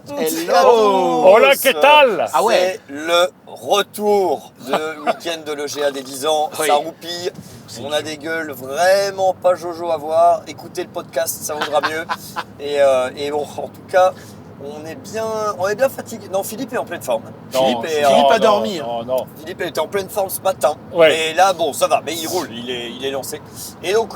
à toutes et Hello. à tous. Hola, que tal? Ah ouais. C'est le retour de week-end de l'EGA des 10 ans. Oui. Ça roupille. On a des gueules vraiment pas jojo à voir. Écoutez le podcast, ça vaudra mieux. Et bon, en tout cas, on est bien fatigué. Non, Philippe est en pleine forme. Non, Philippe a dormi, Non. Philippe était en pleine forme ce matin. Ouais. Et là, bon, ça va, mais il roule, il est lancé. Et donc,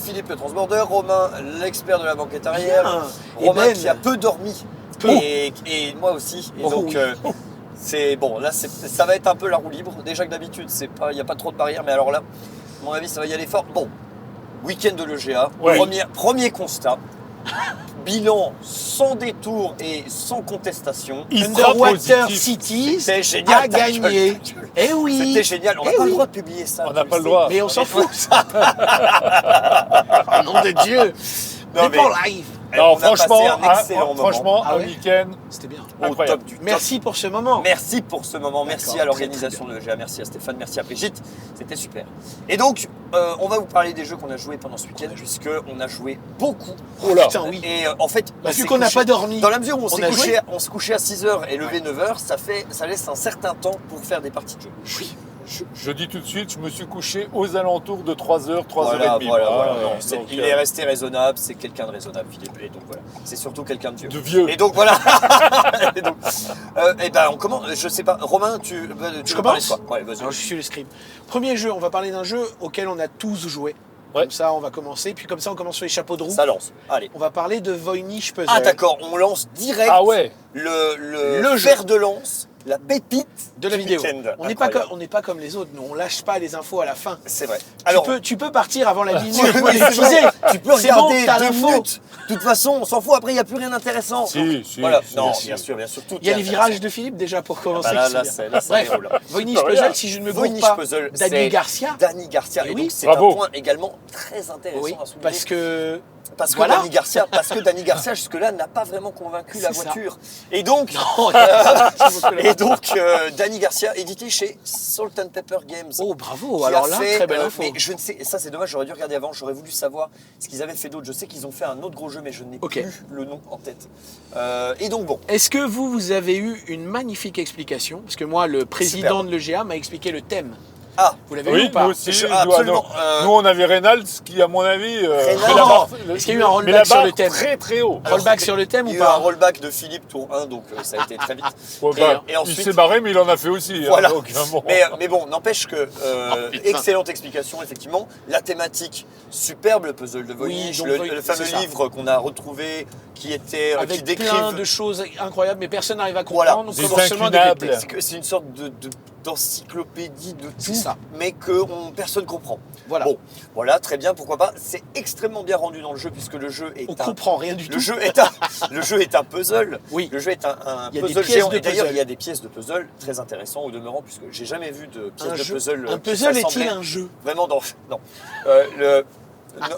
Philippe le transborder, Romain l'expert de la banquette arrière, Bien. Et Romain Ben. qui a peu dormi. Et moi aussi. Et Oh, donc, oui. c'est bon, là, ça va être un peu la roue libre. Déjà que d'habitude, il n'y a pas trop de barrières, mais alors là, à mon avis, ça va y aller fort. Bon, week-end de l'EGA, Ouais. premier constat. Bilan sans détour et sans contestation. Underwater positif. Cities C'était génial, a ta gueule, gagné. ta gueule. Eh oui. C'était génial. On n'a Eh pas oui. le droit de publier ça. On n'a tu pas le sais. droit. Mais on s'en fout. Au nom de Dieu. Non, Mais mais- pour live. Non, On a passé franchement, un excellent moment. franchement, Ah un ouais week-end C'était bien. Au incroyable. top du top. Merci pour ce moment. Merci pour ce moment, merci D'accord, à l'organisation de l'EGA, merci à Stéphane, merci à Brigitte, c'était super. Et donc, on va vous parler des jeux qu'on a joués pendant ce week-end, puisqu'on a joué beaucoup. Oh là. Putain, oui. Et en fait, Bah, on vu s'est qu'on n'a couché- pas dormi. Dans la mesure où on a joué. on se couchait à 6h et levé 9h, ça laisse un certain temps pour faire des parties de jeu. Oui. Je dis tout de suite, je me suis couché aux alentours de 3h, 3h30. Voilà, Ah, non, donc, il est resté raisonnable, c'est quelqu'un de raisonnable, Philippe. Et donc voilà, c'est surtout quelqu'un de vieux. de vieux. Et donc voilà. Et donc, et ben on commence. Je sais pas, Romain, tu Je veux parler commence de quoi? Ouais, vas-y. Alors, je suis le script. Premier jeu, on va parler d'un jeu auquel on a tous joué. Ouais. Comme ça, on va commencer. Puis comme ça, on commence sur les chapeaux de roue. Ça lance. Allez. On va parler de Voynich Puzzle. Ah d'accord, on lance direct Ah ouais. le jeu. fer de lance, la pépite de la du vidéo. week-end. On n'est pas, Incroyable. on n'est pas comme les autres. Nous, on lâche pas les infos à la fin. C'est vrai. Alors, tu peux partir avant la minute oui, c'est monétisée. vrai. Tu peux C'est bon, regarder t'as 2 l'info. minutes. De toute façon, on s'en fout. Après, il n'y a plus rien d'intéressant. Si. Voilà. si, Non, si. bien sûr. Tout Il y a est les intéressant. virages de Philippe déjà pour commencer. Bah là, qui sont bien. là, ça Bref, déroule. Voynich Bah, Puzzle, regarde. si je ne me gourre Voynich pas, Puzzle, Dani c'est Garcia. Dani Garcia. Eh Et oui. donc, c'est Bravo. un point également très intéressant Oui, à souligner. parce que Parce que voilà. Dani Garcia, jusque-là, n'a pas vraiment convaincu la C'est ça. voiture. Et donc, Oh, Dani Garcia, édité chez Salt and Pepper Games. oh bravo, qui alors a là, fait, très belle info. mais je ne sais, ça c'est dommage, j'aurais dû regarder avant, j'aurais voulu savoir ce qu'ils avaient fait d'autre. Je sais qu'ils ont fait un autre gros jeu, mais je n'ai Ok. plus le nom en tête. Et donc bon, Est-ce que vous avez eu une magnifique explication? Parce que moi, le président de l'EGA m'a expliqué le thème. ah, Vous l'avez eu Oui, ou pas? nous aussi. Absolument. Nous, on avait Reynolds qui, à mon avis, Reynolds. fait la barre- Est-ce qu'il y a eu un mais rollback la sur barre le thème? très très haut. Rollback sur le thème il y ou a eu un pas? rollback de Philippe tour 1, donc ça a été très vite. Ouais, Et, bah, et ensuite- il s'est barré, mais il en a fait aussi. Voilà. Hein, donc, bon. Mais bon, n'empêche que putain. excellente explication, effectivement. La thématique superbe, le puzzle de Voynich, donc le Voynich, fameux c'est ça. livre qu'on a retrouvé qui était qui Avec décrivent plein de choses incroyables, mais personne n'arrive à Voilà. comprendre. Des Donc, forcément, incunables. détecter. c'est une sorte d'encyclopédie de C'est tout, ça. mais que personne comprend. Voilà. Bon, voilà, très bien, pourquoi pas. C'est extrêmement bien rendu dans le jeu puisque le jeu est On comprend rien du tout. le jeu est un puzzle. Oui. Le jeu est un Il y a des puzzle pièces géant. de Et d'ailleurs, puzzle. il y a des pièces de puzzle très intéressantes au demeurant, puisque j'ai jamais vu de pièces Un de jeu. puzzle. Un qui puzzle est-il s'assemblaient un jeu? Vraiment dans. Non.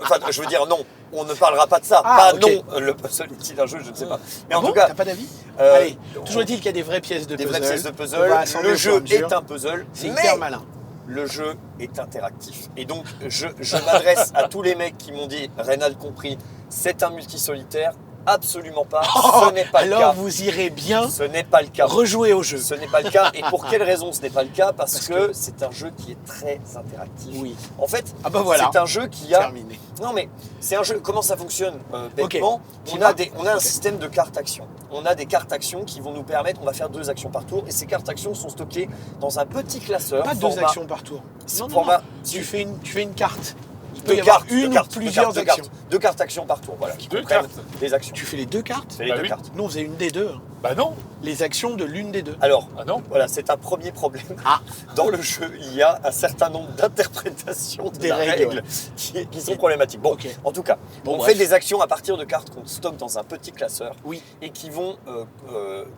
Enfin, je veux dire, non, on ne parlera pas de ça. Ah, pas ok. non, le puzzle est-il un jeu, je ne sais pas. Mais Ah en bon, tout cas, t'as pas d'avis? euh, Allez, toujours est-il qu'il y a des vraies pièces de des puzzle. vraies pièces de On puzzle. va assembler Le au fur et à jeu mesure. est un puzzle, C'est mais hyper malin. le jeu est interactif. Et donc, je m'adresse à tous les mecs qui m'ont dit, Reynald compris, c'est un multi-solitaire. Absolument pas. Ce n'est pas le Alors cas. vous irez bien Ce n'est pas le cas. rejouer au jeu. Ce n'est pas le cas. Et pour quelle raison ce n'est pas le cas? Parce Parce que c'est un jeu qui est très interactif. Oui. En fait, Ah bah voilà. c'est un jeu qui a. Terminé. Non mais c'est un jeu. Comment ça fonctionne bêtement? Qui On va a un système de cartes actions. On a des cartes actions qui vont nous permettre. On va faire 2 actions par tour et ces cartes actions sont stockées dans un petit classeur. Pas 2 actions par tour. Non, non, format- non. Tu fais une carte. Il peut Deux y avoir cartes, une deux ou cartes, plusieurs deux cartes, actions. 2 cartes actions par tour. Voilà. Qui Deux comprennent cartes. des actions. Tu fais les 2 cartes? C'est les Bah 2 oui. cartes. Nous on faisait une des deux. Hein. Bah non. Les actions de l'une des deux. Alors. Ah non. Voilà, c'est un premier problème. Ah. Dans le jeu, il y a un certain nombre d'interprétations Des des règles, règles qui sont problématiques. Bon, Ok. en tout cas, Bon, on bref. fait des actions à partir de cartes qu'on stocke dans un petit classeur Oui. et qui vont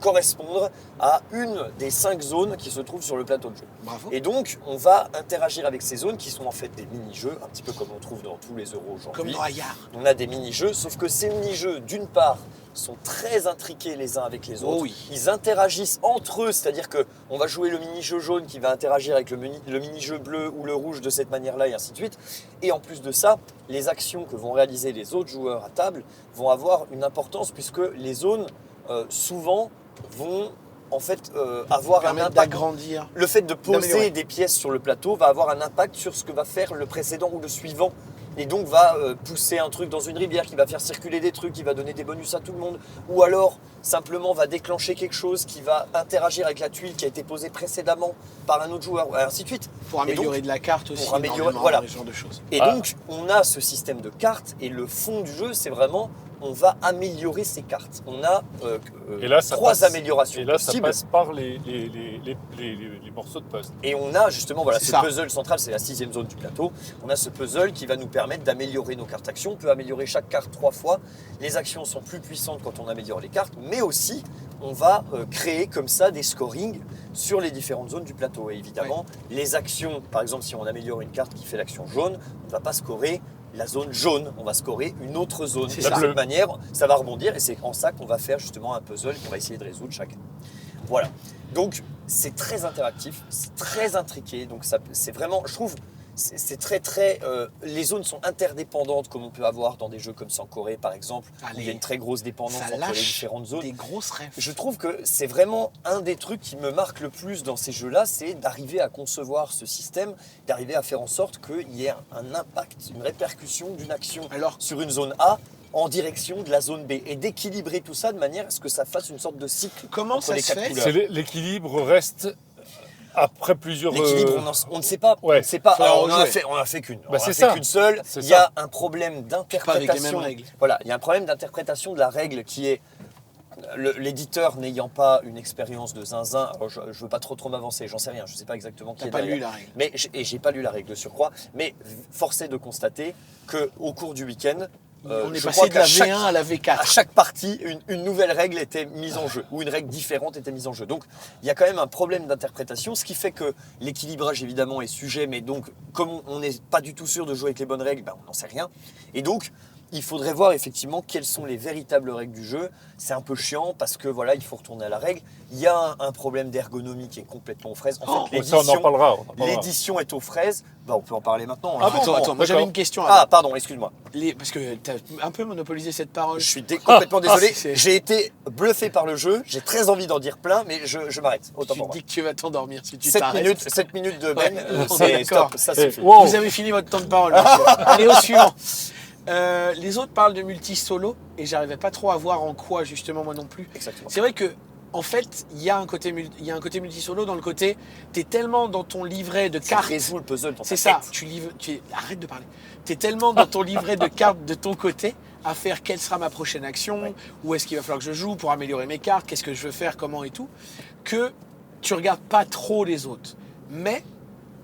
correspondre à une des 5 zones qui se trouvent sur le plateau de jeu. Bravo. Et donc, on va interagir avec ces zones qui sont en fait des mini-jeux, un petit peu comme on trouve dans tous les euros Comme aujourd'hui. dans Hayard. On a des mini-jeux, sauf que ces mini-jeux, d'une part, sont très intriqués les uns avec les autres. Oh oui. Ils interagissent entre eux, c'est-à-dire qu'on va jouer le mini-jeu jaune qui va interagir avec le mini-jeu bleu ou le rouge de cette manière-là, et ainsi de suite. Et en plus de ça, les actions que vont réaliser les autres joueurs à table vont avoir une importance puisque les zones souvent vont en fait avoir un Permettre impact. d'agrandir. Le fait de poser D'améliorer. des pièces sur le plateau va avoir un impact sur ce que va faire le précédent ou le suivant. Et donc va pousser un truc dans une rivière qui va faire circuler des trucs, qui va donner des bonus à tout le monde. Ou alors simplement va déclencher quelque chose qui va interagir avec la tuile qui a été posée précédemment par un autre joueur, et ainsi de suite. Pour améliorer de la carte aussi. pour améliorer- énormément, voilà. ce genre de choses. Et donc on a ce système de cartes et le fond du jeu c'est vraiment on va améliorer ces cartes. On a Et là, ça 3 passe- améliorations Et là, ça possibles. passe par les morceaux de poste. Et on a justement voilà, C'est ce ça. puzzle central, c'est la 6e zone du plateau. On a ce puzzle qui va nous permettre d'améliorer nos cartes actions. On peut améliorer chaque carte 3 fois. Les actions sont plus puissantes quand on améliore les cartes, mais aussi on va créer comme ça des scorings sur les différentes zones du plateau. Et évidemment, les actions, par exemple, si on améliore une carte qui fait l'action jaune, on ne va pas scorer la zone jaune, on va scorer une autre zone. C'est De ça. cette manière, ça va rebondir et c'est en ça qu'on va faire justement un puzzle qu'on va essayer de résoudre chacun. Voilà. Donc c'est très interactif, c'est très intriqué. Donc c'est vraiment, je trouve, c'est très. Les zones sont interdépendantes comme on peut avoir dans des jeux comme Sankoré par exemple, où il y a une très grosse dépendance Ça entre les lâche différentes zones. des grosses rêves. Je trouve que c'est vraiment un des trucs qui me marque le plus dans ces jeux-là, c'est d'arriver à concevoir ce système, d'arriver à faire en sorte qu'il y ait un impact, une répercussion d'une action Alors, sur une zone A en direction de la zone B et d'équilibrer tout ça de manière à ce que ça fasse une sorte de cycle comment entre ça les se 4 fait couleurs. C'est l'équilibre reste après plusieurs. L'équilibre, on ne sait pas. Ouais. On ne sait pas. Faudra Alors, rejouer. on en a fait qu'une. Bah, on en c'est a ça. fait qu'une seule. C'est Il y a ça. un problème Pas avec les d'interprétation. mêmes règles. Voilà, il y a un problème d'interprétation de la règle qui est l'éditeur n'ayant pas une expérience de zinzin. Alors je ne veux pas trop m'avancer, j'en sais rien, je ne sais pas exactement qui t'as est pas derrière. lu la règle. Mais j'ai pas lu la règle de surcroît. Mais force est de constater qu'au cours du week-end, On est je passé crois de la qu'à chaque- V1 à la à V4. chaque partie, une nouvelle règle était mise en jeu, ou une règle différente était mise en jeu. Donc, il y a quand même un problème d'interprétation, ce qui fait que l'équilibrage, évidemment, est sujet, mais donc, comme on n'est pas du tout sûr de jouer avec les bonnes règles, ben, on n'en sait rien. Et donc, il faudrait voir effectivement quelles sont les véritables règles du jeu. C'est un peu chiant parce que voilà, il faut retourner à la règle. Il y a un problème d'ergonomie qui est complètement aux fraises. En fait, Ça, on en parlera. l'édition est aux fraises. Ben, on peut en parler maintenant. Ah bon, Attends, moi d'accord. j'avais une question. Ah, pardon, excuse-moi. Parce que tu as un peu monopolisé cette parole. Je suis complètement désolé. c'est- J'ai été bluffé par le jeu. J'ai très envie d'en dire plein, mais je m'arrête. Autant Tu pour te moi. dis que tu vas t'endormir si tu 7 t'arrêtes. minutes de Ben, Ouais, c'est d'accord. stop, ça Eh, suffit. wow. Vous avez fini votre temps de parole, monsieur. Allez au suivant. Les autres parlent de multi-solo et j'arrivais pas trop à voir en quoi justement moi non plus. Exactement. C'est vrai que en fait il y a un côté multi-solo dans le côté t'es tellement dans ton livret de Ça cartes. résout le puzzle dans C'est ta ça. tête. Arrête de parler. T'es tellement dans ton livret de cartes de ton côté à faire quelle sera ma prochaine action, Ouais. où est-ce qu'il va falloir que je joue pour améliorer mes cartes, qu'est-ce que je veux faire, comment et tout, que tu regardes pas trop les autres. Mais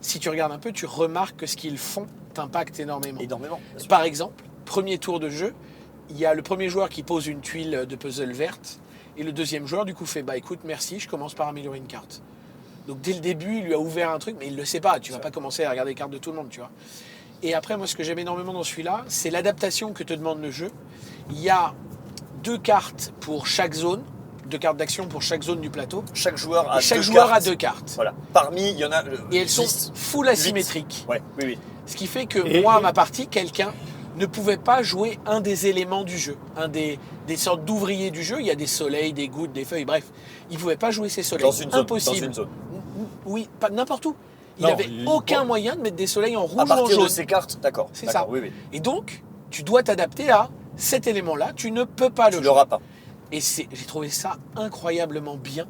si tu regardes un peu, tu remarques que ce qu'ils font t'impacte énormément. Énormément. bien sûr. Par exemple, premier tour de jeu, il y a le premier joueur qui pose une tuile de puzzle verte et le deuxième joueur du coup fait bah écoute merci, je commence par améliorer une carte. Donc dès le début, il lui a ouvert un truc mais il le sait pas, tu vas pas commencer à regarder les cartes de tout le monde, tu vois. Et après moi ce que j'aime énormément dans celui-là, c'est l'adaptation que te demande le jeu. Il y a 2 cartes pour chaque zone, 2 cartes d'action pour chaque zone du plateau. Chaque joueur a Et chaque deux joueur cartes. a 2 cartes. Voilà. Parmi, il y en a. Et elles sont 10. full asymétriques. Ouais, oui. Ce qui fait que Et- moi, à ma partie, quelqu'un ne pouvait pas jouer un des éléments du jeu, des sortes d'ouvriers du jeu. Il y a des soleils, des gouttes, des feuilles, bref. Il ne pouvait pas jouer ces soleils. Dans une zone. Impossible. Dans une zone. Oui, pas n'importe où. Il Non, n'avait aucun moyen de mettre des soleils en À rouge ou en partir de jaune. ces cartes, d'accord. C'est D'accord, ça. Oui. Et donc, tu dois t'adapter à cet élément-là. Tu ne peux pas Tu le l'auras pas. Et j'ai trouvé ça incroyablement bien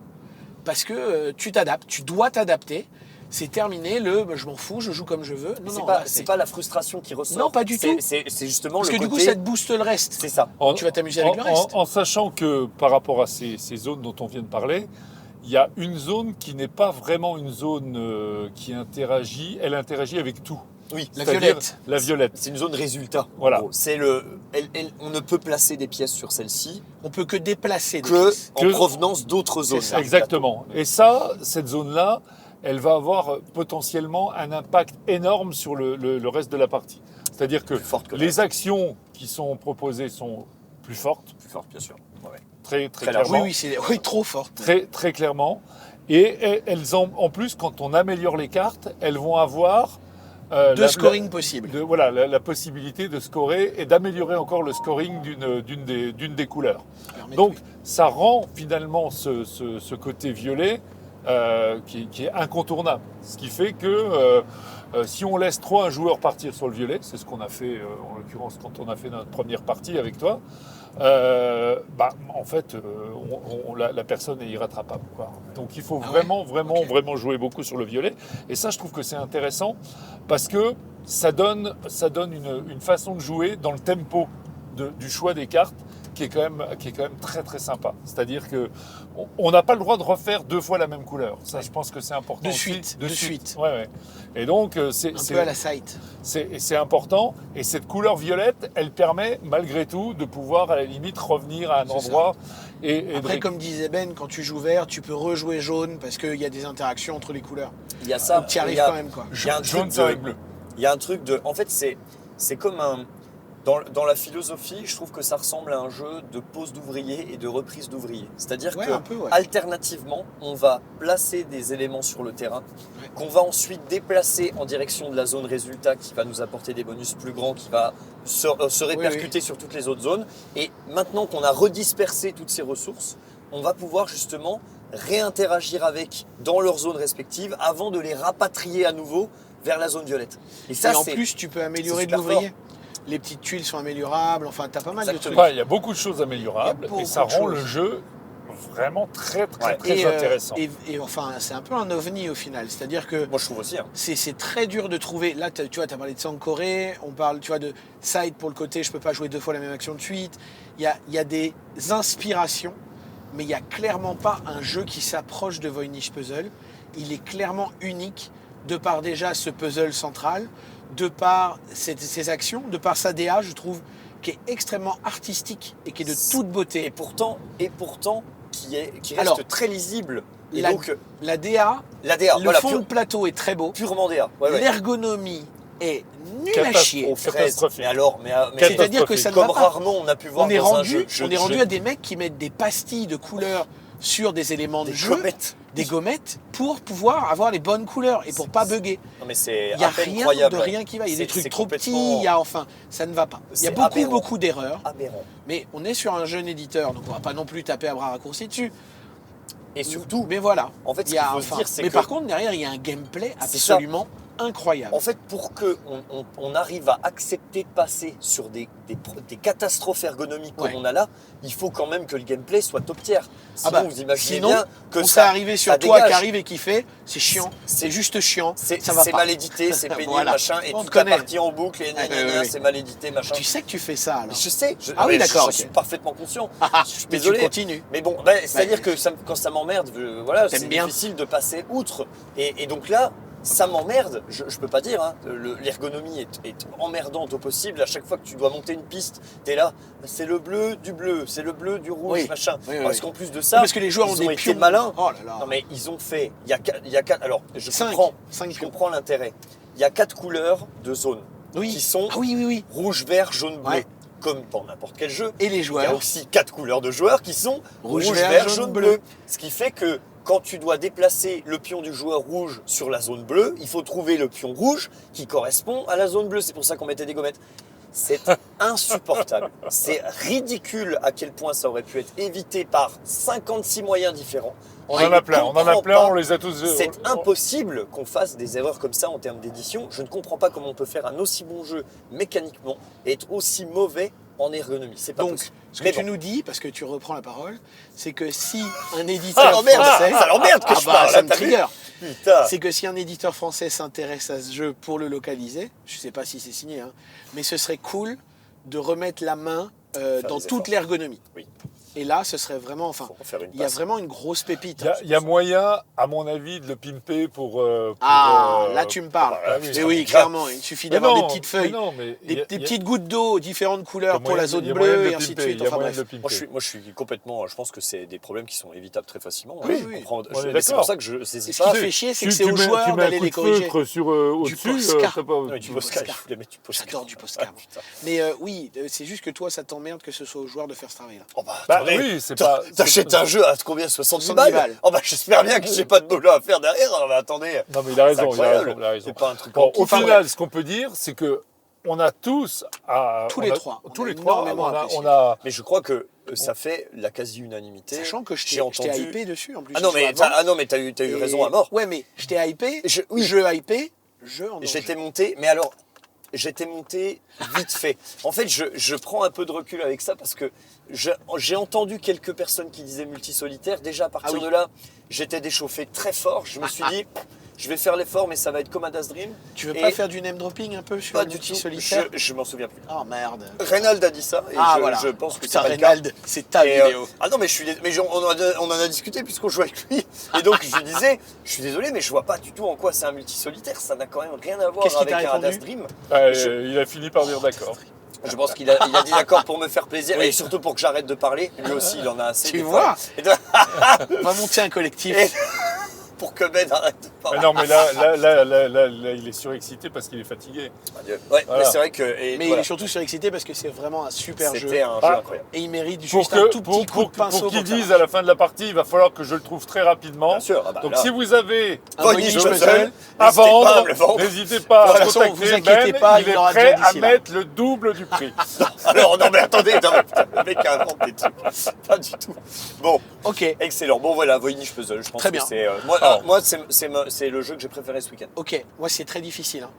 parce que tu t'adaptes, tu dois t'adapter. C'est terminé je m'en fous, je joue comme je veux. Non, C'est non, pas, là, c'est pas la frustration qui ressort. Non, pas du tout. C'est justement parce le que du côté. coup, ça te booste le reste. C'est ça. Tu vas t'amuser avec le reste. En sachant que par rapport à ces zones dont on vient de parler, il y a une zone qui n'est pas vraiment une zone qui interagit, elle interagit avec tout. Oui. La C'est-à-dire violette. La violette. C'est une zone résultat. Voilà. En gros. On ne peut placer des pièces sur celle-ci On peut que déplacer des que pièces. en provenance d'autres zones. ça. Exactement. Et ça, cette zone-là, elle va avoir potentiellement un impact énorme sur le reste de la partie. C'est-à-dire que Plus forte que la les actions qui sont proposées sont plus fortes, Plus forte, bien sûr. Ouais. très Très clairement. Oui, trop forte. Très clairement. Et elles en plus, quand on améliore les cartes, elles vont avoir De scoring possible. Voilà, la possibilité de scorer et d'améliorer encore le scoring d'une des couleurs. Donc, ça rend finalement ce côté violet qui est incontournable. Ce qui fait que si on laisse trop un joueur partir sur le violet, c'est ce qu'on a fait en l'occurrence quand on a fait notre première partie avec toi, en fait, la personne est irrattrapable, quoi. Donc il faut vraiment jouer beaucoup sur le violet. Et ça, je trouve que c'est intéressant parce que ça donne une façon de jouer dans le tempo du choix des cartes qui est quand même très très sympa. C'est-à-dire que on n'a pas le droit de refaire 2 fois la même couleur. Ça, je pense que c'est important. De suite. Ouais. Et donc c'est un peu à la sight. C'est important. Et cette couleur violette, elle permet malgré tout de pouvoir à la limite revenir à un endroit. Après, comme disait Ben, quand tu joues vert, tu peux rejouer jaune parce qu'il y a des interactions entre les couleurs. Il y a ça. Donc tu y arrives quand même, quoi. Jaune, c'est avec bleu. Il y a un truc de. En fait, c'est comme un. Dans la philosophie, je trouve que ça ressemble à un jeu de pose d'ouvrier et de reprise d'ouvrier. C'est-à-dire alternativement, on va placer des éléments sur le terrain, qu'on va ensuite déplacer en direction de la zone résultat qui va nous apporter des bonus plus grands, qui va se répercuter sur toutes les autres zones. Et maintenant qu'on a redispersé toutes ces ressources, on va pouvoir justement réinteragir avec dans leurs zones respectives avant de les rapatrier à nouveau vers la zone violette. Et en plus, tu peux améliorer de l'ouvrier. Les petites tuiles sont améliorables, enfin t'as pas mal de trucs. Il y a beaucoup de choses améliorables et ça rend le jeu vraiment très intéressant. Et enfin c'est un peu un ovni au final, c'est-à-dire que moi je trouve aussi. C'est très dur de trouver. Là tu vois, t'as parlé de Sankoré, on parle de side pour le côté je peux pas jouer 2 fois la même action de suite. Il y a des inspirations, mais il y a clairement pas un jeu qui s'approche de Voynich Puzzle. Il est clairement unique de par déjà ce puzzle central, de par ses actions, de par sa DA, je trouve, qui est extrêmement artistique et qui est de toute beauté. Et pourtant qui reste très lisible. Et la DA, le fond de plateau est très beau. Purement DA. L'ergonomie est nulle à chier. Mais alors, c'est-à-dire que ça ne va pas. Rarement on a pu voir on est rendu à des mecs qui mettent des pastilles de couleurs sur des éléments de jeu, des gommettes, pour pouvoir avoir les bonnes couleurs et pour pas bugger. Non mais c'est il n'y a rien qui va. Il y a des trucs trop petits, ça ne va pas. Il y a beaucoup d'erreurs. Aberrant. Mais on est sur un jeune éditeur, donc on va pas non plus taper à bras raccourcis dessus. Et surtout, mais voilà. En fait, ce qu'il faut se dire, c'est que par contre, derrière, il y a un gameplay absolument incroyable. En fait, pour qu'on arrive à accepter de passer sur des catastrophes ergonomiques comme on a là, il faut quand même que le gameplay soit top tier. Sinon, vous imaginez bien que ça arrive sur toi qui arrive et qui fait, c'est chiant, c'est juste chiant, ça va pas. C'est mal édité, c'est pénible, machin, et toute la partie en boucle, et c'est mal édité, machin. Tu sais que tu fais ça alors. Je sais. Oui, d'accord. Je suis parfaitement conscient. Je suis désolé. Tu continues. Mais bon, c'est-à-dire que quand ça m'emmerde, c'est difficile de passer outre. Et donc là, ça m'emmerde, je peux pas dire, hein. L'ergonomie est emmerdante au possible. À chaque fois que tu dois monter une piste, t'es là, c'est le bleu du bleu, c'est le bleu du rouge, machin. Parce qu'en plus de ça, parce que les joueurs ont été malins. Oh là là. Non mais ils ont fait, il y a 4, alors je comprends l'intérêt. Il y a 4 couleurs de zone qui sont rouge, vert, jaune, bleu. Comme dans n'importe quel jeu. Et les joueurs. Il y a aussi 4 couleurs de joueurs qui sont rouge, vert, jaune, bleu. Ce qui fait que quand tu dois déplacer le pion du joueur rouge sur la zone bleue, il faut trouver le pion rouge qui correspond à la zone bleue. C'est pour ça qu'on mettait des gommettes. C'est insupportable. C'est ridicule à quel point ça aurait pu être évité par 56 moyens différents. On en a plein, on les a tous. C'est impossible qu'on fasse des erreurs comme ça en termes d'édition. Je ne comprends pas comment on peut faire un aussi bon jeu mécaniquement et être aussi mauvais en ergonomie. C'est pas possible. Ce que tu nous dis, parce que tu reprends la parole, c'est que si un éditeur français... Ça l'emmerde que je parle, ça me trigger. C'est que si un éditeur français s'intéresse à ce jeu pour le localiser, je ne sais pas si c'est signé, hein, mais ce serait cool de remettre la main dans toute l'ergonomie. Oui. Et là, ce serait vraiment, il y a vraiment une grosse pépite. Il y a moyen, à mon avis, de le pimper pour là tu me parles. Oui, clairement, il suffit d'avoir des petites feuilles, des petites gouttes d'eau, différentes couleurs pour la zone bleue et ainsi de suite. Enfin bref. Moi, je suis complètement. Je pense que c'est des problèmes qui sont évitables très facilement. Oui. C'est pour ça que je saisis pas. Ce qui fait chier, c'est que c'est aux joueurs d'aller les corriger. Du Posca. Du Posca. J'adore du Posca. Mais oui, c'est juste que toi, ça t'emmerde que ce soit aux joueurs de faire ce travail-là. mais oui, c'est pas. T'achètes un jeu à combien, 70 70 balles? balles. Oh bah j'espère bien que j'ai pas de boulot à faire derrière. Ah bah, attendez. Non, mais il a raison, il a incroyable. raison, il a raison. C'est pas un truc Bon, en au kiff. final, ce qu'on peut dire, c'est que on a tous, Tous les trois. tous On a les trois, énormément apprécié. on a. Mais je crois que ça fait la quasi-unanimité. Sachant que je j'ai t'ai entendu. hypé dessus en plus. Ah non, ce mais soir t'as eu Et- raison à mort. Ouais, mais je t'ai hypé, Oui. jeu hypé, jeu en J'étais danger. monté, mais alors, j'étais monté vite fait. En fait, je prends un peu de recul avec ça parce que j'ai entendu quelques personnes qui disaient multisolitaire. Déjà, à partir Ah oui. de là, j'étais déchauffé très fort. Je me suis dit, je vais faire l'effort, mais ça va être comme à Das Dream. Tu veux Et pas faire du name dropping un peu sur Pas le du tout. multi-solitaire? Je m'en souviens plus. Oh merde. Reynald a dit ça, et Ah je, voilà. je pense que c'est Putain, pas le cas. Reynald, c'est ta Et, vidéo. ah non, mais je suis mais on en a discuté puisqu'on jouait avec lui. Et donc je lui disais, je suis désolé, mais je vois pas du tout en quoi c'est un multisolitaire. Ça n'a quand même rien à voir Qu'est-ce qu'il avec t'a un Das répondu Dream. Il a fini par dire d'accord. Je pense qu'il a dit d'accord pour me faire plaisir Oui. et surtout pour que j'arrête de parler. Lui aussi, il en a assez. Tu des vois fois. Et donc, On va monter un collectif. et pour que Ben arrête de parler. Mais non, mais là, il est surexcité parce qu'il est fatigué. Adieu. Ouais, Voilà. mais c'est vrai que. Et Mais voilà. il est surtout surexcité parce que c'est vraiment un super jeu. C'était un jeu Ah. incroyable. Et il mérite Pour juste un tout petit coup de pinceau. qu'ils pour ça. disent à la fin de la partie, il va falloir que je le trouve très rapidement. Bien sûr. Ah bah Donc là, si vous avez Un Voynich Voynich Puzzle, Puzzle, à n'hésitez pas à vendre, me le vendre. n'hésitez pas De à toute façon, contacter vous inquiétez Ben, pas, il il est l'aura prêt déjà à d'ici là. mettre le double du prix. Alors non mais attendez, non, mais putain, le mec invente des trucs. Pas du tout. Bon, Ok, excellent. Bon voilà, Voynich Puzzle. Je pense Très que bien. c'est moi c'est le jeu que j'ai préféré ce week-end. ok. Moi, c'est très difficile. Hein,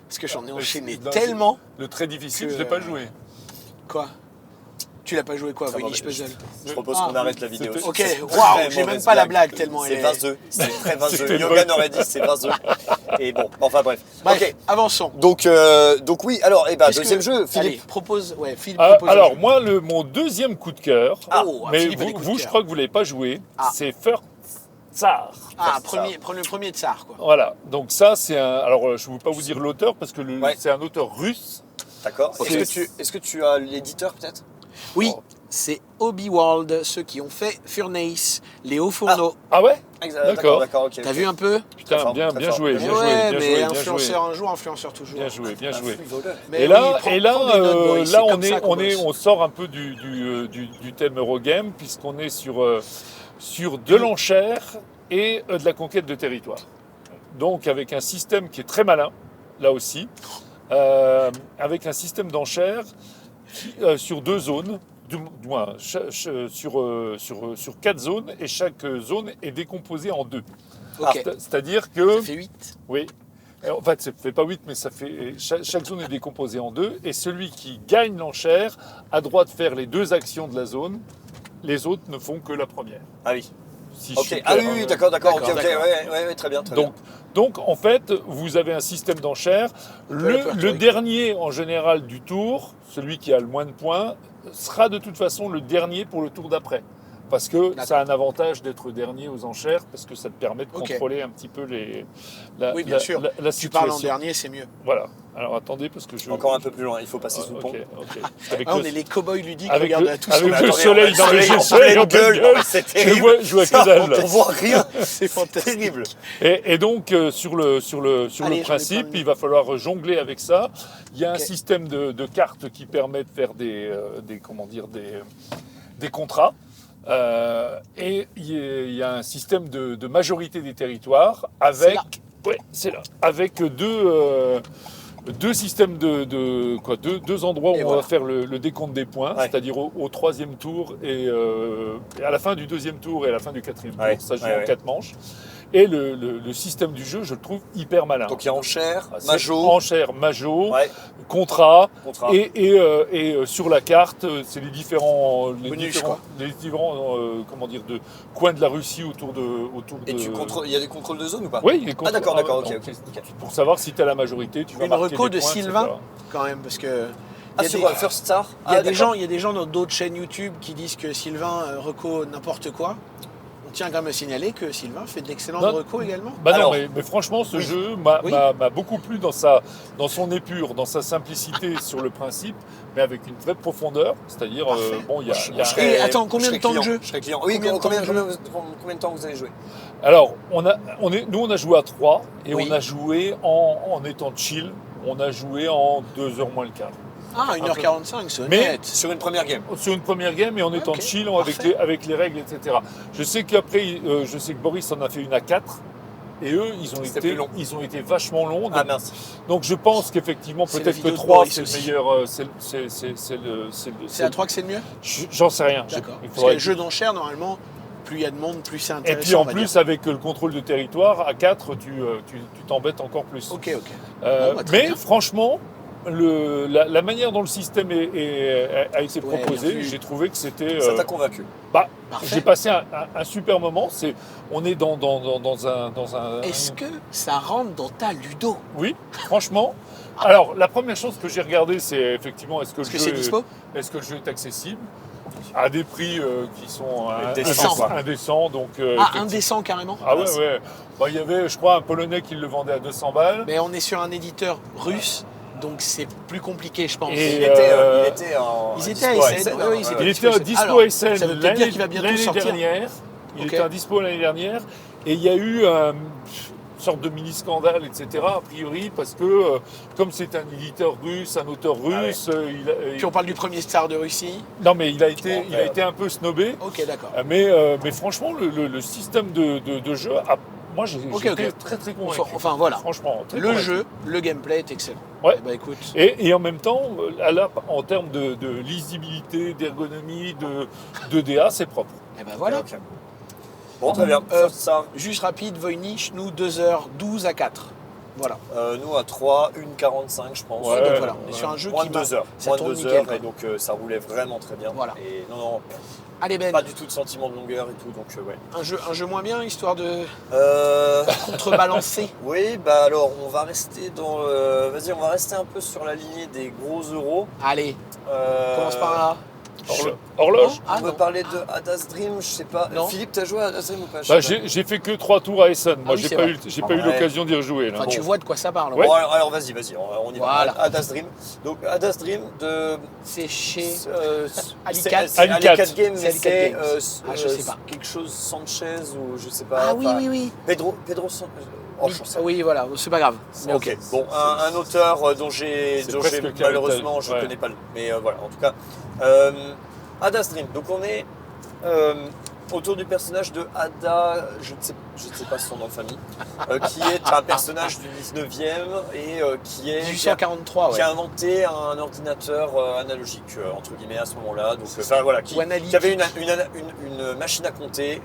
parce que j'en ai enchaîné Non, tellement. Le très difficile, Que, je l'ai pas joué. Quoi? Tu l'as pas joué quoi, Ça va, Voynich mais Puzzle? Je propose Ah, qu'on arrête la vidéo. c'était- Ok, C'est une waouh, très j'ai même mauvaise pas la blague tellement elle C'est est. vaseux, c'est très vaseux. C'était une Yogan bonne- aurait dit c'est vaseux. Et bon, enfin bref. Bref, Ok. avançons. Donc oui, alors Qu'est-ce deuxième que- jeu, Allez, Philippe. propose. Ouais, Philippe Ah, propose. un alors jeu. moi, mon deuxième coup de cœur, Oh, mais Philippe a des coups de vous, je cœur. crois que vous l'avez pas joué, Ah. c'est First Tsar. Ah, ça. le premier tsar, quoi. Voilà, donc ça c'est un. Alors je ne veux pas vous dire l'auteur parce que Ouais. c'est un auteur russe. D'accord. Ok. Est-ce que tu as l'éditeur peut-être? Oui, Oh. c'est Hobby World, ceux qui ont fait Furnace, Léo Fourneau. Ah ouais? D'accord, ok. T'as vu un peu? Putain, Très fort, bien très fort. joué, Mais bien ouais, joué, bien mais joué, bien influenceur joué. un jour, influenceur toujours. Bien joué, bien joué. Mais Et oui, là, prends- et là, prends des notes, Boris, là c'est on comme ça qu'on bosse. on sort un peu du thème Eurogame puisqu'on est sur de l'enchère et de la conquête de territoire. Donc avec un système qui est très malin, là aussi, avec un système d'enchère sur 2 zones, du moins sur 4 zones, et chaque zone est décomposée en 2. Ok, C'est-à-dire que... ça fait 8. Oui. En fait, ça ne fait pas 8, mais ça fait, chaque zone est décomposée en 2. Et celui qui gagne l'enchère a droit de faire les 2 actions de la zone. Les autres ne font que la première. Ah oui. Si je Ok. suis Ah clair, oui, hein. d'accord. Ok, D'accord, ouais, très bien, très bien. Donc, en fait, vous avez un système d'enchères. Le dernier, en général, du tour, celui qui a le moins de points, sera de toute façon le dernier pour le tour d'après. Parce que ça a un avantage d'être dernier aux enchères, parce que ça te permet de Ok. contrôler un petit peu Oui, bien sûr. la Tu parles en situation. dernier, c'est mieux. Voilà. Alors attendez, parce que je... Encore un peu plus loin, il faut passer sous le pont. Ok. Avec Ah, on le- est les cow-boys ludiques, avec regarde le- là, tous avec sont le là. Attendez, soleil dans les en yeux, pleine en pleine gueule, gueule. c'est Je terrible. vois que dalle. On voit rien. C'est fantastique. Terrible. Et donc, sur le Allez, j'en ai plein principe, de- il va falloir jongler avec ça. Il y a Ok. un système de cartes qui permet de faire des contrats. Et il y a un système de majorité des territoires avec, c'est là, avec deux systèmes deux endroits où Et on voilà. va faire le décompte des points, Ouais. c'est-à-dire au 3e tour et à la fin du 2e tour et à la fin du 4e tour. Ouais, Ça joue ouais, en ouais. 4 manches. Et le système du jeu, je le trouve hyper malin. Donc il y a enchère, C'est majo, enchère, majo, ouais, contrat, contrat. et sur la carte, c'est les différents Bonus, quoi. comment dire, de coins de la Russie autour de. Et tu contrôles, il y a des contrôles de zone ou pas? Oui, les Ah d'accord, d'accord, ok, donc, ok. Pour savoir si tu as la majorité, tu vas Une marquer reco des de points, Sylvain, etc. quand même, parce que. Ah il y a sur des- First Star. Il y a Ah, des d'accord. gens, il y a des gens dans d'autres chaînes YouTube qui disent que Sylvain reco n'importe quoi. On tient quand même à signaler que Sylvain fait de l'excellente Non. reco également. Bah Alors, non, mais franchement, ce oui. jeu Oui. m'a beaucoup plu dans son épure, dans sa simplicité sur le principe, mais avec une vraie profondeur. C'est-à-dire, Parfait. bon, il y a. Moi, je serais- Et attends, combien je serais de temps de client, jeu? Je serais client. Oui, Combien de temps de combien de temps vous avez joué? Alors, nous, on a joué à 3 et Oui. on a joué en étant chill. On a joué en 2 heures moins le quart. Ah, 1h45, c'est Mais- honnête. Sur une première game. Sur une première game et en étant Ok, chill parfait. avec les règles, etc. Je sais qu'après, je sais que Boris en a fait une à 4 et eux, C'était plus long. ils ont été vachement longs. Ah Donc, mince. donc je pense qu'effectivement, C'est la peut-être que vidéo de 3 Boris c'est le aussi. meilleur. C'est à 3 que c'est le mieux? J'en sais rien. D'accord. Il Parce faudrait- que les jeux d'enchères, normalement, plus il y a de monde, plus c'est Et intéressant. puis en on va plus, dire. avec le contrôle de territoire, à 4, tu t'embêtes encore plus. Ok, ok. Bon, bah, très Mais bien. franchement, la manière dont le système a été Ouais, bien proposé, vu. j'ai trouvé que c'était. Ça t'a convaincu. Bah, Parfait. j'ai passé un super moment. On est dans un. Est-ce que ça rentre dans ta ludo? Oui, franchement. Alors, la première chose que j'ai regardé, c'est effectivement est-ce que, Est-ce que c'est dispo? est-ce que le jeu est accessible à des prix qui sont Décents, quoi. indécents. Donc, Ah, effectivement- indécent carrément? Ah ouais, ouais. Bah, il y avait, je crois, un Polonais qui le vendait à 200 balles. Mais on est sur un éditeur russe, donc c'est plus compliqué, je pense. Et, Il était en. Ils étaient à dispo SN, SN, ouais, ils étaient Il dispo était à SN. dispo Alors, SN ça veut peut-être dire qu'il va bientôt l'année sortir. dernière. Il Ok. était à dispo l'année dernière. Et il y a eu une sorte de mini-scandale, etc. A priori, parce que comme c'est un éditeur russe, un auteur russe, Puis on parle du premier star de Russie. non mais il a été, Bon, il a été un peu snobé. Ok, d'accord. Mais franchement, le système de jeu, moi j'étais Ok. très très convaincu. Enfin voilà. Franchement, très Le convaincu. jeu, le gameplay est excellent. Ouais. Eh ben, écoute, Et en même temps, là, en termes de lisibilité, d'ergonomie, de DA, c'est propre. eh ben voilà. Ok. Bon, très bien. Ça, Juste rapide, Voynich, nous 2h12 à 4. Voilà. nous à 3, 1,45 je pense. Ouais, donc voilà, on est ouais. sur un jeu Moins qui de va- 2 heures. ça Moins de tourne 2 nickel, heures quoi. et donc ça roulait vraiment très bien. Voilà. Et non, Allez Ben, pas du tout de sentiment de longueur et tout, donc ouais. un jeu moins bien, histoire de Euh, contrebalancer. oui, bah alors on va rester dans. Vas-y, on va rester un peu sur la lignée des gros euros. Allez, Euh, commence par là. Horloge. Ah, on peut non. parler de Hadas Dream, je sais pas. Non. Philippe, t'as joué à Hadas Dream ou pas? Je Bah, sais pas. j'ai fait que 3 tours à Essen. Moi, oui, j'ai c'est pas vrai. eu, j'ai pas eu Ouais. l'occasion d'y rejouer. Là. Enfin, tu Bon. vois de quoi ça parle. Ouais. Bon, alors vas-y, on y va. Voilà. Hadas Dream. Donc Hadas Dream de. C'est chez. Alicat. Alicat. Alicat. Games, C'est mais Alicat c'est Games. Ah, je sais pas. quelque chose Sanchez ou je sais pas. Ah oui, enfin, oui, oui. Pedro Sanchez. Oh, j'en sais rien. Oui, voilà, c'est pas grave. Mais Ok, bon, un auteur dont j'ai C'est presque Carlton, malheureusement je ne ouais. connais pas le. Mais voilà, en tout cas. Hadas Dream. Donc on est autour du personnage de Ada, je ne sais pas son nom de famille, qui est un personnage du 19e et qui 1843, qui ouais. a inventé un ordinateur analogique, entre guillemets, à ce moment-là. Donc, enfin, voilà, qui Ou analytique. avait une machine à compter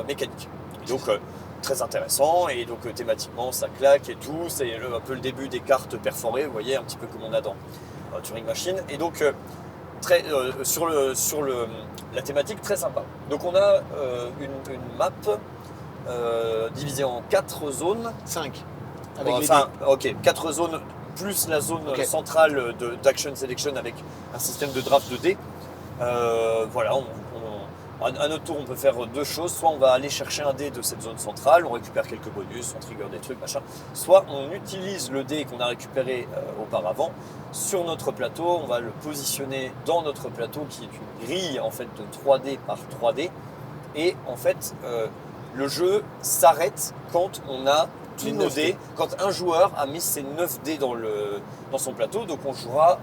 mécanique. Donc, très intéressant. Et donc, thématiquement, ça claque et tout. C'est un peu le début des cartes perforées, vous voyez, un petit peu comme on a dans Turing Machine. Et donc, sur la thématique, très sympa. Donc, on a une map divisée en 4 zones. 5. Avec les Enfin, ok, 4 zones plus la zone Ok. centrale d'Action Selection avec un système de draft de dés. Voilà, à notre tour, on peut faire deux choses. Soit on va aller chercher un dé de cette zone centrale, on récupère quelques bonus, on trigger des trucs, machin. Soit on utilise le dé qu'on a récupéré auparavant sur notre plateau. On va le positionner dans notre plateau qui est une grille en fait de 3D par 3D. Et en fait, le jeu s'arrête quand on a tous Les nos 9 dés. dés. Quand un joueur a mis ses 9 dés dans son plateau, donc on jouera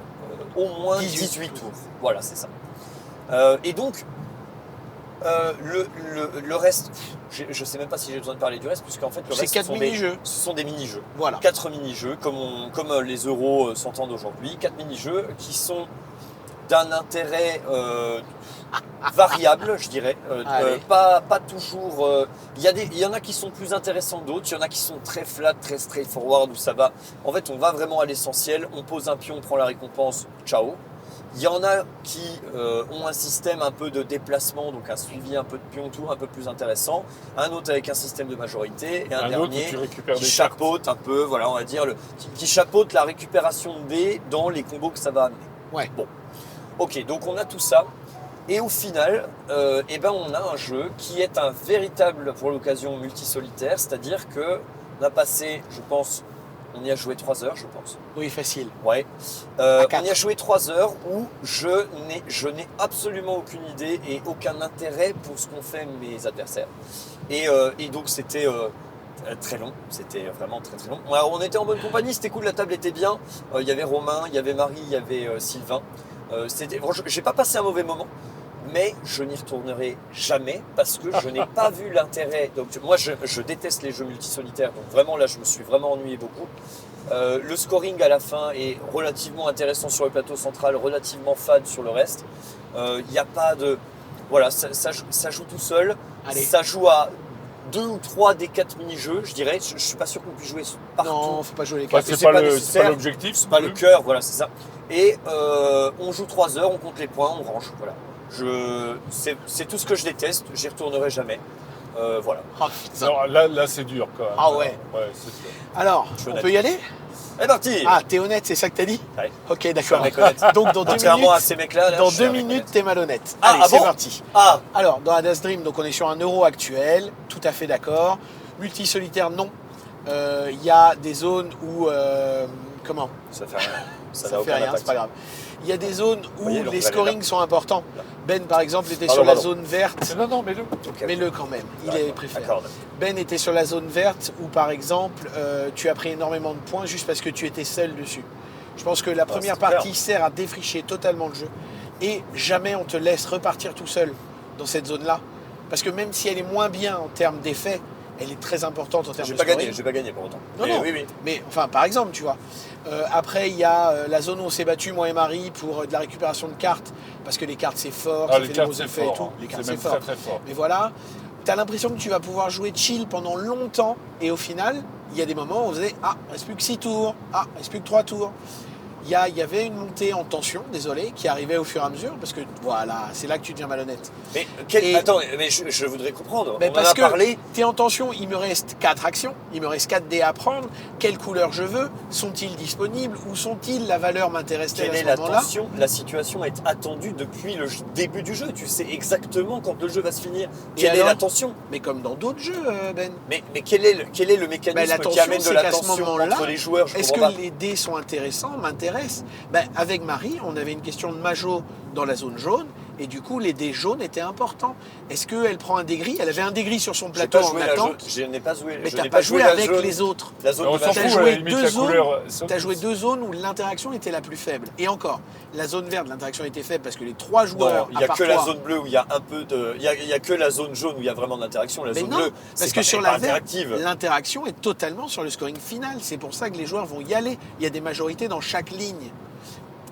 au moins 18 tours. Voilà, c'est ça. Et donc, le reste, je ne sais même pas si j'ai besoin de parler du reste, puisqu'en fait, le C'est reste, 4 mini-jeux. ce sont des mini-jeux. Voilà. 4 mini-jeux, comme les euros s'entendent aujourd'hui. 4 mini-jeux qui sont d'un intérêt variable, je dirais. Allez. Pas toujours. Il y en a qui sont plus intéressants que d'autres. Il y en a qui sont très flat, très straightforward, où ça va. En fait, on va vraiment à l'essentiel. On pose un pion, on prend la récompense, ciao. Il y en a qui ont un système un peu de déplacement, donc un suivi un peu de pion, tout un peu plus intéressant. Un autre avec un système de majorité et un autre où dernier tu récupères qui des chapeaute un peu, voilà, on va dire, qui chapeaute la récupération de dés dans les combos que ça va amener. Ouais. Bon, ok, donc on a tout ça. Et au final, eh ben on a un jeu qui est un véritable, pour l'occasion, multi-solitaire, c'est-à-dire que on a passé, je pense, on y a joué 3 heures, je pense. Oui, facile. Ouais. À On quatre. y a joué 3 heures où je n'ai absolument aucune idée et aucun intérêt pour ce qu'ont fait mes adversaires. Et donc c'était très long, c'était vraiment très très long. Alors, on était en bonne compagnie, c'était cool, la table était bien. Il y avait Romain, il y avait Marie, il y avait Sylvain. J'ai pas passé un mauvais moment, mais je n'y retournerai jamais parce que je n'ai pas vu l'intérêt. Donc moi, je déteste les jeux multisolitaires, donc vraiment là, je me suis vraiment ennuyé beaucoup. Le scoring à la fin est relativement intéressant sur le plateau central, relativement fade sur le reste. Il n'y a pas de... Voilà, ça joue tout seul. Allez. Ça joue à 2 ou 3 des 4 mini-jeux, je dirais. Je suis pas sûr qu'on puisse jouer partout. Non, faut pas jouer les Bah, cartes. c'est pas nécessaire. l'objectif. C'est pas le cœur, voilà, c'est ça. Et on joue 3 heures, on compte les points, on range. Voilà. C'est tout ce que je déteste, j'y retournerai jamais. Voilà. Oh, putain. Alors, là c'est dur quand même. Ah ouais. Ouais, c'est sûr. Alors, Je suis on honnête. peut y aller? C'est parti. Ah, t'es honnête, c'est ça que t'as dit? Ouais. Ok, Je suis un d'accord. mec honnête. Donc dans 2 Contrairement à minutes, ces mecs-là, là, dans je suis 2 un mec minutes, honnête. t'es malhonnête. Ah, Allez, ah c'est bon parti. Ah, Alors, dans Adas Dream, donc on est sur un euro actuel, tout à fait d'accord. Multi-solitaire, non. Il y a des zones où... comment? ça fait rien. Ça n'a Ça fait aucun rien, impact. c'est pas grave. Il y a des zones où voyez, donc, les vous allez scorings là. sont importants. Ben, par exemple, était Pardon, sur la pardon. zone verte. Non, mais le. Ok. Mets-le quand même, il est préféré. D'accord. Ben était sur la zone verte où, par exemple, tu as pris énormément de points juste parce que tu étais seul dessus. Je pense que la première c'est clair. partie sert à défricher totalement le jeu. Et jamais on te laisse repartir tout seul dans cette zone-là. Parce que même si elle est moins bien en termes d'effet, elle est très importante en termes J'ai de pas scoring. gagné, j'ai pas gagné pour autant. Non, Mais non. oui, oui. Mais enfin, par exemple, tu vois. Après, il y a la zone où on s'est battu, moi et Marie, pour de la récupération de cartes. Parce que les cartes, c'est fort, Ah, ça les fait des cartes, gros c'est effets et fort. tout. hein. Les cartes, C'est c'est même fort. très très fort. Mais voilà, tu as l'impression que tu vas pouvoir jouer chill pendant longtemps. Et au final, il y a des moments où on faisait ah, il reste plus que 6 tours. Ah, il reste plus que 3 tours. Il y avait une montée en tension, désolé, qui arrivait au fur et à mesure. Parce que voilà, c'est là que tu deviens malhonnête. Mais Et- attends, mais je voudrais comprendre. Mais On parce en a que parlé. tu es en tension, il me reste 4 actions, il me reste 4 dés à prendre. Quelle couleur je veux? Sont-ils disponibles? Où sont-ils? La valeur m'intéresse-t-elle Quelle est à la ce moment-là? tension? La situation est attendue depuis le début du jeu. Tu sais exactement quand le jeu va se finir. Et Quelle est alors la tension? Mais comme dans d'autres jeux, Ben. Mais quel est le mécanisme la qui tension, amène de c'est la qu'à ce tension moment-là, entre les joueurs? Je Est-ce comprends que pas. les dés sont intéressants? M'intéresse. Avec Marie, on avait une question de Majo dans la zone jaune, et du coup, les dés jaunes étaient importants. Est-ce qu'elle prend un dé gris? Elle avait un dé gris sur son J'ai plateau pas en joué la attente. jaune. Je n'ai pas joué. Mais je t'as n'ai pas joué la avec jaune- les autres. La zone Mais on de s'en T'as Majo. fout, à joué la limite, deux la zones. couleur. Tu as joué 2 zones où l'interaction était la plus faible. Et encore, la zone verte, l'interaction était faible parce que les 3 joueurs, Non, il n'y à a part que la toi- zone bleue où il y a un peu de. Il y a que la zone jaune où il y a vraiment d'interaction. La Mais zone non, bleue, parce c'est que pas- sur elle est la pas verte, interactive. l'interaction est totalement sur le scoring final. C'est pour ça que les joueurs vont y aller. Il y a des majorités dans chaque ligne.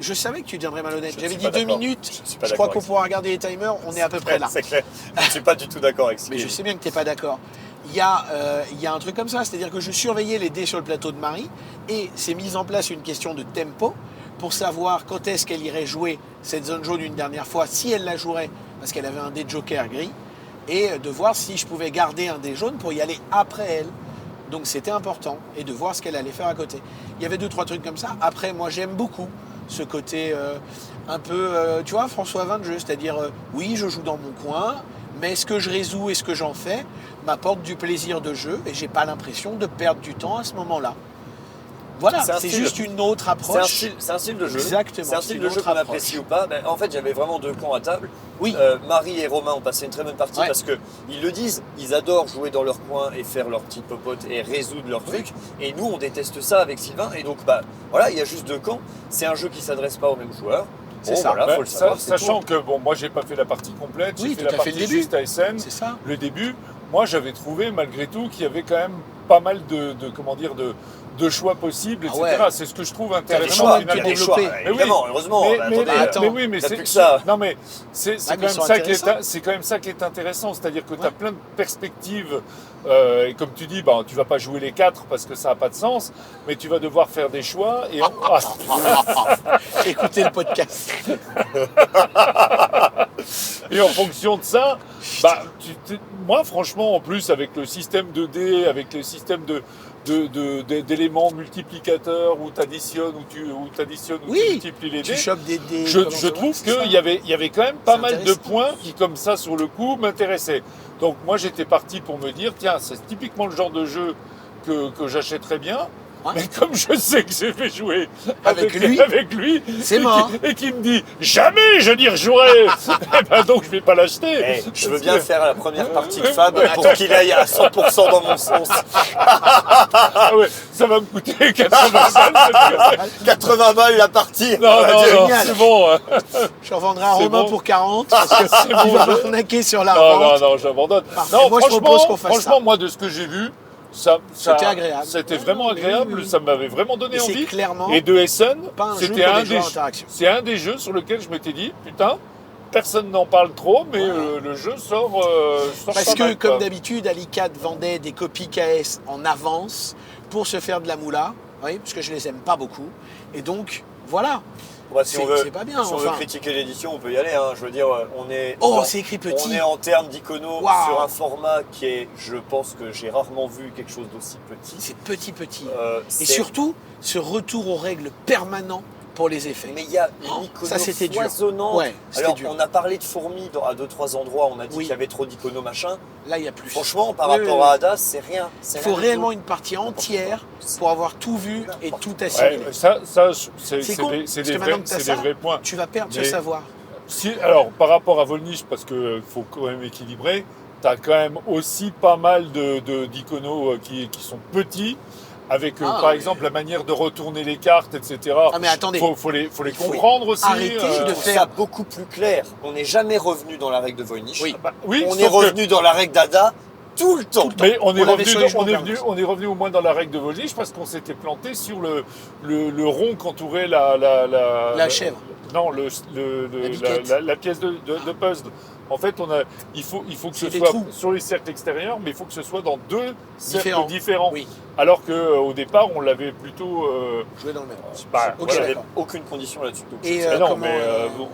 Je savais que tu deviendrais malhonnête. Je ne J'avais suis dit pas 2 d'accord. minutes. Je suis pas Je crois d'accord qu'on pourra regarder les timers. On est à peu près là. C'est clair. Je ne suis pas du tout d'accord avec ce Mais qui je est sais bien que tu n'es pas d'accord. Il y a un truc comme ça, c'est-à-dire que je surveillais les dés sur le plateau de Marie et c'est mis en place une question de tempo pour savoir quand est-ce qu'elle irait jouer cette zone jaune une dernière fois, si elle la jouerait, parce qu'elle avait un dé joker gris, et de voir si je pouvais garder un dé jaune pour y aller après elle. Donc c'était important, et de voir ce qu'elle allait faire à côté. Il y avait 2-3 trucs comme ça. Après, moi j'aime beaucoup ce côté un peu, tu vois, François 20 de jeu, c'est-à-dire, oui, je joue dans mon coin, mais ce que je résous et ce que j'en fais m'apporte du plaisir de jeu et j'ai pas l'impression de perdre du temps à ce moment-là. Voilà, C'est un c'est style. juste une autre C'est approche. un style de jeu. Exactement, C'est un c'est style une de jeu autre qu'on approche. apprécie ou pas. En fait, j'avais vraiment 2 camps à table. Oui. Marie et Romain ont passé une très bonne partie Ouais. parce qu'ils le disent, ils adorent jouer dans leur coin et faire leur petite popote et résoudre leurs trucs. Et nous, on déteste ça avec Sylvain. Et donc, voilà, il y a juste 2 camps. C'est un jeu qui ne s'adresse pas aux mêmes joueurs. C'est ça. Voilà, faut le savoir. c'est Sachant tout. que bon, moi j'ai pas fait la partie complète, Oui, j'ai fait tout la à fait partie le début. juste ASN, C'est ça. le début. Moi j'avais trouvé malgré tout qu'il y avait quand même pas mal de choix possibles, Ah etc. ouais. C'est ce que je trouve Il y a des intéressant choix, finalement. il y a des choix. développer. Mais oui. Évidemment, heureusement. Mais attends, oui, mais t'as c'est plus que ça. Non, mais c'est Ah, quand mais même ils sont ça qui est, intéressants. c'est quand même ça qui est intéressant, c'est-à-dire que tu as Ouais. plein de perspectives. Et comme tu dis, tu vas pas jouer les 4 parce que ça n'a pas de sens, mais tu vas devoir faire des choix. Et Écoutez le podcast. Et en fonction de ça, moi franchement, en plus avec le système de dés, avec le système d'éléments multiplicateurs où tu additionnes, où tu Oui, multiplies les Tu dés, chopes des dés. je comment ça va, trouve c'est ça. qu'il y avait quand même pas C'est mal de intéressant. points qui, comme ça, sur le coup, m'intéressaient. Donc moi, j'étais parti pour me dire, tiens, c'est typiquement le genre de jeu que j'achèterais bien. Ouais. Mais comme je sais que j'ai fait jouer Avec lui, c'est et mort. et qui me dit jamais je n'y rejouerai, eh ben donc je vais pas l'acheter. Je veux bien faire la première partie de Fab pour qu'il aille à 100% dans mon sens. Ah ouais, ça va me coûter 80 balles. 80 balles la partie. Non, génial. c'est bon. Je revendrai à C'est Romain bon. pour 40 parce que C'est il bon, va je- m'arnaquer sur la Non, vente. non, j'abandonne. Parfait. Non, Moi, je propose qu'on fasse franchement, ça. moi, de ce que j'ai vu, C'était agréable. C'était Ouais, vraiment non, mais agréable, oui. ça m'avait vraiment donné Et c'est envie. clairement Et de Essen, pas un jeu c'était pour un les joueurs des d'interaction. c'est un des jeux sur lequel je m'étais dit, putain, personne n'en parle trop, mais le jeu sort Parce pas que, mal, comme quoi. d'habitude, Alicat vendait des copies KS en avance pour se faire de la moula. Oui, parce que je les aime pas beaucoup. Et donc, voilà. Bah, si on veut, c'est pas bien, si on veut enfin. critiquer l'édition, on peut y aller. Hein. Je veux dire, on est. Oh, dans- c'est écrit petit. On est en termes d'icono Waouh. sur un format qui est, je pense que j'ai rarement vu quelque chose d'aussi petit. C'est petit. C'est- Et surtout, ce retour aux règles permanent pour les effets. Mais il y a Oh, une icono ça, c'était dur. foisonnante. Ouais, c'était Alors, dur. on a parlé de fourmis à 2-3 endroits, on a dit Oui. qu'il y avait trop d'icono machin. Là, il y a plus. Franchement, par Oui, rapport oui, à oui. Hadas, c'est rien. Il faut réellement une partie entière pour avoir tout vu et tout assimilé. Ouais, ça c'est C'est con, c'est parce des que vrais, maintenant que t'as c'est ça, des vrais points. Tu vas perdre Mais- ce savoir. Si, alors, par rapport à Volniche, parce qu'il faut quand même équilibrer, tu as quand même aussi pas mal d'iconos qui sont petits, avec par oui. exemple la manière de retourner les cartes, etc. Ah, mais attendez. Faut les faut comprendre aussi. arrêter Je de trouve faire- ça beaucoup plus clair. On n'est jamais revenu dans la règle de Voynich. Oui. Oui, On sauf est que- revenu dans la règle d'Ada tout le temps. Mais on est On l'avait revenu, sur les on est joueurs venu, on est revenu au moins dans la règle de Volniche parce qu'on s'était planté sur le rond qu'entourait La chèvre. Non, La biquette. la pièce de puzzle. En fait, il faut que ce C'est des soit trous. sur les cercles extérieurs, mais il faut que ce soit dans deux cercles Différents. différents. Oui. Alors qu'au départ, on l'avait plutôt. Jouer dans le même. Bah, Ok, J'avais voilà. d'accord. aucune condition là-dessus. Donc, Et Mais non, comment, mais, bon.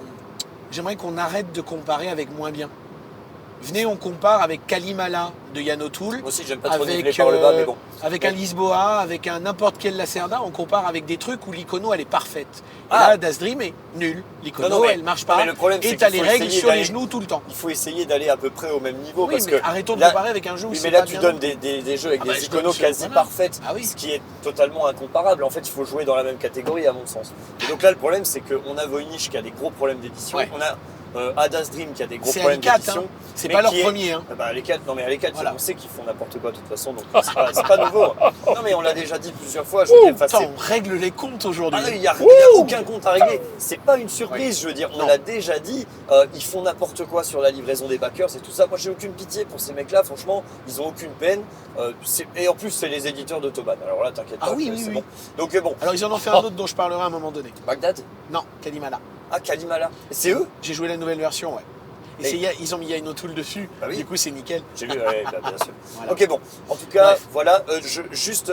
j'aimerais qu'on arrête de comparer avec moins bien. Venez, on compare avec Kalimala de Yann O'Toole, moi aussi, j'aime pas trop niveler avec, par le bas, mais bon. avec un Lisboa, avec un n'importe quel Lacerda. On compare avec des trucs où l'icono elle est parfaite. Et Ah. là, Das Dream est nul. L'icono Non, mais- elle marche non, pas. mais le problème, c'est Et qu'il t'as les faut règles essayer sur les d'aller- genoux tout le temps. Il faut essayer d'aller à peu près au même niveau. Oui, parce mais que arrêtons de là- comparer avec un jeu où Oui, c'est mais là, pas tu bien. donnes des jeux avec Ah bah, des je donne iconos sur- quasi voilà. parfaites, Ah oui. ce qui est totalement incomparable. En fait, il faut jouer dans la même catégorie, à mon sens. Et donc là, le problème, c'est qu'on a Voynich qui a des gros problèmes d'édition. Ouais. On a Hadas Dream qui a des gros C'est problèmes Alicat, d'édition. hein. C'est mais pas leur qui est- premier. Hein. Ah bah, les 4, non mais les 4, Voilà. on sait qu'ils font n'importe quoi de toute façon, donc c'est pas nouveau. Non mais on l'a déjà dit plusieurs fois, je veux dire, enfin, Attends, c'est- on règle les comptes aujourd'hui. il n'y a, aucun compte à régler. C'est pas une surprise, je veux dire. On Non. l'a déjà dit. Ils font n'importe quoi sur la livraison des backers et tout ça. Moi, j'ai aucune pitié pour ces mecs-là. Franchement, ils ont aucune peine. Et en plus, c'est les éditeurs de Toban. Alors là, t'inquiète Ah pas, oui, que oui, c'est oui. bon. Donc bon. Alors ils en ont fait un autre dont je parlerai à un moment donné. Bagdad. Non, Kalimala. Ah, Kalimala. C'est eux. J'ai joué la nouvelle version, ouais. Et Et- ils ont mis Yann O'Toole dessus. Bah oui. Du coup, c'est nickel. J'ai vu. Ouais, bah, bien sûr. Voilà. Ok, bon. En tout cas, Bref. voilà. Juste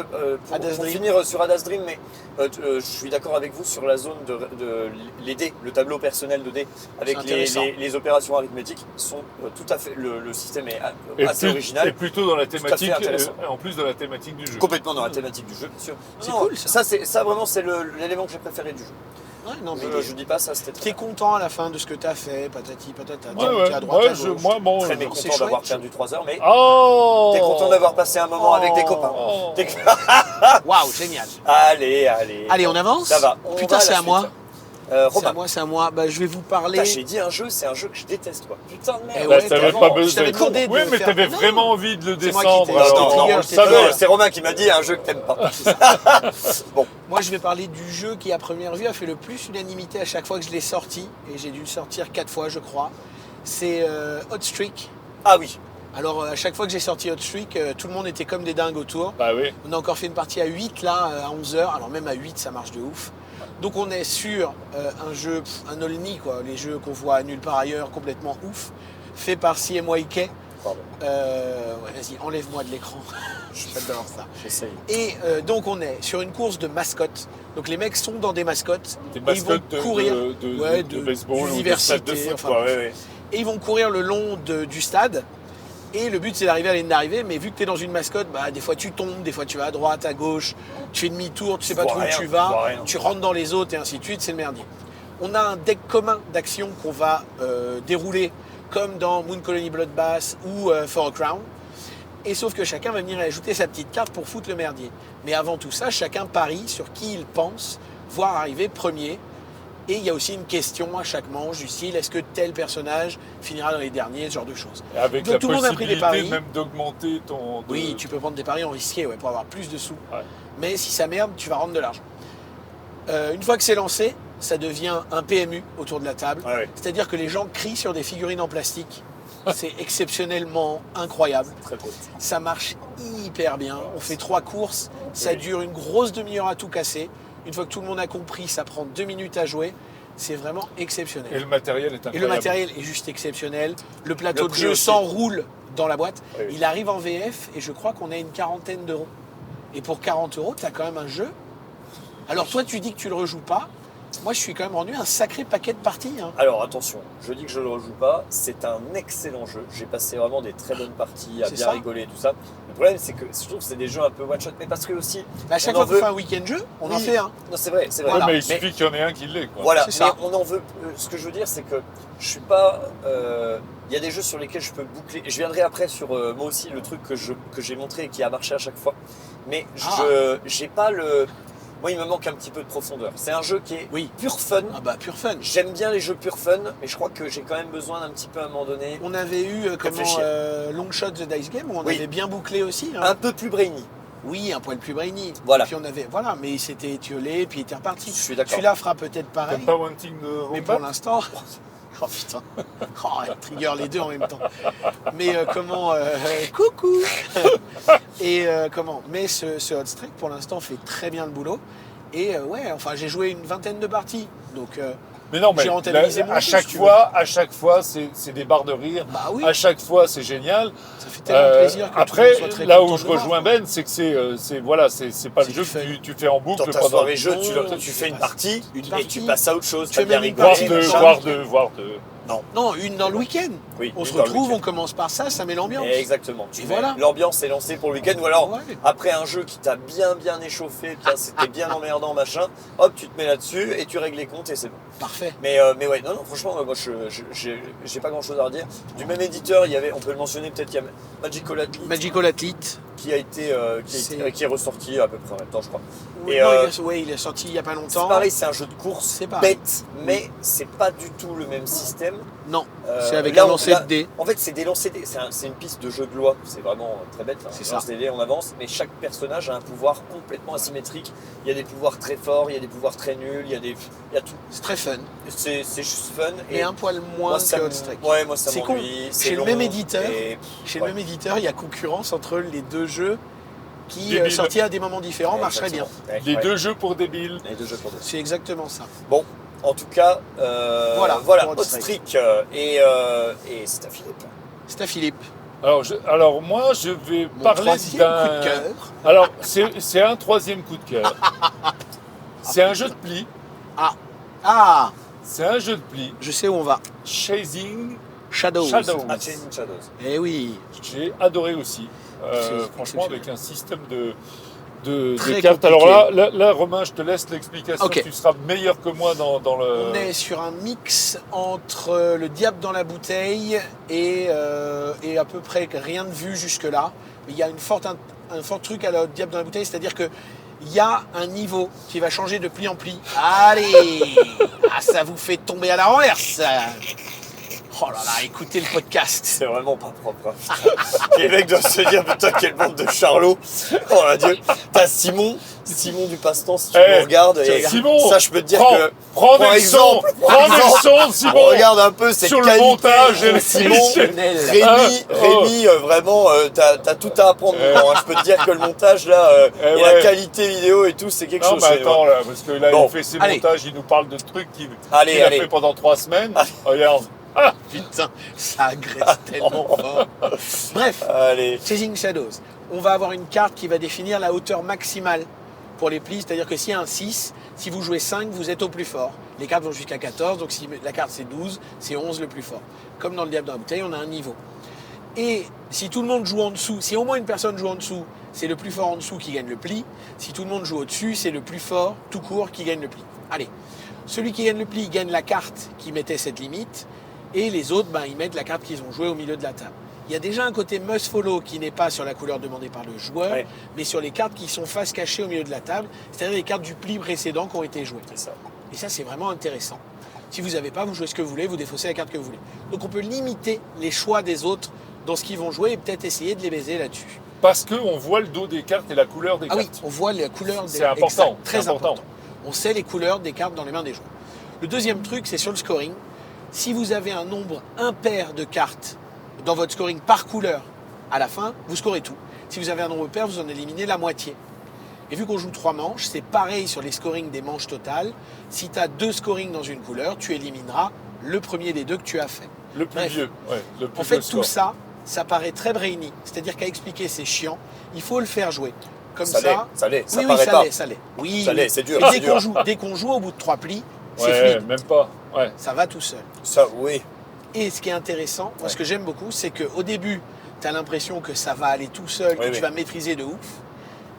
Hadas pour Dream. finir sur Hadas Dream, mais je suis d'accord avec vous sur la zone de les dés, le tableau personnel de dés, avec C'est intéressant. les opérations arithmétiques sont tout à fait. Le système est assez Et original. plutôt dans la fait thématique, intéressant. en plus de la thématique du jeu. Complètement dans la thématique du jeu, bien sûr. C'est Non, cool, ça. Ça vraiment, c'est l'élément que j'ai préféré du jeu. Ouais, non, mais Je dis pas ça, c'était très, t'es content à la fin de ce que t'as fait, patati patata. Ouais, tu ouais, es à droite, ouais, à gauche. moi, bon, très je- mécontent c'est d'avoir chouette. perdu 3 heures, mais Oh t'es content d'avoir passé un moment avec des copains. Oh. T'es- Waouh, génial. Allez. Allez, on avance. Ça va. On Putain, va à c'est la à moi. suite. Romain. C'est à moi. Bah, je vais vous parler. Putain, j'ai dit un jeu, c'est un jeu que je déteste, quoi. Putain de merde. Eh Bah, ouais, t'avais t'as pas raison. besoin. Je t'avais demandé de Oui, mais faire- t'avais Non. vraiment envie de le C'est moi qui descendre. t'ai- Non, alors, non, Trigger, non, je t'ai ça dit, va, ouais. c'est Romain qui m'a dit un jeu que t'aimes pas. Bon, Moi, je vais parler du jeu qui, à première vue, a fait le plus unanimité à chaque fois que je l'ai sorti. Et j'ai dû le sortir 4 fois, je crois. C'est Hot Streak. ah oui. Alors, à chaque fois que j'ai sorti Hot Streak, tout le monde était comme des dingues autour. Bah oui. On a encore fait une partie à 8 là, à 11h. Alors même à 8, ça marche de ouf. Donc on est sur un jeu, un olni quoi, les jeux qu'on voit nulle part ailleurs, complètement ouf, fait par CMYK. Pardon, Ouais, vas-y, enlève-moi de l'écran. J'adore ça. j'essaye. Et donc on est sur une course de mascottes. Donc les mecs sont dans des mascottes. Des et ils vont mascottes courir. de de baseball ou de d'université, stade de foot, enfin, quoi. Ouais, ouais. Et ils vont courir le long du stade. Et le but, c'est d'arriver à la ligne d'arrivée. Mais vu que tu es dans une mascotte, bah, des fois tu tombes, des fois tu vas à droite, à gauche, tu fais demi-tour, tu sais pas vois trop où rien, tu tu vois vas, rien. tu rentres dans les autres et ainsi de suite, c'est le merdier. On a un deck commun d'actions qu'on va dérouler comme dans Moon Colony Bloodbath ou For a Crown. Et sauf que chacun va venir ajouter sa petite carte pour foutre le merdier. Mais avant tout ça, chacun parie sur qui il pense voir arriver premier. Et il y a aussi une question à chaque manche du style, est-ce que tel personnage finira dans les derniers, ce genre de choses. Et avec Donc, la tout le monde a pris des paris. possibilité même d'augmenter ton... Oui, tu peux prendre des paris en risqué pour avoir plus de sous. Ouais. Mais si ça merde, tu vas rendre de l'argent. Une fois que c'est lancé, ça devient un PMU autour de la table. Ouais. C'est-à-dire que les gens crient sur des figurines en plastique. C'est exceptionnellement incroyable. Très beau. Ça marche hyper bien. On fait 3 courses. Ça Oui. dure une grosse demi-heure à tout casser. Une fois que tout le monde a compris, ça prend 2 minutes à jouer. C'est vraiment exceptionnel. Et le matériel est incroyable. Et le matériel est juste exceptionnel. Le plateau Le de prix jeu aussi. s'enroule dans la boîte. Oui. Il arrive en VF et je crois qu'on a une quarantaine d'euros. Et pour 40 euros, tu as quand même un jeu. Alors toi, tu dis que tu le rejoues pas. Moi, je suis quand même rendu un sacré paquet de parties. Hein. Alors attention, je dis que je ne le rejoue pas, c'est un excellent jeu. J'ai passé vraiment des très bonnes parties, à C'est bien ça. rigoler et tout ça. Le problème, c'est que je trouve que c'est des jeux un peu one-shot, mais parce que aussi. Mais à chaque on en fois qu'on veut- fait un week-end jeu, on en Oui. fait un. Non, c'est vrai, c'est vrai. Ouais, Voilà. mais il suffit qu'il y en ait un qui l'ait. Quoi. Voilà, C'est mais ça. on en veut. Ce que je veux dire, c'est que je suis pas. Il y a des jeux sur lesquels je peux boucler. Je viendrai après sur moi aussi le truc que j'ai montré et qui a marché à chaque fois. Mais je j'ai pas le. Moi, il me manque un petit peu de profondeur. C'est un jeu qui est Oui. pur fun. Ah bah, pur fun. J'aime bien les jeux pur fun, mais je crois que j'ai quand même besoin d'un petit peu à un moment donné. On avait eu Réfléchir. Long Shot The Dice Game où on Oui. avait bien bouclé aussi. Hein. Un peu plus brainy. Oui, un poil plus brainy. Voilà. Puis on avait, voilà, mais il s'était étiolé, puis il était reparti. Je suis d'accord. Celui-là fera peut-être pareil. T'aimes pas Wanting de Mais Wombat pour l'instant. Oh putain. Oh, elle trigger les deux en même temps. Mais coucou. Et comment. Mais ce Hot Strike pour l'instant fait très bien le boulot. Et ouais, enfin j'ai joué une vingtaine de parties. Donc Mais non, mais J'ai rentabilisé mon à jeu, chaque si tu fois, c'est des barres de rire. bah oui, À chaque fois, c'est génial. ça fait tellement plaisir que Après, tout le monde soit très là content où de je le voir, rejoins quoi. Ben, c'est que c'est voilà, c'est pas C'est le jeu du fun. que tu fais en boucle Dans ta pendant soirée jeu, Non, tu fais une passes partie une et partie. tu passes à autre chose. Tu T'as fais bien même une voire partie, rigolé. deux, machin. voire deux. Non, une dans le week-end. Oui, On une se dans le retrouve, on week-end. commence par ça, ça met l'ambiance. Exactement. Et voilà. L'ambiance est lancée pour le week-end. Ou alors, Ouais. après un jeu qui t'a bien échauffé, c'était bien emmerdant, machin, hop, tu te mets là-dessus et tu règles les comptes et c'est bon. Parfait. Mais ouais, non, franchement, moi, j'ai pas grand-chose à redire. Du même éditeur, il y avait, on peut le mentionner, peut-être, il y a Magical Athlete Magical Athlete. qui est ressorti à peu près en même temps, je crois. Oui, Et, non, il est sorti il n'y a pas C'est longtemps. pareil, c'est un jeu de course C'est pareil. bête, mais c'est pas du tout le même système. Non, Euh, c'est avec là, un lancer là- de dés. En fait, c'est des lancers de dés. C'est une piste de jeu de loi. C'est vraiment très bête. Hein. C'est On ça. lance des dés, on avance. Mais chaque personnage a un pouvoir complètement asymétrique. Il y a des pouvoirs très forts, il y a des pouvoirs très nuls, il y a tout. C'est très fun. C'est juste fun. Mais un poil moins moi, ça que me- Hot Strike. Ouais, moi ça C'est con. m'ennuie. c'est Chez le long, même éditeur, et- Chez ouais. le même éditeur, il y a concurrence entre les deux jeux qui, Débiles. sortis à des moments différents, Ouais, marcheraient bien. exactement. Ouais, Les ouais. deux jeux pour débiles. Les deux jeux pour deux. C'est exactement ça. Bon, en tout cas, Voilà, voilà pour Hot Hot Strike. Streak et c'est à Philippe. C'est à Philippe. Alors moi, je vais Mon parler troisième coup d'un. de cœur. Alors, c'est un troisième coup de cœur. C'est un jeu de pli. Ah, C'est un jeu de pli. je sais où on va. Chasing Shadows. Shadows. Ah, Chasing Shadows. Eh oui. J'ai adoré aussi. C'est Franchement, exceptionnel. avec un système de Très cartes. compliqué. Alors là, Romain, je te laisse l'explication. Ok. Tu seras meilleur que moi dans le. On est sur un mix entre le diable dans la bouteille et à peu près rien de vu jusque-là. Il y a un fort truc à la diable dans la bouteille, c'est-à-dire que il y a un niveau qui va changer de pli en pli. Allez, ça vous fait tomber à la renverse. Oh là là, écoutez le podcast. C'est vraiment pas propre. Hein. Les mecs doivent se dire putain quelle bande de charlots. Oh mon dieu. T'as Simon du passe-temps si tu Eh, me regardes. Et Simon, ça je peux te dire que prends par des sons, exemple, prends des sons, Simon. on regarde un peu cette sur le qualité montage et de les Simon. Exceptionnel. Rémi, vraiment, t'as tout à apprendre. dedans, hein. Je peux te dire que le montage là et ouais. la qualité vidéo et tout, c'est quelque Non, chose. mais c'est- attends, là, parce que là, Bon, il fait ses allez. montages, il nous parle de trucs qu'il Allez, a allez. fait pendant 3 semaines. Regarde. Ah, Putain, ça agresse tellement fort. Bref, Allez. Chasing Shadows. On va avoir une carte qui va définir la hauteur maximale pour les plis, c'est-à-dire que s'il y a un 6, si vous jouez 5, vous êtes au plus fort. Les cartes vont jusqu'à 14, donc si la carte c'est 12, c'est 11 le plus fort. Comme dans le Diable dans la bouteille, on a un niveau. Et si tout le monde joue en dessous, si au moins une personne joue en dessous, c'est le plus fort en dessous qui gagne le pli. Si tout le monde joue au-dessus, c'est le plus fort tout court qui gagne le pli. Allez, celui qui gagne le pli gagne la carte qui mettait cette limite, et les autres, ils mettent la carte qu'ils ont jouée au milieu de la table. il y a déjà un côté must follow qui n'est pas sur la couleur demandée par le joueur, Ouais. mais sur les cartes qui sont face cachée au milieu de la table, c'est-à-dire les cartes du pli précédent qui ont été jouées. C'est ça. Et ça, c'est vraiment intéressant. Si vous n'avez pas, vous jouez ce que vous voulez, vous défaussez la carte que vous voulez. Donc on peut limiter les choix des autres dans ce qu'ils vont jouer et peut-être essayer de les baiser là-dessus. Parce qu'on voit le dos des cartes et la couleur des Ah oui, cartes. on voit la couleur des C'est important, Exact, très c'est important. On sait les couleurs des cartes dans les mains des joueurs. Le deuxième truc, c'est sur le scoring. Si vous avez un nombre impair de cartes dans votre scoring par couleur, à la fin, vous scorez tout. Si vous avez un nombre pair, vous en éliminez la moitié. Et vu qu'on joue 3 manches, c'est pareil sur les scorings des manches totales. Si tu as 2 scorings dans une couleur, tu élimineras le premier des 2 que tu as fait. Le plus Bref. vieux. Ouais, le plus En fait, vieux tout score. ça paraît très brainy. C'est-à-dire qu'à expliquer, c'est chiant. Il faut le faire jouer. Comme Ça ça. l'est, ça l'est, ça oui, paraît ça pas. l'est, ça l'est. Oui, Ça l'est, oui. c'est dur, Et c'est dur. dès qu'on joue au bout de 3 plis, c'est Ouais, fluide. même pas. Ouais. Ça va tout seul. Ça, oui. Et ce qui est intéressant, moi, Ouais. ce que j'aime beaucoup, c'est qu'au début, tu as l'impression que ça va aller tout seul, que Oui, tu oui. vas maîtriser de ouf.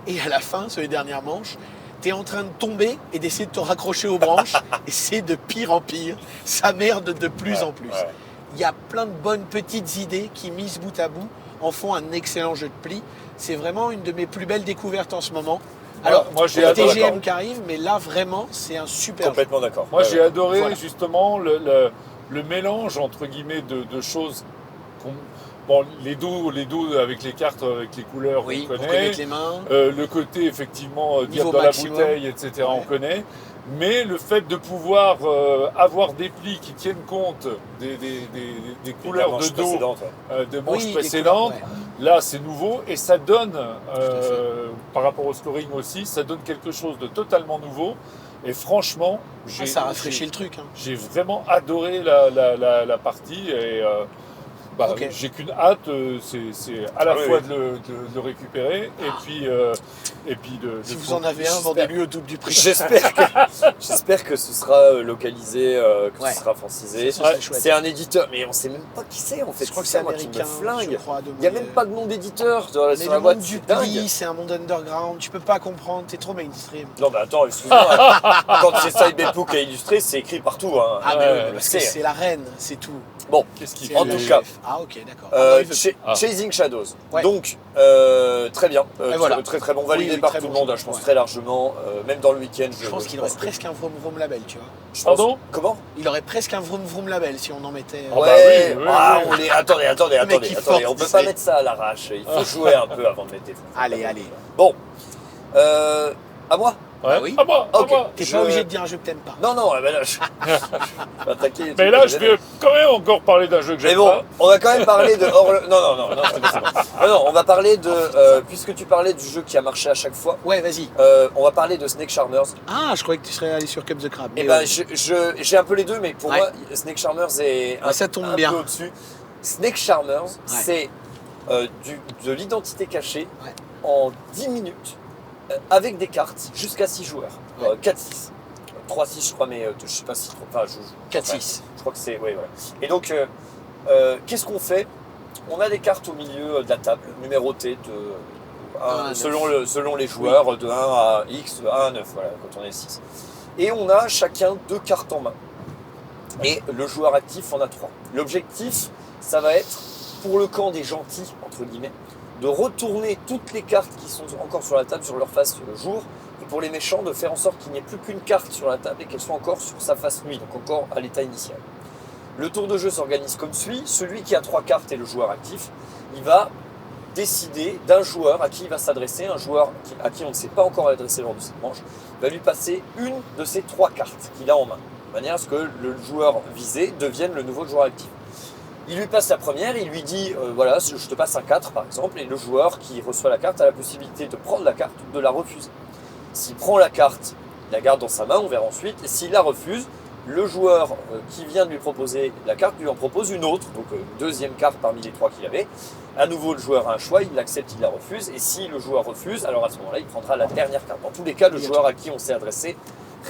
Et à la fin, sur les dernières manches, tu es en train de tomber et d'essayer de te raccrocher aux branches. Et c'est de pire en pire. Ça merde de plus en plus. Ouais. Il y a plein de bonnes petites idées qui, mises bout à bout, en font un excellent jeu de pli. C'est vraiment une de mes plus belles découvertes en ce moment. Alors, moi, j'ai il y a adoré. TGM qui arrive, mais là, vraiment, c'est un super jeu. Complètement d'accord. Moi, Ouais, j'ai ouais. adoré Voilà. justement le mélange entre guillemets de choses. Bon, les dos avec les cartes, avec les couleurs, Oui, on pour connaît. connaître les mains. Le côté effectivement diable dans maximum. la bouteille, etc. Ouais. On connaît. Mais le fait de pouvoir avoir des plis qui tiennent compte des couleurs de manches dos précédentes, ouais. de manches Oui, les précédentes, couleurs, là c'est nouveau et ça donne, fait. par rapport au scoring aussi, ça donne quelque chose de totalement nouveau. Et franchement, Ah, ça rafraîchit le truc. Hein. j'ai vraiment adoré la partie et Ok. j'ai qu'une hâte, c'est à la Ah oui, fois oui. de le récupérer et puis de Si de vous en avez un, j'espère. vendez-lui au double du prix. J'espère que ce sera localisé, que Ouais. ce sera francisé. Ce serait chouette. C'est un éditeur, mais on sait même pas qui c'est en fait. Je crois que C'est c'est ça moi qui me américain, je flingue. crois. Il n'y a même pas de nom d'éditeur sur Mais sur le la monde boîte, du c'est dingue. pli, c'est un monde underground. Tu peux pas comprendre, t'es trop mainstream. Non, mais attends, excuse-moi. Quand c'est Cyberpunk à illustrer, c'est écrit partout. Hein. Ah, ouais, mais ouais, oui, on le parce que sait. c'est la reine, c'est tout. Bon, qu'est-ce qu'il C'est En fait tout le- cas. Ah, ok, d'accord. Ah, non, il veut- Ah. Chasing Shadows. Ouais. Donc, très bien. voilà. Très très bon. Validé Oui, oui, par très tout le bon monde, jeu. hein, je pense Ouais. très largement. Même dans le week-end. Je pense qu'il aurait presque un vroom vroom label, tu vois. Je pense- Pardon Comment Il aurait presque un vroom vroom label si on en mettait. Ah bah Ouais, oui, oui, ah, oui. on est... Attendez, Le mec qui force, on peut tu pas sais. mettre ça à l'arrache. Il faut jouer un peu avant de mettre des fous. Allez, allez. Bon, à moi. Ouais. Ah oui. À moi, à Ok. moi. T'es Je- pas obligé de dire un jeu que t'aimes pas. Non, non, ben là, je vais attaquer. les Mais trucs là, que je j'aime. vais quand même encore parler d'un jeu que Mais j'aime bon, pas. on va quand même parler de. Non, c'est bon. Non, on va parler de. Puisque tu parlais du jeu qui a marché à chaque fois, Ouais, vas-y. on va parler de Snake Charmers. Ah, je croyais que tu serais allé sur Cup the Crab. Et mais ben, ouais. j'ai un peu les deux, mais pour Ouais. moi, Snake Charmers est Ah, ça tombe un bien. peu au-dessus. Snake Charmers, c'est de l'identité cachée Ouais. en 10 minutes avec des cartes jusqu'à 6 joueurs. Ouais. 4-6. 3-6, je crois, mais je sais pas si. Enfin, 4-6. je crois que c'est. Ouais, voilà. Et donc, qu'est-ce qu'on fait? On a des cartes au milieu de la table, numérotées à selon les joueurs, de 1 à X, de 1 à 9, voilà, quand on est 6. Et on a chacun 2 cartes en main. Et le joueur actif en a 3. L'objectif, ça va être, pour le camp des gentils, entre guillemets, de retourner toutes les cartes qui sont encore sur la table sur leur face jour, et pour les méchants, de faire en sorte qu'il n'y ait plus qu'une carte sur la table et qu'elle soit encore sur sa face nuit, donc encore à l'état initial. Le tour de jeu s'organise comme suit. Celui qui a 3 cartes est le joueur actif. Il va décider d'un joueur à qui il va s'adresser, un joueur à qui on ne s'est pas encore adressé lors de cette manche, va lui passer une de ces 3 cartes qu'il a en main, de manière à ce que le joueur visé devienne le nouveau joueur actif. Il lui passe la première, il lui dit voilà, je te passe un 4 par exemple, et le joueur qui reçoit la carte a la possibilité de prendre la carte ou de la refuser. S'il prend la carte, il la garde dans sa main, on verra ensuite, et s'il la refuse, le joueur qui vient de lui proposer la carte lui en propose une autre, donc une deuxième carte parmi les 3 qu'il avait. À nouveau, le joueur a un choix, il l'accepte, il la refuse, et si le joueur refuse, alors à ce moment-là, il prendra la dernière carte. Dans tous les cas, le joueur à qui on s'est adressé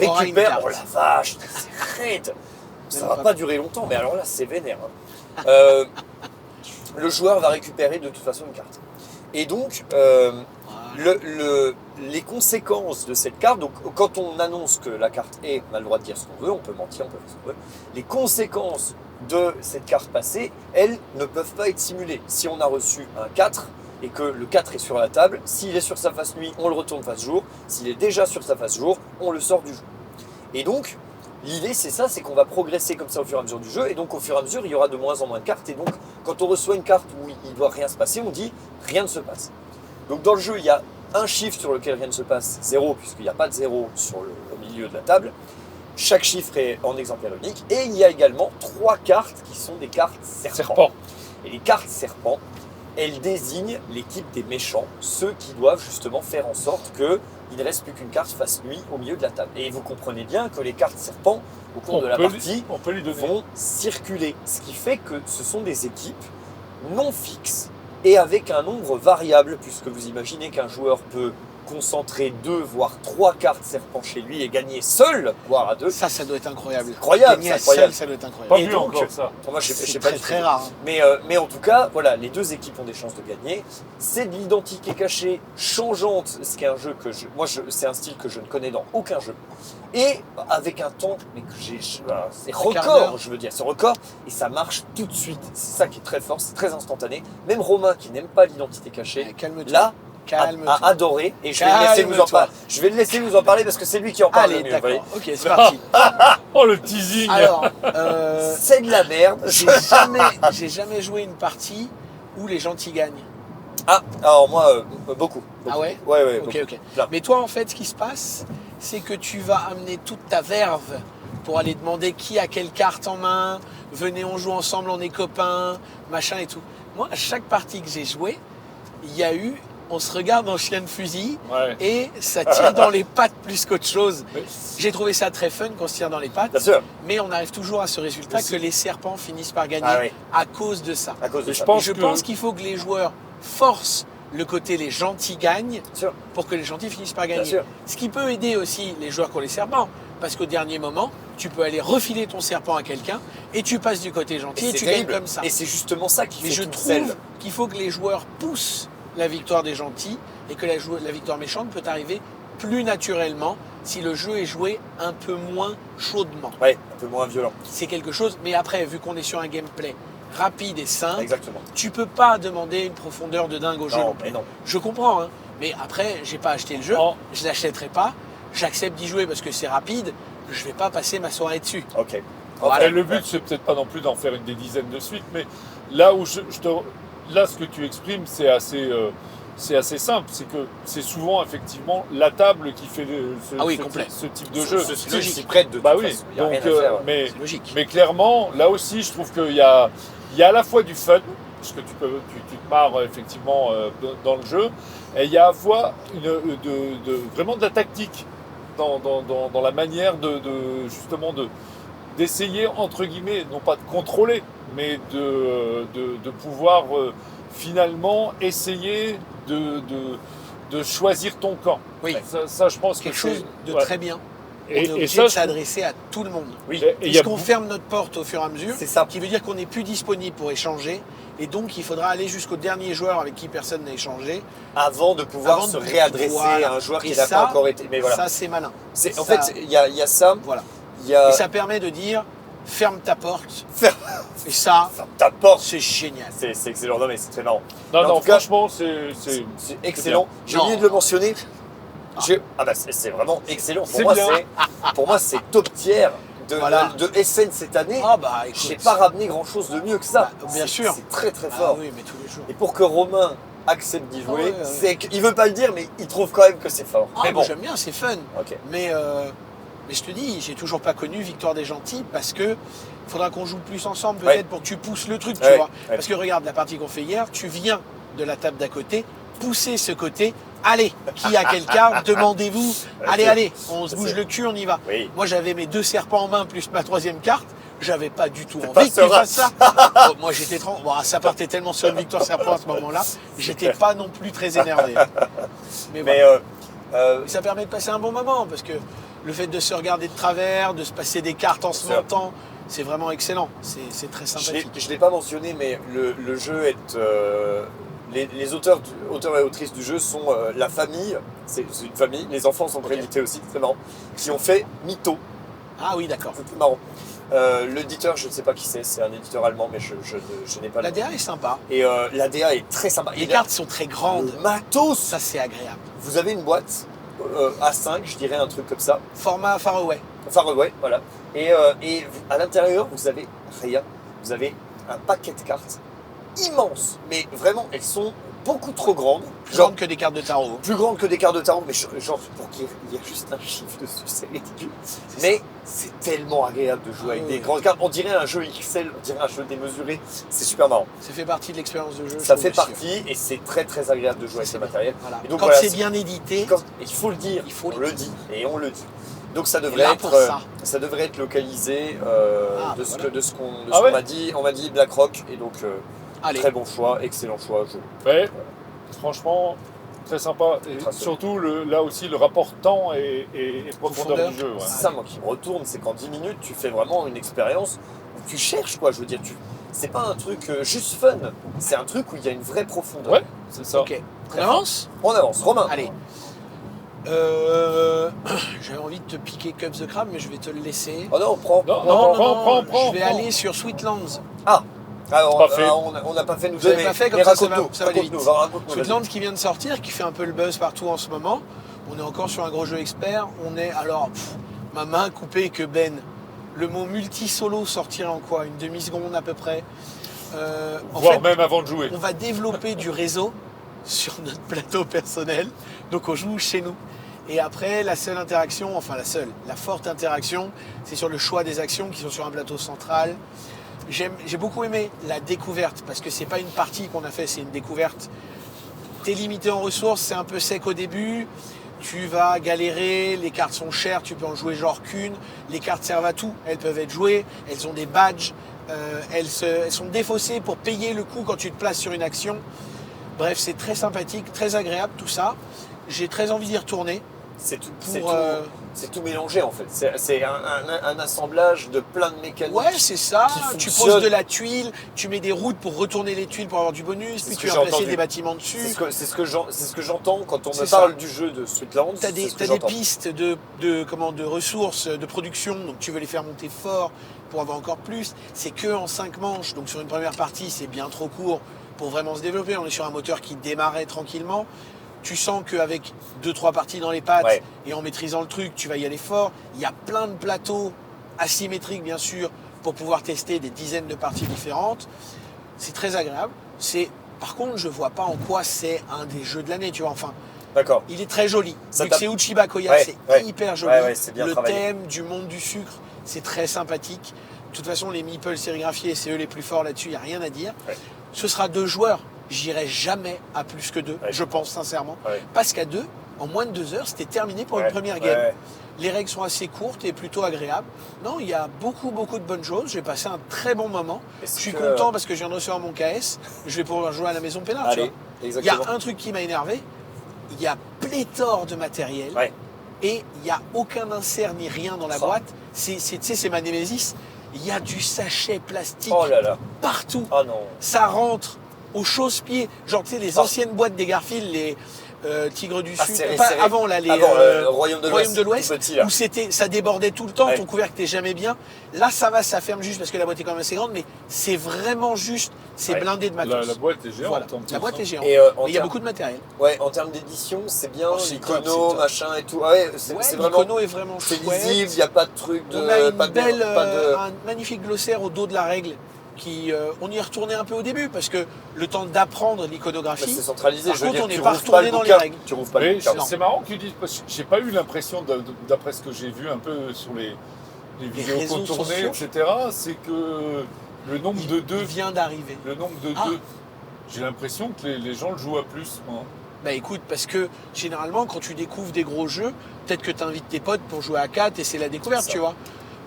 Aura une récupère. carte. Oh la vache, c'est raide. Ça Même va pas. pas durer longtemps, mais alors là, c'est vénère. Hein. Le joueur va récupérer de toute façon une carte. Et donc, les conséquences de cette carte, donc quand on annonce que la carte est, on a le droit de dire ce qu'on veut, on peut mentir, on peut faire ce qu'on veut. Les conséquences de cette carte passée, elles ne peuvent pas être simulées. Si on a reçu un 4 et que le 4 est sur la table, s'il est sur sa face nuit, on le retourne face jour. S'il est déjà sur sa face jour, on le sort du jeu. Et donc, l'idée c'est ça, c'est qu'on va progresser comme ça au fur et à mesure du jeu. Et donc au fur et à mesure, il y aura de moins en moins de cartes. Et donc, quand on reçoit une carte où il ne doit rien se passer, on dit rien ne se passe. Donc dans le jeu, il y a un chiffre sur lequel rien ne se passe, 0, puisqu'il n'y a pas de 0 au milieu de la table. Chaque chiffre est en exemplaire unique. Et il y a également 3 cartes qui sont des cartes serpents. Et les cartes serpents, elles désignent l'équipe des méchants, ceux qui doivent justement faire en sorte qu'il ne reste plus qu'une carte face nuit au milieu de la table. Et vous comprenez bien que les cartes serpents, au cours de la partie, vont circuler. Ce qui fait que ce sont des équipes non fixes et avec un nombre variable, puisque vous imaginez qu'un joueur peut concentrer 2 voire 3 cartes serpents chez lui et gagner seul, voire à 2. Ça doit être incroyable. Incroyable, Gagner c'est incroyable. seul, ça doit être incroyable. Pas Et vu donc, encore ça. Moi, je sais C'est pas très du très tout. rare. Mais en tout cas, voilà, les 2 équipes ont des chances de gagner. C'est de l'identité cachée changeante, ce qui est un jeu que c'est un style que je ne connais dans aucun jeu. Et avec un temps, mais que c'est record, je veux dire, c'est record, et ça marche tout de suite. C'est ça qui est très fort, c'est très instantané. Même Romain, qui n'aime pas l'identité cachée, Calme-toi. là, Calme-toi. a adoré, et je vais le laisser vous en parler. Je vais le laisser vous en parler parce que c'est lui qui en parle Allez, le mieux. Vous voyez. d'accord. Ok, c'est parti. Oh, le teasing. Alors, C'est de la merde. j'ai jamais joué une partie où les gentils gagnent. Ah, alors moi, beaucoup. Ah ouais? Ouais, Ok, beaucoup. ok. Plein. Mais toi, en fait, ce qui se passe, c'est que tu vas amener toute ta verve pour aller demander qui a quelle carte en main. Venez, on joue ensemble, on est copains, machin et tout. Moi, à chaque partie que j'ai joué, il y a eu, on se regarde en chien de fusil Ouais. et ça tire dans les pattes plus qu'autre chose. Mais- J'ai trouvé ça très fun qu'on se tire dans les pattes, Bien sûr, mais on arrive toujours à ce résultat Aussi. que les serpents finissent par gagner Ah oui. à cause de ça. à cause de Je ça. pense Et je que- pense qu'il faut que les joueurs forcent le côté les gentils gagnent Bien sûr. pour que les gentils finissent par Bien gagner. sûr. Ce qui peut aider aussi les joueurs qui ont les serpents, parce qu'au dernier moment, tu peux aller refiler ton serpent à quelqu'un et tu passes du côté gentil et c'est tu terrible. gagnes comme ça. Et c'est justement ça qui Mais fait je tout le sel. trouve qu'il faut que les joueurs poussent la victoire des gentils et que la victoire méchante peut arriver plus naturellement si le jeu est joué un peu moins chaudement. Ouais, un peu moins violent. C'est quelque chose, mais après, vu qu'on est sur un gameplay rapide et simple, Exactement. tu peux pas demander une profondeur de dingue au jeu. Non, mais non. Je comprends, hein. Mais après, j'ai pas acheté le jeu, Non. je l'achèterai pas, j'accepte d'y jouer parce que c'est rapide, je vais pas passer ma soirée dessus. Ok. Voilà. Et le but, c'est peut-être pas non plus d'en faire des dizaines de suites, mais là où là, ce que tu exprimes, c'est assez simple. C'est que c'est souvent effectivement la table qui fait Ah oui, complet. ce type de jeu. Ce style logique. s'y prête de Bah toute oui. façon. Il y a Donc, rien à faire. mais C'est logique. Mais clairement, là aussi, je trouve qu'il y a à la fois du fun, parce que tu te marres effectivement dans le jeu, et il y a à la fois vraiment de la tactique dans la manière justement d'essayer, entre guillemets, non pas de contrôler, mais de pouvoir finalement essayer de choisir ton camp. Oui. Ça, je pense Quelque que chose de ouais. très bien. On Et est obligé ça, de je- s'adresser à tout le monde. Oui. Et il y a Puisqu'on ferme notre porte au fur et à mesure, C'est ça. qui veut dire qu'on n'est plus disponible pour échanger, et donc il faudra aller jusqu'au dernier joueur avec qui personne n'a échangé. Avant de pouvoir Avant se de- réadresser voilà. à un joueur qui Et n'a ça, pas encore été. Mais voilà. Ça, c'est malin. En ça- fait, il y a ça. Voilà. Il y a. Et ça permet de dire, ferme ta porte. Ferme Et ça, ta porte. c'est génial. C'est excellent. Non, mais c'est très marrant. Non, Mais en non, tout cas, franchement, c'est C'est excellent. J'ai Non. oublié de le mentionner. C'est vraiment excellent. C'est bien. Pour moi, c'est top tier Voilà. de SN cette année. Ah bah écoute. J'ai pas ramené grand chose de mieux que ça. Bah, bien C'est- sûr. C'est très très Ah fort. oui, mais tous les jours. Et pour que Romain accepte d'y jouer, Ouais. c'est qu'il veut pas le dire, mais il trouve quand même que c'est fort. Ah, mais moi, bon, j'aime bien, c'est fun. ok. Mais je te dis, j'ai toujours pas connu Victoire des Gentils parce que faudra qu'on joue plus ensemble peut-être Ouais. pour que tu pousses le truc, tu Ouais, vois. ouais. Parce que regarde la partie qu'on fait hier, tu viens de la table d'à côté, pousser ce côté. Allez, qui a quelle carte Demandez-vous. Allez, sûr. allez, on se bouge sûr. le cul, on y va. Oui. Moi, j'avais mes 2 serpents en main plus ma 3e carte. J'avais pas du tout pas envie que tu serein. fasses ça. Bon, moi, j'étais bon, ça partait tellement sur une victoire serpent à ce moment-là. J'étais pas non plus très énervé. Mais Mais voilà. Et ça permet de passer un bon moment parce que le fait de se regarder de travers, de se passer des cartes en se C'est ça. montant, c'est vraiment excellent. C'est très sympathique. je l'ai pas mentionné, mais le jeu est. Les auteurs et autrices du jeu sont la famille, c'est une famille, les enfants sont crédités aussi, c'est marrant, qui ont fait Mytho, Ah oui, d'accord. c'est marrant. L'éditeur, je ne sais pas qui c'est un éditeur allemand, mais je n'ai pas La le DA est sympa. Et la DA est très sympa. Les cartes sont très grandes. Le matos. Ça, c'est agréable. Vous avez une boîte A5, je dirais un truc comme ça. Format Faraway. Enfin, ouais, voilà. Et à l'intérieur, vous avez rien. Vous avez un paquet de cartes immense. Mais vraiment, elles sont beaucoup trop grandes. Plus grandes que des cartes de tarot. Plus grandes que des cartes de tarot, mais genre pour qu'il y ait juste un chiffre dessus, c'est ridicule. Mais c'est tellement agréable de jouer avec des grandes cartes. On dirait un jeu XL, on dirait un jeu démesuré. C'est super marrant. Ça fait partie de l'expérience de jeu. Ça fait partie et c'est très très agréable de jouer avec ce matériel. Voilà. Et donc, quand voilà, c'est bien édité, il faut le dire, on le dit et on le dit. Donc ça devrait ça devrait être localisé de ce qu'on m'a dit. On m'a dit BlackRock et donc très bon choix, excellent choix. Ouais, franchement, très sympa. Et surtout, là aussi, le rapport temps et profondeur du jeu. Ouais. C'est ça, moi, qui me retourne, c'est qu'en 10 minutes, tu fais vraiment une expérience où tu cherches, quoi. Je veux dire, c'est pas un truc juste fun, c'est un truc où il y a une vraie profondeur. Ouais, c'est ça. Ok. On avance ? On avance. Romain. Allez. J'avais envie de te piquer Cubs the Crab, mais je vais te le laisser. Oh non, prends. Non, je vais aller sur Sweetlands. Alors, on n'a pas fait, nous Vous n'avez pas fait, comme ça va aller vite. Sweetlands qui vient de sortir, qui fait un peu le buzz partout en ce moment. On est encore sur un gros jeu expert. On est, alors, ma main coupée que Ben. Le mot multi-solo sortira en quoi ? Une demi-seconde à peu près. Voire même avant de jouer. On va développer du réseau sur notre plateau personnel. Donc on joue chez nous. Et après, la forte interaction, c'est sur le choix des actions qui sont sur un plateau central. J'ai beaucoup aimé la découverte, parce que c'est pas une partie qu'on a fait, c'est une découverte. T'es limité en ressources, c'est un peu sec au début, tu vas galérer, les cartes sont chères, tu peux en jouer genre qu'une, les cartes servent à tout, elles peuvent être jouées, elles ont des badges, elles sont défaussées pour payer le coup quand tu te places sur une action. Bref, c'est très sympathique, très agréable tout ça. J'ai très envie d'y retourner. C'est tout mélangé en fait. C'est un assemblage de plein de mécaniques. Ouais, c'est ça. Tu poses de la tuile, tu mets des routes pour retourner les tuiles pour avoir du bonus, puis tu vas placer des bâtiments dessus. C'est ce que j'entends quand on me parle du jeu de Sweetlands. Tu as des pistes de ressources, de production, donc tu veux les faire monter fort pour avoir encore plus. C'est que en 5 manches, donc sur une première partie, c'est bien trop court pour vraiment se développer. On est sur un moteur qui démarrait tranquillement. Tu sens qu'avec 2-3 parties dans les pattes et en maîtrisant le truc, tu vas y aller fort. Il y a plein de plateaux asymétriques, bien sûr, pour pouvoir tester des dizaines de parties différentes. C'est très agréable. Par contre, je vois pas en quoi c'est un des jeux de l'année, tu vois. Enfin, d'accord. Il est très joli. Vu que c'est Uchiba Koya, c'est hyper joli. C'est bien le travaillé. Thème du monde du sucre, c'est très sympathique. De toute façon, les meeples sérigraphiés, c'est eux les plus forts là-dessus, il n'y a rien à dire. Ouais. Ce sera 2 joueurs. J'irai jamais à plus que 2, je pense sincèrement. Ouais. Parce qu'à 2, en moins de 2 heures, c'était terminé pour une première game. Ouais. Les règles sont assez courtes et plutôt agréables. Non, il y a beaucoup de bonnes choses. J'ai passé un très bon moment. Je suis content parce que je viens de recevoir mon KS. Je vais pouvoir jouer à la maison Pénard. Il y a un truc qui m'a énervé. Il y a pléthore de matériel. Ouais. Et il n'y a aucun insert ni rien dans la boîte. C'est ma némésis. Il y a du sachet plastique partout. Oh non. Ça rentre au chausse-pied. Genre, tu sais, les anciennes boîtes des Garfield, les Tigres du Sud. Avant, là, les Royaume de l'Ouest. Où ça débordait tout le temps. Ton couvercle n'était jamais bien. Là, ça va, ça ferme juste parce que la boîte est quand même assez grande. Mais c'est vraiment juste. C'est blindé de matos. La boîte est géante. Voilà. La boîte est géante. Et il y a beaucoup de matériel. Ouais, en termes d'édition, c'est bien. L'Icono, machin et tout. Ouais, c'est vraiment. L'Icono est vraiment chouette. C'est lisible, il n'y a pas de truc de. On a un magnifique glossaire au dos de la règle. On y est retourné un peu au début parce que le temps d'apprendre l'iconographie. C'est centralisé. Par contre, on n'est pas retourné dans les règles. C'est marrant que tu dises parce que j'ai pas eu l'impression, d'après ce que j'ai vu un peu sur les vidéos contournées, etc. C'est que le nombre de 2 vient d'arriver. Le nombre de 2, j'ai l'impression que les gens le jouent à plus. Moi. Bah écoute, parce que généralement, quand tu découvres des gros jeux, peut-être que tu invites tes potes pour jouer à 4 et c'est la découverte, tu vois.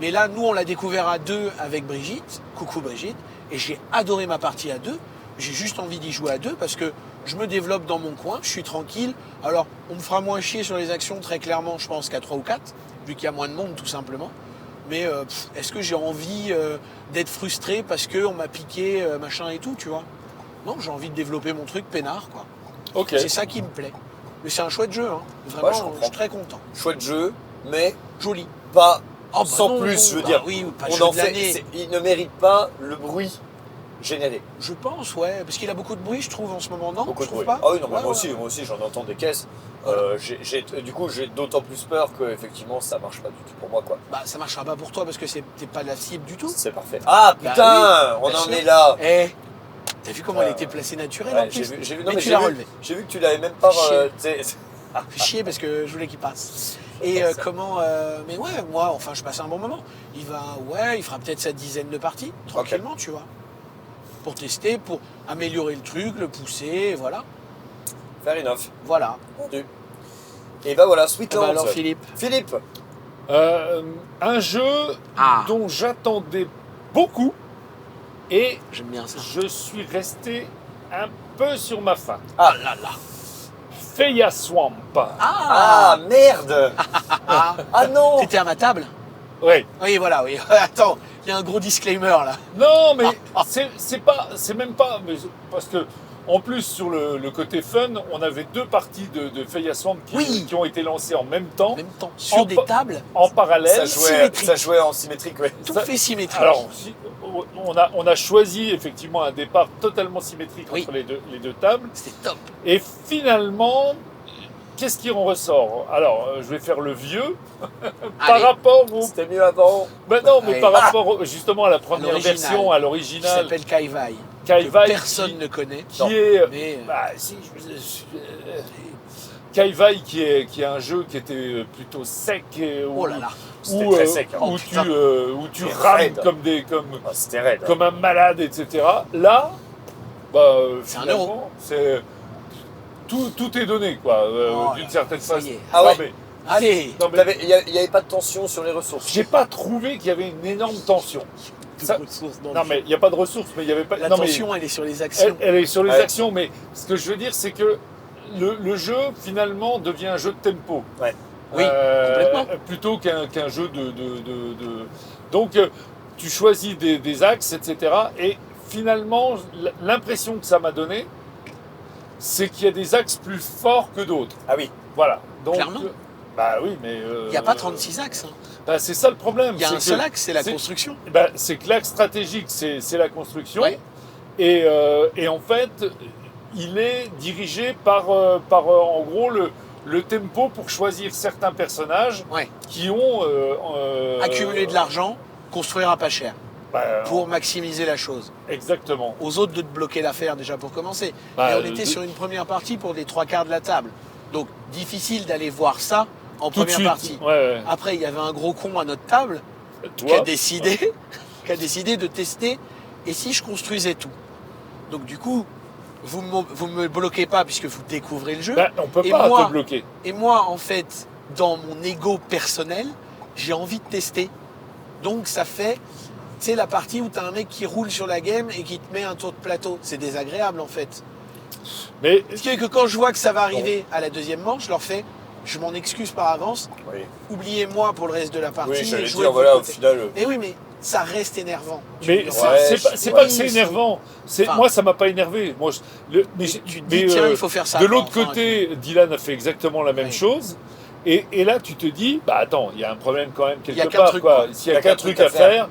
Mais là, nous, on l'a découvert à 2 avec Brigitte. Coucou Brigitte. Et j'ai adoré ma partie à 2. J'ai juste envie d'y jouer à 2 parce que je me développe dans mon coin, je suis tranquille. Alors, on me fera moins chier sur les actions, très clairement, je pense, qu'à 3 ou 4, vu qu'il y a moins de monde, tout simplement. Mais est-ce que j'ai envie d'être frustré parce qu'on m'a piqué machin et tout, tu vois? Non, j'ai envie de développer mon truc peinard, quoi. Okay. C'est ça qui me plaît. Mais c'est un chouette jeu, hein. Vraiment, je suis très content. Chouette jeu, mais joli. Pas Oh, sans non, plus, non, je veux bah dire. oui, pas On jeu en de fait, l'année. il ne mérite pas le bruit généré. Je pense, ouais, parce qu'il a beaucoup de bruit, je trouve, en ce moment, non? Beaucoup Je de trouve bruit. pas. Ah oui, non, mais Ouais, moi ouais. aussi, j'en entends des caisses. Du coup, j'ai d'autant plus peur que effectivement, ça marche pas du tout pour moi, quoi. Bah, ça marchera pas pour toi parce que t'es pas la cible du tout. C'est parfait. Ah Bah putain, oui, on bien en sûr. est là. Eh, t'as vu comment elle était placée naturelle en Ouais, plus? j'ai vu, non, Mais mais tu l'as relevé. j'ai vu que tu l'avais même pas. Chier. Fait chier parce que je voulais qu'il passe. Et mais ouais, moi, enfin, je passe un bon moment. Il fera peut-être sa dizaine de parties, tranquillement, tu vois. Pour tester, pour améliorer le truc, le pousser, voilà. Fair enough. Voilà. Vendu. Et bah voilà, Sweetlands. Alors, Philippe. Philippe. Un jeu Ah. dont j'attendais beaucoup et J'aime bien ça. je suis resté un peu sur ma faim. Ah là là. Feya Swamp. Ah merde. Ah. Ah non. T'étais à ma table? Oui. Oui, voilà, oui. Attends, il y a un gros disclaimer là. Non, mais c'est même pas, mais parce que en plus sur le côté fun, on avait deux parties de Feya Swamp qui ont été lancées en même temps, En même temps, sur des tables, en parallèle. Ça jouait en symétrique, ouais. tout ça- fait symétrique. Alors, on a choisi effectivement un départ totalement symétrique Oui. entre les deux tables. C'était top. Et finalement, qu'est-ce qui en ressort? Alors, je vais faire le vieux. Par Allez. rapport au... C'était mieux avant. Ben non, mais Allez. par rapport justement à la première l'original. version, à Qui l'original, s'appelle Kaivai. Kaivai, Personne ne connaît. qui est... Mais Bah, si, Kaivai, qui est un jeu qui était plutôt sec, et oh là là. C'était où, très sec, hein. où Oh, tu, putain. où tu C'était rames raide. Ah, c'était raide. comme un malade, etc. Là, C'est un finalement, c'est tout est donné, quoi, Oh d'une là, certaine ça façon. y est. Ah ouais. Non, mais- Allez. non, mais Il n'y avait pas de tension sur les ressources. j'ai pas trouvé qu'il y avait une énorme tension. Ça- Non, Non, mais il n'y a pas de ressources, mais il y avait pas. la non, mais tension, elle est sur les actions. elle est sur les Ouais. actions, mais ce que je veux dire, c'est que le jeu finalement devient un jeu de tempo. Ouais. Oui, complètement. Plutôt qu'un jeu Donc, tu choisis des axes, etc. Et finalement, l'impression que ça m'a donné, c'est qu'il y a des axes plus forts que d'autres. Ah oui. Voilà. Donc, Clairement. Bah oui, mais. Il n'y a pas 36 axes. Hein. Bah, c'est ça le problème. Il y a c'est un que- seul axe, c'est la c'est- construction. bah, c'est que l'axe stratégique, c'est la construction. Ouais. Et en fait, il est dirigé par en gros, le tempo pour choisir certains personnages Ouais. qui ont... Accumuler de l'argent, construire à pas cher, bah, pour maximiser la chose. Exactement. Aux autres de te bloquer l'affaire déjà pour commencer. Bah, Et on était sur une première partie pour les 3/4 de la table. Donc difficile d'aller voir ça en Tout de première suite. partie. Ouais. Après, il y avait un gros con à notre table qui Toi, a décidé, de tester et si je construisais tout. Donc du coup, vous me bloquez pas puisque vous découvrez le jeu. bah, on peut Et pas moi- te bloquer. Et moi, en fait, dans mon ego personnel, j'ai envie de tester. Donc ça fait, tu sais, la partie où tu as un mec qui roule sur la game et qui te met un tour de plateau. C'est désagréable en fait. Mais Ce qui est que quand je vois que ça va arriver à la deuxième manche, je leur fais, je m'en excuse par avance, Oui, oubliez-moi pour le reste de la partie. oui j'allais et jouez dire, de voilà, au votre côté. final. Mais oui, mais ça reste énervant. Mais le c'est vois. c'est pas oui, que c'est c'est- énervant. Enfin- Moi, ça m'a pas énervé. Moi, mais Tu te dis, tiens, il faut faire ça. de l'autre Enfin, côté, Dylan a fait exactement la même Oui. chose. Et là, tu te dis, bah attends, il y a un problème quand même Il y a quelque qu'un part. truc, Quoi. quoi. S'il y a qu'un truc à faire.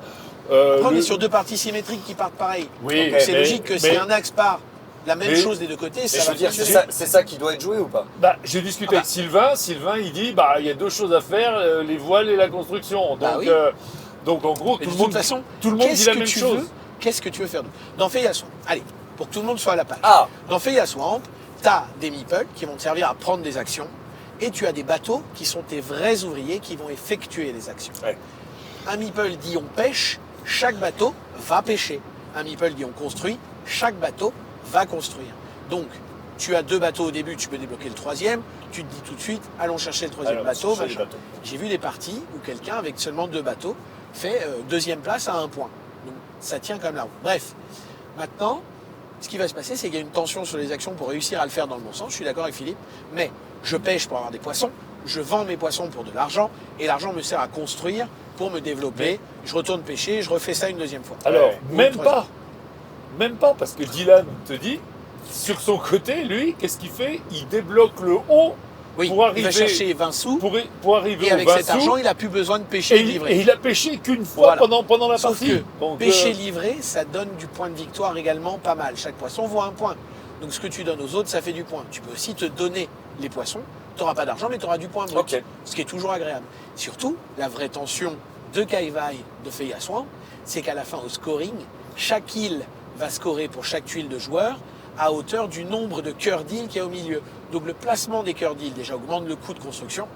Après, on est le- sur deux parties symétriques qui partent pareil. Oui, Donc c'est mais- logique que si mais- un axe part la même mais- chose des deux côtés, Mais ça je va veux dire, fonctionner. c'est ça qui doit être joué ou pas? Bah, j'ai discuté Ah bah. avec Sylvain. Sylvain, il dit, bah, il y a deux choses à faire, les voiles et la construction. Donc, Bah oui. donc en gros, Mais tout de le monde, toute façon, tout le monde dit qu'est-ce la que même tu chose. veux Qu'est-ce que tu veux faire d'autre Dans Feya Swamp, allez, pour que tout le monde soit à la page. Ah, Dans Feya Swamp, tu as des meeples qui vont te servir à prendre des actions et tu as des bateaux qui sont tes vrais ouvriers qui vont effectuer les actions. Ouais. Un meeple dit on pêche, chaque bateau va pêcher. Un meeple dit on construit, chaque bateau va construire. Donc, tu as deux bateaux au début, tu peux débloquer le troisième, tu te dis tout de suite, allons chercher le troisième alors, bateau. chercher les machin. bateaux. J'ai vu des parties où quelqu'un avec seulement deux bateaux fait deuxième place à 1 point. Donc ça tient comme la roue. Bref, maintenant, ce qui va se passer, c'est qu'il y a une tension sur les actions pour réussir à le faire dans le bon sens. Je suis d'accord avec Philippe, mais je pêche pour avoir des poissons, je vends mes poissons pour de l'argent, et l'argent me sert à construire pour me développer. Je retourne pêcher, je refais ça une deuxième fois. Alors, Ouais. même Ou le pas. Même pas, parce que Dylan te dit, sur son côté, lui, qu'est-ce qu'il fait? Il débloque le haut Oui, pour il arriver, va chercher 20 sous. pour arriver Et aux avec 20 cet sous, argent, il n'a plus besoin de pêcher et de livrer. et il a pêché qu'une fois Voilà. pendant la Sauf partie. que Donc, pêcher livré, ça donne du point de victoire également pas mal. Chaque poisson vaut un point. Donc ce que tu donnes aux autres, ça fait du point. Tu peux aussi te donner les poissons. Tu n'auras pas d'argent, mais tu auras du point brut. Ok. Ce qui est toujours agréable. Surtout, la vraie tension de Kai Vai, de Fei Aswan, c'est qu'à la fin, au scoring, chaque île va scorer pour chaque tuile de joueur à hauteur du nombre de cœurs d'île qu'il y a au milieu. Donc le placement des cœurs d'île déjà augmente le coût de construction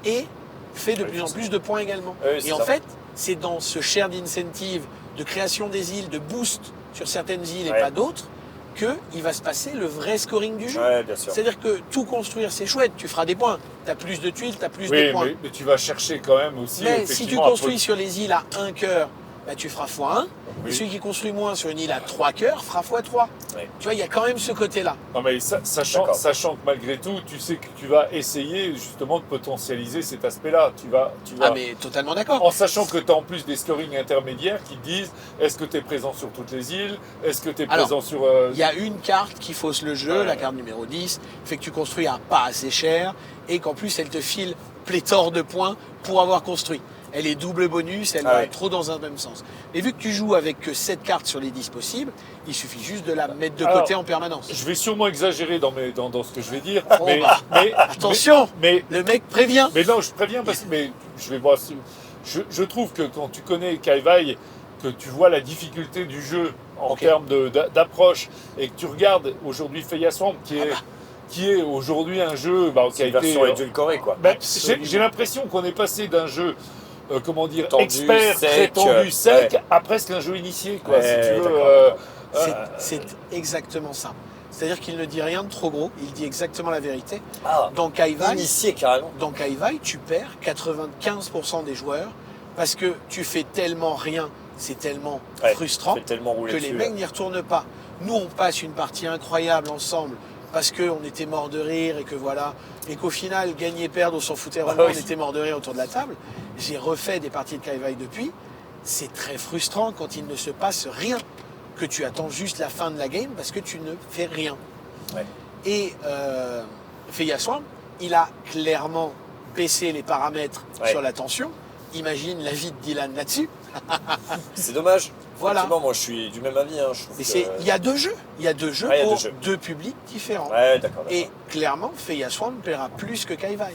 et fait de plus en plus de points également. Oui, c'est et en ça. fait, c'est dans ce shared incentive de création des îles, de boost sur certaines îles Ouais. et pas d'autres, qu'il va se passer le vrai scoring du jeu. Ouais, bien sûr. C'est-à-dire que tout construire, c'est chouette, tu feras des points. Tu as plus de tuiles, tu as plus de oui, points. mais tu vas chercher quand même aussi. Mais si tu effectivement, construis sur les îles à 1 cœur, bah, tu feras x1. Oui. Et celui qui construit moins sur une île à 3 cœurs fera x3. Oui. Tu vois, il y a quand même ce côté-là. Non, mais sachant D'accord. que malgré tout, tu sais que tu vas essayer justement de potentialiser cet aspect-là. Tu vas, Ah, mais totalement d'accord. en sachant que tu as en plus des scorings intermédiaires qui te disent est-ce que tu es présent sur toutes les îles, est-ce que tu es Alors, présent sur. Il y a une carte qui fausse le jeu, Ouais. la carte numéro 10, fait que tu construis à pas assez cher et qu'en plus elle te file pléthore de points pour avoir construit. Elle est double bonus, elle Ah va ouais. trop dans un même sens. Et vu que tu joues avec que 7 cartes sur les 10 possibles, il suffit juste de la mettre de Alors, côté en permanence. Je vais sûrement exagérer dans ce que je vais dire, Oh, mais, bah, mais- attention, mais, le mec prévient. mais non, je préviens parce que mais je vais voir. Je trouve que quand tu connais Kai Vai, que tu vois la difficulté du jeu en Ok. termes d'approche et que tu regardes aujourd'hui Fei Aswan, qui est aujourd'hui un jeu qui C'est a une version été. édulcorée, quoi. J'ai l'impression qu'on est passé d'un jeu. Comment dire, Tendu, expert, très sec, tendu, sec, ouais. à presque un jeu initié, quoi, Ouais, si tu veux. d'accord. C'est exactement ça. C'est-à-dire qu'il ne dit rien de trop gros, il dit exactement la vérité. Ah, Dans Kai Vai, initié carrément. dans Kai Vai, tu perds 95% des joueurs parce que tu fais tellement rien, c'est tellement Ouais, frustrant c'est tellement roulé que les dessus, mecs là. n'y retournent pas. Nous, on passe une partie incroyable ensemble parce qu'on était morts de rire et que voilà, et qu'au final, gagner et perdre, on s'en foutait vraiment, Ah oui. on était morts de rire autour de la table. J'ai refait des parties de Kai Vai depuis. C'est très frustrant quand il ne se passe rien, que tu attends juste la fin de la game parce que tu ne fais rien. Ouais. Et Fei Aswan, il a clairement baissé les paramètres Ouais. sur la tension. Imagine la vie de Dylan là-dessus. C'est dommage. Voilà. Effectivement, moi je suis du même avis. Hein. Je trouve Mais que- il y a deux jeux. Il y a deux jeux Ouais, il y a pour deux jeux. deux publics différents. Ouais, d'accord. Et clairement, Fei Aswan paiera plus que Kai Vai.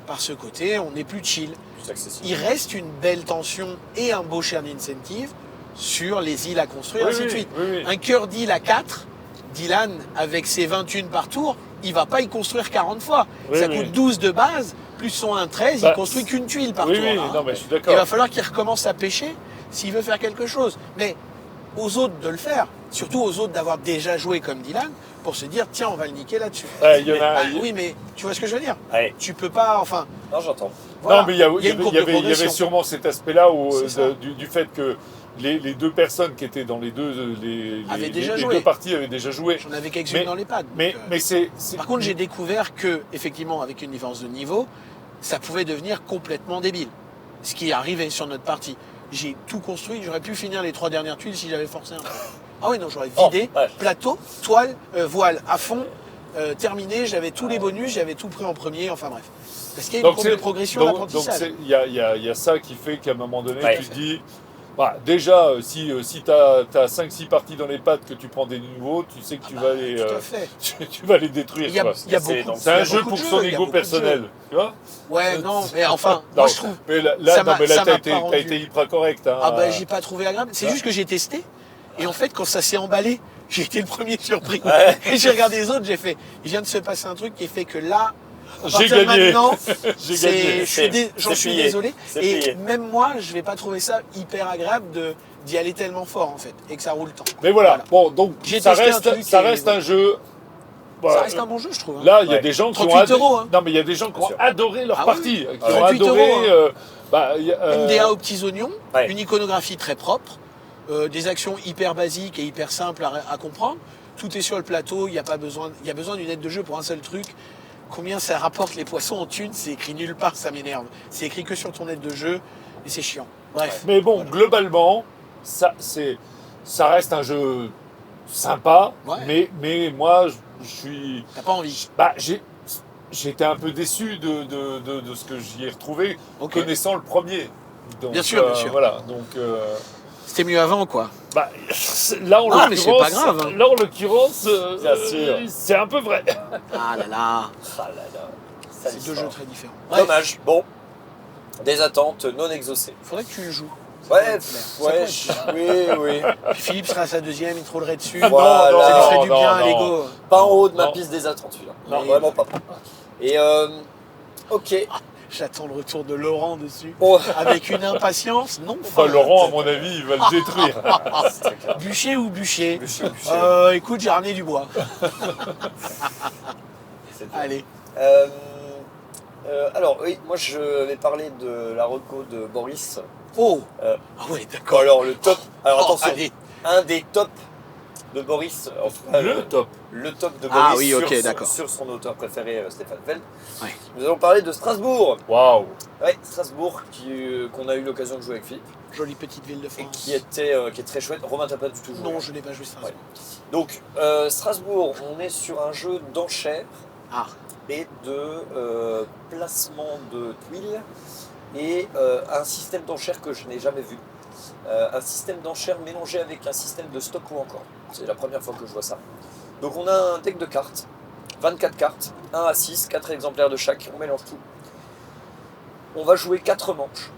Par ce côté, on est plus chill. Plus accessible. Il reste une belle tension et un beau shared incentive sur les îles à construire, Oui, ainsi de oui, suite. oui, oui. Un cœur d'île à 4, Dylan, avec ses 21 par tour, il va pas y construire 40 fois. Oui, Ça oui. coûte 12 de base, plus son 1,13, Bah, il construit qu'une tuile par Oui, tour. oui, là, hein. non, mais je suis Il d'accord. va falloir qu'il recommence à pêcher s'il veut faire quelque chose. Mais aux autres de le faire, surtout aux autres d'avoir déjà joué comme Dylan, pour se dire, tiens, on va le niquer là-dessus. Ouais, il y en a- Bah, oui, mais tu vois ce que je veux dire? Ouais. Tu peux pas, enfin... Non, j'entends. voilà. Non, mais il y a- une il y courbe de avait progression. sûrement cet aspect-là où, C'est ça. du fait que les deux personnes qui étaient dans les deux, Avaient déjà les joué. deux parties avaient déjà joué. J'en avais quelques-unes Mais- dans les pads. Mais, donc, mais c'est. Par contre, j'ai découvert que, effectivement, avec une différence de niveau, ça pouvait devenir complètement débile. Ce qui est arrivé sur notre partie. J'ai tout construit, j'aurais pu finir les 3 dernières tuiles si j'avais forcé un peu. Ah oui, non, j'aurais vidé, Oh, ouais. plateau, toile, voile à fond, terminé, j'avais tous les bonus, j'avais tout pris en premier, enfin bref. Parce qu'il y a une courbe de progression donc d'apprentissage. il y a ça qui fait qu'à un moment donné, Ouais. tu te dis. Bah, déjà, si tu as 5-6 parties dans les pattes que tu prends des nouveaux, tu sais que tu vas les, Tout à fait. tu vas les détruire. Il y a, quoi. il y a C'est- beaucoup, donc, C'est il y un a jeu beaucoup pour de son jeux, il y a ego beaucoup de personnel. jeux. Tu vois Ouais, non, mais enfin, Non, moi je trouve. Mais là, ça non, mais là, m'a t'as pas été rendu- hyper correct. Hein. Ah bah j'ai pas trouvé agréable. C'est juste que j'ai testé. Et en fait, quand ça s'est emballé, j'ai été le premier surpris. Ouais. Et j'ai regardé les autres, j'ai fait, il vient de se passer un truc qui fait que là, à J'ai partir de gagné. maintenant, J'ai c'est- gagné. j'en C'est suis plié. désolé. C'est Et plié. même moi, je vais pas trouver ça hyper agréable d'y aller tellement fort en fait, et que ça roule tant. Mais voilà, bon, donc J'ai ça testé un reste, truc ça et- reste un jeu. Ça Voilà. reste un bon jeu, je trouve. hein. Là, il y a Ouais. des gens qui ont 38 €, hein. Non, mais il y a des gens qui ont sûr. adoré leur Ah oui, partie, oui. qui ont 38 adoré. €, hein. MDA MDA aux petits oignons, Ouais. une iconographie très propre, des actions hyper basiques et hyper simples à comprendre. Tout est sur le plateau, il y a besoin d'une aide de jeu pour un seul truc. Combien ça rapporte les poissons en thunes, c'est écrit nulle part, ça m'énerve. C'est écrit que sur ton aide de jeu et c'est chiant. Bref. Mais bon, globalement, ça reste un jeu sympa, Ouais. mais moi, je suis. T'as pas envie. Bah, j'étais un peu déçu de ce que j'y ai retrouvé, Ok. connaissant le premier. Donc, Bien sûr, bien sûr. Voilà, donc... C'était mieux avant, quoi. bah, là, en Ah, mais c'est l'occurrence, pas grave, hein. là, en l'occurrence, Bien sûr. c'est un peu vrai. Ah là là. Ah là là. Ça, C'est c'est deux fort. jeux très différents. Dommage. Bon. Des attentes non exaucées. Faudrait que tu le joues. Ouais, pourrait être ouais, oui. Puis Philippe sera à sa deuxième, il te roulerait dessus. Voilà. Ça lui ferait du non, bien à non. l'ego. Pas en haut de ma Non. piste des attentes, celui-là. Non. Non, vraiment pas. Et ok. J'attends le retour de Laurent dessus. Oh. Avec une impatience non Bah, folle. Laurent, à mon avis, il va le détruire. C'est très clair. Bûcher ou bûcher Bûcher, bûcher. Écoute, j'ai ramené du bois. C'est bien. Allez. Alors, oui, moi je vais parler de la reco de Boris. Oh Euh, Ah ouais, d'accord. Alors, le top. Alors, Oh, attention, allez. un des tops de Boris. En tout cas, Le top. le top de Boris Ah oui, ok, sur, d'accord. sur son auteur préféré, Stéphane Feld. Ouais. Nous allons parler de Strasbourg. Waouh. Ouais, Strasbourg, qu'on a eu l'occasion de jouer avec Philippe Jolie petite ville de et France. qui est très chouette. Romain, t'as pas du tout joué. Non, je n'ai pas joué ça. Ouais. Donc, Strasbourg, on est sur un jeu d'enchères Ah, et de placement de tuiles et un système d'enchères que je n'ai jamais vu. Un système d'enchères mélangé avec un système de stock ou encore. C'est la première fois que je vois ça. Donc on a un deck de cartes, 24 cartes, 1 à 6, 4 exemplaires de chaque, on mélange tout. On va jouer 4 manches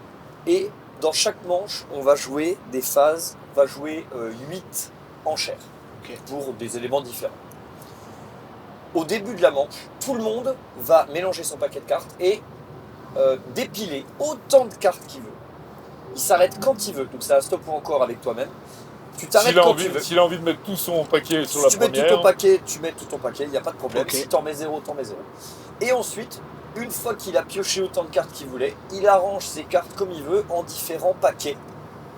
et dans chaque manche on va jouer des phases, on va jouer 8 enchères ok. pour des éléments différents. Au début de la manche, tout le monde va mélanger son paquet de cartes et dépiler autant de cartes qu'il veut. Il s'arrête quand il veut, donc c'est un stop ou encore avec toi-même. Tu t'arrêtes S'il a, quand envie, tu veux. s'il a envie de mettre tout son paquet sur Si la tu mets tout première, ton paquet, tu mets tout ton paquet, il n'y a pas de problème. Ok. Si t'en mets 0, t'en mets 0. Et ensuite, une fois qu'il a pioché autant de cartes qu'il voulait, il arrange ses cartes comme il veut en différents paquets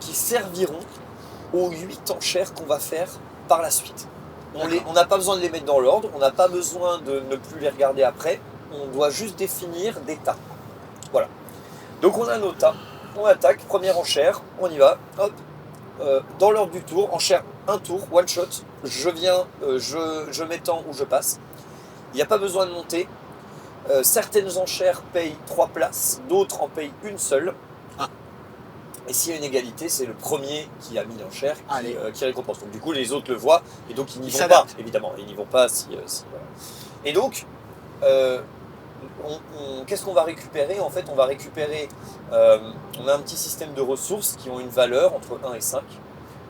qui serviront aux 8 enchères qu'on va faire par la suite. On n'a pas besoin de les mettre dans l'ordre, on n'a pas besoin de ne plus les regarder après, on doit juste définir des tas. Voilà. Donc on a nos tas, on attaque, première enchère, on y va, hop, dans l'ordre du tour, enchère un tour, one shot, je viens, je m'étends ou je passe. Il n'y a pas besoin de monter. Certaines enchères payent 3 places, d'autres en payent une seule. Ah. Et s'il y a une égalité, c'est le premier qui a mis l'enchère Allez. qui récompense. Donc du coup, les autres le voient et donc ils n'y Ils vont pas, s'adaptent. évidemment. Ils n'y vont pas si voilà. Et donc, qu'est-ce qu'on va récupérer? En fait, on va récupérer, on a un petit système de ressources qui ont une valeur entre 1 et 5,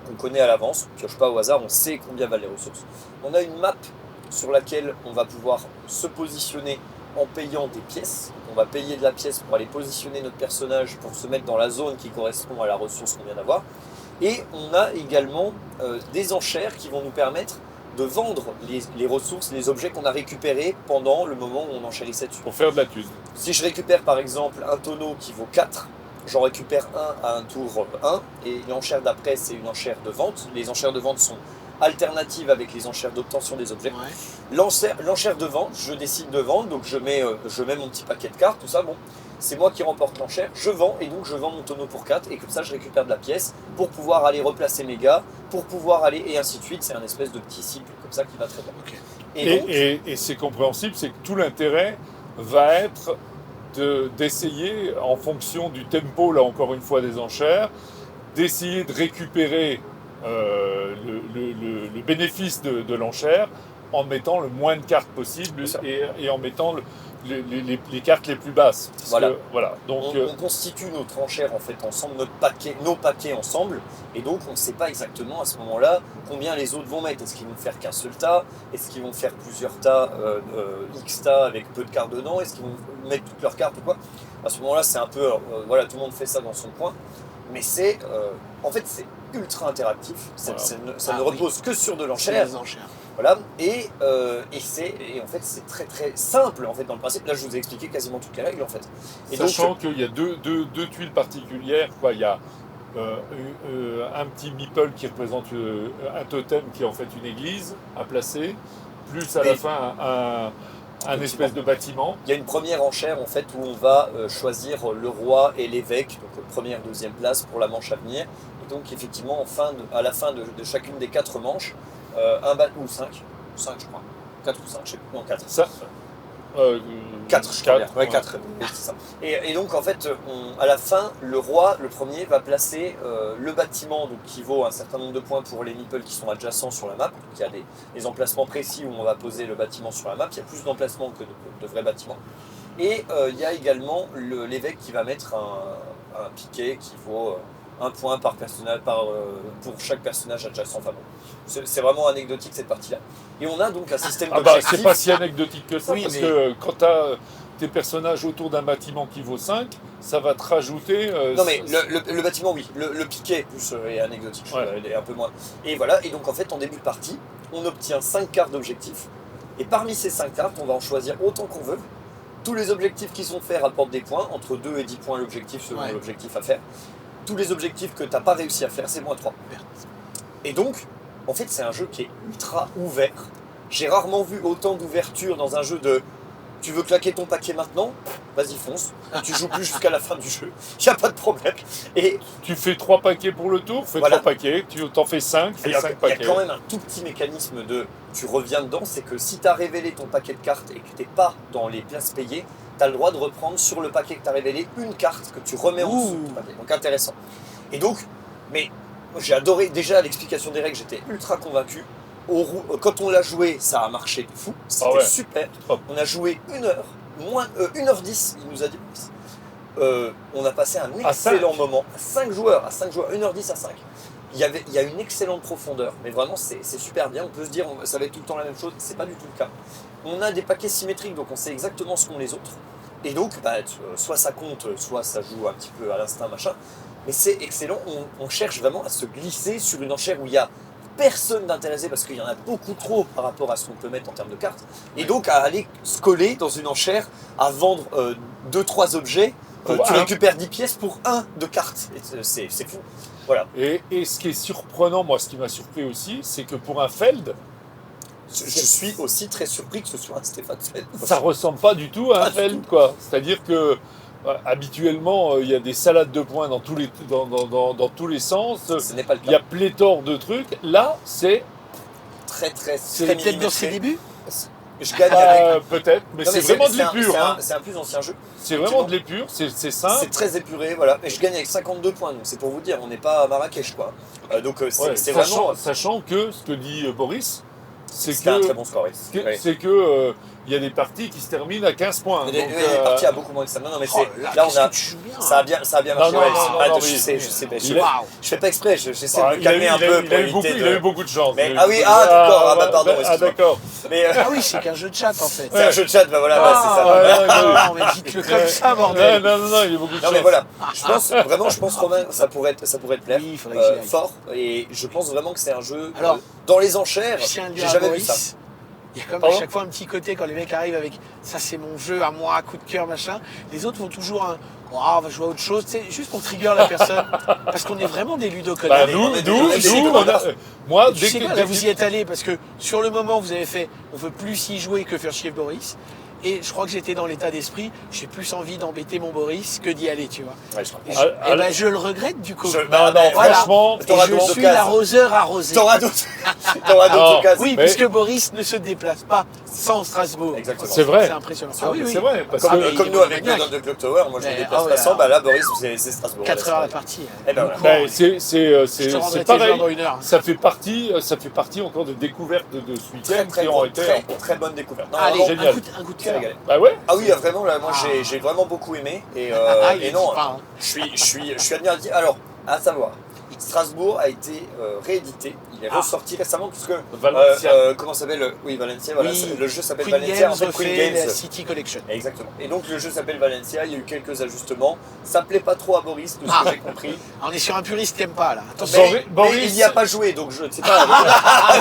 qu'on connaît à l'avance, on ne pioche pas au hasard, on sait combien valent les ressources. On a une map sur laquelle on va pouvoir se positionner en payant des pièces. On va payer de la pièce pour aller positionner notre personnage pour se mettre dans la zone qui correspond à la ressource qu'on vient d'avoir. Et on a également des enchères qui vont nous permettre de vendre les ressources, les objets qu'on a récupérés pendant le moment où on enchérissait dessus. pour faire de la thune. Si je récupère par exemple un tonneau qui vaut 4, j'en récupère un à un tour 1, et l'enchère d'après c'est une enchère de vente. Les enchères de vente sont alternatives avec les enchères d'obtention des objets. Ouais. L'enchère de vente, je décide de vendre, donc je mets mon petit paquet de cartes, tout ça, bon. C'est moi qui remporte l'enchère, je vends, et donc je vends mon tonneau pour 4, et comme ça je récupère de la pièce pour pouvoir aller replacer mes gars, pour pouvoir aller, et ainsi de suite. C'est un espèce de petit cycle comme ça qui va très bien. Ok. Et donc, Et c'est compréhensible, c'est que tout l'intérêt va être d'essayer, en fonction du tempo, là encore une fois, des enchères, d'essayer de récupérer le bénéfice de l'enchère en mettant le moins de cartes possible et en mettant les cartes les plus basses. Parce Voilà. que, voilà. Donc, on constitue notre enchère en fait ensemble, nos paquets ensemble, et donc on ne sait pas exactement à ce moment-là combien les autres vont mettre. Est-ce qu'ils vont faire qu'un seul tas? Est-ce qu'ils vont faire plusieurs tas, X tas avec peu de cartes dedans? Est-ce qu'ils vont mettre toutes leurs cartes ou quoi? À ce moment-là, c'est un peu, voilà, tout le monde fait ça dans son coin, mais c'est, en fait, c'est ultra interactif. Ça ne repose que sur de l'enchère. Les enchères. Voilà, et en fait c'est très très simple en fait dans le principe. Là je vous ai expliqué quasiment toutes les règles en fait. Et sachant donc, qu'il y a deux tuiles particulières, quoi. Il y a un petit meeple qui représente un totem qui est en fait une église à placer, plus à la fin un espèce de bâtiment. il y a une première enchère en fait où on va choisir le roi et l'évêque, donc première, deuxième place pour la manche à venir. Et donc effectivement à la fin de chacune des 4 manches, ou 5 je crois, 4 ou 5, je sais plus, non 4. 4, je crois bien. Ouais, ouais. 4, c'est ça. Et donc, en fait, à la fin, le roi, le premier, va placer le bâtiment donc, qui vaut un certain nombre de points pour les meeples qui sont adjacents sur la map. Donc, il y a des emplacements précis où on va poser le bâtiment sur la map. Il y a plus d'emplacements que de vrais bâtiments. Et il y a également l'évêque qui va mettre un piquet qui vaut 1 point par personnage, pour chaque personnage adjacent. Enfin bon, c'est vraiment anecdotique cette partie-là. Et on a donc un système Ah bah, d'objectifs. c'est pas si anecdotique que ça, Oui, parce mais- que quand tu as tes personnages autour d'un bâtiment qui vaut 5, ça va te rajouter... Non mais le bâtiment oui, le piquet plus est anecdotique, Ouais. il est un peu moins. Et voilà, et donc en fait en début de partie, on obtient 5 cartes d'objectifs. Et parmi ces 5 cartes, on va en choisir autant qu'on veut. Tous les objectifs qui sont faits rapportent des points, entre 2 et 10 points l'objectif selon Ouais. l'objectif à faire. Tous les objectifs que tu n'as pas réussi à faire, c'est moins 3. Et donc, en fait c'est un jeu qui est ultra ouvert. J'ai rarement vu autant d'ouverture dans un jeu de... Tu veux claquer ton paquet maintenant? Vas-y fonce. Tu joues plus jusqu'à la fin du jeu. Il n'y a pas de problème. Et Tu fais 3 paquets pour le tour, fais Voilà. 3 paquets, tu t'en fais 5, il fais y a 5 il y a paquets. quand même un tout petit mécanisme de... Tu reviens dedans, c'est que si tu as révélé ton paquet de cartes et que tu n'es pas dans les places payées, tu as le droit de reprendre sur le paquet que tu as révélé une carte que tu remets en dessous de ton paquet. Donc intéressant. Et donc, mais j'ai adoré déjà l'explication des règles, j'étais ultra convaincu. Quand on l'a joué, ça a marché de fou, c'était Ah ouais. super. Top. On a joué 1 heure, 1h10, il nous a dit. On a passé un À excellent 5. moment. À 5 joueurs, 1h10 à 5. Il y a une excellente profondeur, mais vraiment c'est super bien. On peut se dire ça va être tout le temps la même chose, c'est pas du tout le cas. On a des paquets symétriques, donc on sait exactement ce qu'ont les autres. Et donc, soit ça compte, soit ça joue un petit peu à l'instinct, machin. Mais c'est excellent, on cherche vraiment à se glisser sur une enchère où il y a personne d'intéressé parce qu'il y en a beaucoup trop par rapport à ce qu'on peut mettre en termes de cartes. Et donc à aller se coller dans une enchère, à vendre 2-3 objets, Pour tu un. récupères 10 pièces pour 1 de cartes. Et c'est fou. Voilà. Et ce qui est surprenant, moi ce qui m'a surpris aussi, c'est que pour un Feld, Je suis aussi très surpris que ce soit un Stéphane Feld. ça ressemble pas du tout à Pas un du Feld, quoi. C'est-à-dire que habituellement, il y a des salades de points dans tous les sens. Ce n'est pas le Il y a cas. pléthore de trucs. Là, c'est Très très c'est très Peut-être dans ses millimétré. débuts. Je gagne avec. peut-être, mais Non, c'est mais vraiment de l'épure. Hein. C'est un plus ancien jeu. C'est vraiment de l'épure, c'est simple. C'est très épuré, voilà. Et je gagne avec 52 points, donc c'est pour vous dire, on n'est pas à Marrakech, quoi. Donc Ouais, c'est vraiment. sachant que ce que dit Boris, c'est C'était un que très bon score. Oui. Ouais. c'est que il y a des parties qui se terminent à 15 points. Il y a Donc, des parties à beaucoup moins que ça. Non, mais Oh là on qu'est-ce a. que tu joues bien. Ça a bien marché. Non, ouais. non, Ah, non, je mais- sais. il est- Waouh. Je fais pas exprès, j'essaie ah, de me calmer un peu pour éviter il a eu de. beaucoup de chance. Mais- Il a eu ah oui, beaucoup de- ah, d'accord, ah bah, pardon, ah, excuse-moi. d'accord. Mais Ah oui, c'est qu'un jeu de chat en fait. c'est un jeu de chat, bah voilà, Ah, bah, c'est ça. ouais, bah, ouais, bah. Non, mais dites-le comme ça, bordel. Non, il y a beaucoup de Non chance. mais voilà, je pense Romain, ça pourrait te plaire, Oui, il faudrait que j'y aille. fort, et je pense vraiment que c'est un jeu, Alors, dans les enchères, Je tiens à le j'ai dire à jamais vu ça. Boris. Il y a comme à Pardon chaque fois un petit côté quand les mecs arrivent avec ça c'est mon jeu à moi, coup de cœur, machin. Les autres vont toujours un oh, on va jouer à autre chose, tu sais, juste pour trigger la personne. Parce qu'on est vraiment des Bah, ludoconaires. on nous, est des moi, Tu dès sais que, quoi, là vous y êtes allé parce que sur le moment vous avez fait on veut plus y jouer que faire chier Boris. Et je crois que j'étais dans l'état d'esprit, j'ai plus envie d'embêter mon Boris que d'y aller, tu vois. Ouais, je Et, comprends. et ben je le regrette du coup. Je- non, bah, non, voilà. franchement, Et t'auras je d'autres suis occasions. l'arroseur arrosé. T'auras d'autres Alors, occasions. Oui, Mais- puisque Boris ne se déplace pas sans Strasbourg. Exactement. c'est vrai. C'est impressionnant. Ah oui, oui. C'est vrai, parce Comme, Ah, que mais comme il nous est avec maniaque. le Donut Clock Tower, moi je Mais, me déplace ah ouais, pas sans, alors. bah là Boris c'est Strasbourg. 4 laisse heures la tomber. partie. Eh ben voilà. Beaucoup. ben, Je te rendrai c'est tes joueurs pareil. dans 1 heure. Ça fait partie encore des découvertes de ce Très week-end qui ont été. très bonne découverte. Non, Allez, vraiment, génial. un coup de très cœur. régalé. Bah ouais. Ah oui, vraiment là, moi Ah. j'ai vraiment beaucoup aimé et, Ah, il et dit non, pas, hein. je suis admiratif. Alors, à savoir, Strasbourg a été réédité, il est Ah. ressorti récemment puisque Valencia. comment s'appelle Oui, Valencia. Voilà, Oui. le jeu s'appelle Queen Valencia. En Games fait, Queen refait la Games. City Collection. Exactement. Et donc le jeu s'appelle Valencia. Il y a eu quelques ajustements. Ça plaît pas trop à Boris, de ce Ah. que j'ai compris. On est sur un puriste qui aime pas là. Attention. Mais, Boris- mais il n'y a pas joué, donc je ne sais pas.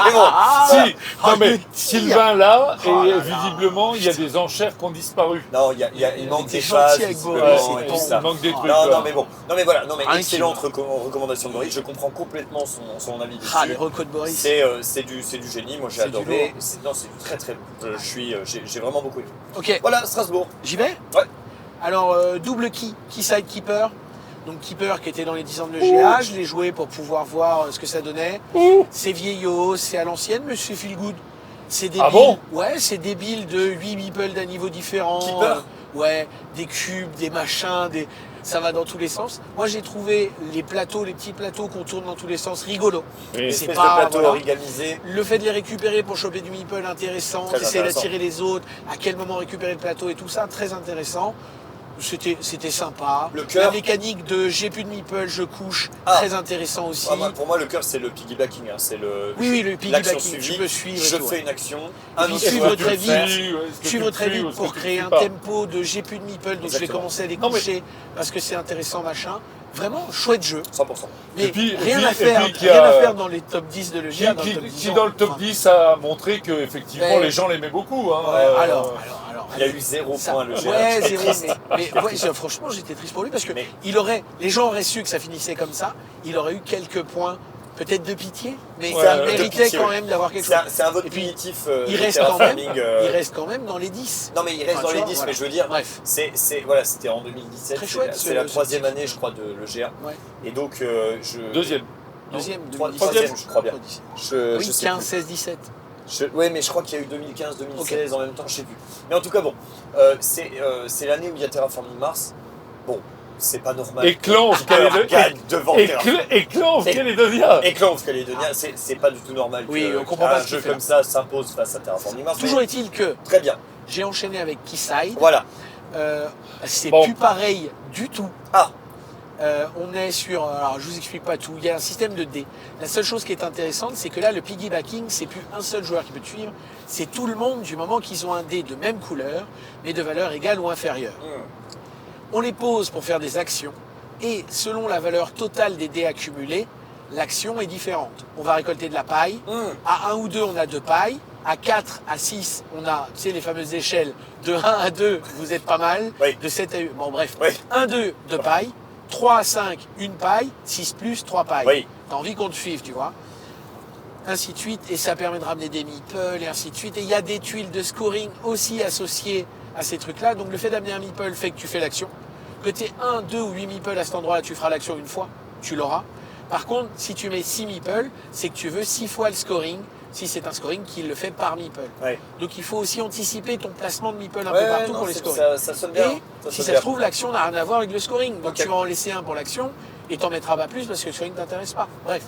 Mais bon, Ah, Si, oh, non mais le tir. Sylvain là, Oh et là là. visiblement il y a des enchères qui ont disparu. non, il manque était des gentil phases. avec Boris, visiblement, c'est et bon. tout ça. Il manque des trucs. Non, quoi. non, mais bon. Non, mais voilà. Non, mais Un excellente recommandation de Boris. Je comprends complètement son avis dessus. Ah, les recos de Boris. C'est du génie. Moi, j'ai C'est du adoré. C'est du très très bon. J'ai vraiment beaucoup aimé. Ok, Voilà, Strasbourg. j'y vais. Ouais. Alors, double key side keeper. Donc Keeper qui était dans les 10 ans de GA, je l'ai joué pour pouvoir voir ce que ça donnait. C'est vieillot, c'est à l'ancienne, mais c'est feel good. C'est débile. Ah bon? Ouais, c'est débile de 8 meeples d'un niveau différent. Keeper. Ouais, des cubes, des machins, ça va dans tous les sens. Moi, j'ai trouvé les petits plateaux qu'on tourne dans tous les sens, rigolos. Oui. Une C'est espèce pas, de plateau voilà. origamisé. Le fait de les récupérer pour choper du meeple, intéressant. Très Essayer intéressant. d'attirer les autres. À quel moment récupérer le plateau et tout ça, très intéressant. C'était sympa. Le cœur. La mécanique de j'ai plus de meeple, je couche, Ah. très intéressant aussi. Pour moi, le cœur, c'est le piggybacking. Hein. C'est le. Oui, le l'action piggybacking, suivie. tu peux suivre et Je tout, fais ouais. une action. Et puis autre suivre joueur très peut le faire. vite. Suivre très vite pour créer un tempo de j'ai plus de meeple, donc je vais Exactement. commencer à les Non, mais- coucher parce que c'est intéressant, machin. Vraiment, chouette jeu. 100%. Mais Et puis- rien et à puis- faire, et puis qu'il y rien a- à faire dans les top 10 de l'EGA. Qui dans le top 10 a montré que effectivement Mais- les gens l'aimaient beaucoup. Hein. Ouais, alors. Il y a eu 0 Ça- point le GA. Ouais, C'est zéro, triste. mais ouais, franchement, j'étais triste pour lui parce que Mais- les gens auraient su que ça finissait comme ça, il aurait eu quelques points, peut-être de pitié, mais Ouais, il de méritait pitié, quand ouais. même d'avoir quelque C'est chose. c'est un vote Et puis, punitif. Il de reste, quand même, terraforming, il reste quand même dans les 10. Non, mais il reste Enfin, dans tu les vois, 10, voilà. mais je veux dire, Bref. voilà, c'était en 2017. Très chouette, C'est la ce 3e petit année, je crois, de l'EGA. Ouais. Et donc, je. Deuxième. Deuxième, Troisième, je crois bien. Oui, Je sais 15, plus. 16, 17. Oui, mais je crois qu'il y a eu 2015, 2016 en même temps, je sais plus. Mais en tout cas, bon, c'est l'année où il y a Terraforming Mars. Bon, c'est pas normal. Et Clans of Caledonia. gagne devant Terraforming. Et Clans of Et- Caledonia. Et Clans of Caledonia, c'est pas du tout normal Oui, que on comprend pas un ce qu'il jeu fait, comme ça s'impose face à Terraforming Mars. Toujours mais est-il que très bien. j'ai enchaîné avec Keyside. Voilà. C'est Bon. plus pareil du tout. Ah, On est sur. Alors, je vous explique pas tout. Il y a un système de dés. La seule chose qui est intéressante, c'est que là, le piggybacking, c'est plus un seul joueur qui peut te suivre. C'est tout le monde du moment qu'ils ont un dé de même couleur, mais de valeur égale ou inférieure. On les pose pour faire des actions. Et selon la valeur totale des dés accumulés, l'action est différente. On va récolter de la paille. À 1 ou 2, on a 2 pailles. À 4, à 6, on a, tu sais, les fameuses échelles. De 1 à 2, vous êtes pas mal. Oui. De 7 à 8, bon bref. Oui. 1, 2, 2 pailles. 3 à 5, 1 paille. 6 plus, 3 pailles. Oui. T'as envie qu'on te suive, tu vois. Ainsi de suite. Et ça permet de ramener des meeples et ainsi de suite. Et il y a des tuiles de scoring aussi associées à ces trucs-là. Donc le fait d'amener un meeple fait que tu fais l'action. Que tu aies 1, 2 ou 8 meeples à cet endroit-là, tu feras l'action une fois. Tu l'auras. Par contre, si tu mets 6 meeples, c'est que tu veux 6 fois le scoring, si c'est un scoring qui le fait par meeple. Ouais. Donc il faut aussi anticiper ton placement de meeple un Ouais, peu partout non, pour les c'est- scorings. ça sonne bien. Et si sonne ça bien. se trouve, l'action n'a rien à voir avec le scoring. Donc Ok. tu vas en laisser un pour l'action et t'en mettras pas plus parce que le scoring ne t'intéresse pas. Bref.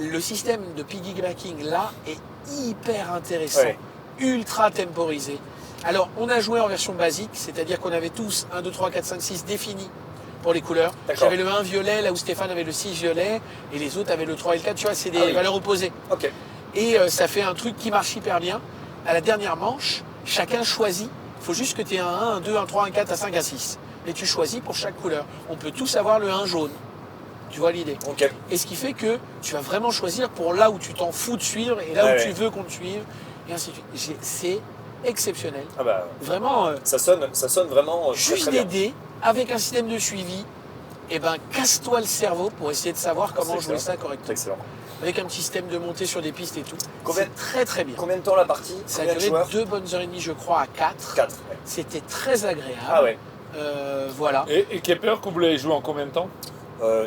Le système de piggybacking là est hyper intéressant, Ouais. ultra temporisé. Alors on a joué en version basique, c'est-à-dire qu'on avait tous 1, 2, 3, 4, 5, 6 définis pour les couleurs. D'accord. J'avais le 1 violet, là où Stéphane avait le 6 violet, et les autres avaient le 3 et le 4, tu vois, c'est des Ah oui. valeurs opposées. Ok. Et ça fait un truc qui marche hyper bien. À la dernière manche, chacun choisit. Il faut juste que tu aies un 1, un 2, un 3, un 4, un 5, un 6. Et tu choisis pour chaque couleur. On peut tous avoir le 1 jaune. Tu vois l'idée. Ok. Et ce qui fait que tu vas vraiment choisir pour là où tu t'en fous de suivre et là Ouais, où ouais. tu veux qu'on te suive. Et ainsi de suite. C'est exceptionnel. Ah bah, Vraiment, ça sonne vraiment très, juste très des bien. dés avec un système de suivi. Et ben casse-toi le cerveau pour essayer de savoir comment C'est jouer excellent. ça correctement. C'est excellent. Avec un petit système de montée sur des pistes et tout. Combien- C'est très très bien. Combien de temps la partie? Ça a Combien de duré joueurs? 2 bonnes heures et demie, je crois, à 4. 4. Ouais. C'était très agréable. Ah ouais. Voilà. Et Kepler, que vous l'avez joué en combien de temps?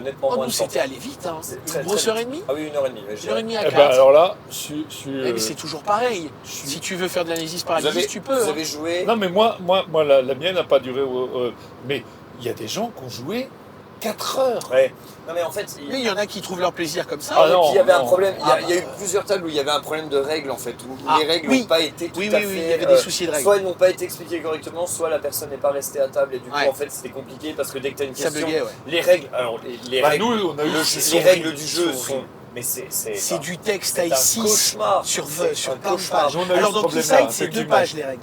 Nettement Oh, moins nous, de temps. c'était allé vite. Hein. C'est Une très, grosse très heure et demie. Ah oui, 1h30. Ouais, je Une heure et dirais. demie à Eh 4. ben alors là, Mais c'est toujours pareil. Si tu veux faire de l'analyse par Vous avez, analyse, tu peux. vous hein. avez joué. Non mais moi la mienne n'a pas duré. Mais il y a des gens qui ont joué 4 heures. Ouais. Non mais en fait, Mais il y en a qui trouvent leur plaisir comme ça. Ah et non, puis il y avait un non. problème. Il y a eu bah. plusieurs tables où il y avait un problème de règles en fait, où Ah, les règles oui. n'ont pas été tout Oui, à oui, fait. oui, il y avait des soucis de règles. Soit elles n'ont pas été expliquées correctement, soit la personne n'est pas restée à table et du coup Ouais. en fait c'était compliqué parce que dès que tu as une Ça question, buguait, ouais. les règles, alors les Bah, règles, nous on a eu. c'est les règles horrible, du jeu c'est sont, horrible. mais C'est enfin, du texte c'est à un 6 cauchemar. sur C'est un plein de cauchemar. pages. On a eu Alors ce dans problème-là, Keyside, c'est 2 effectivement. pages les règles.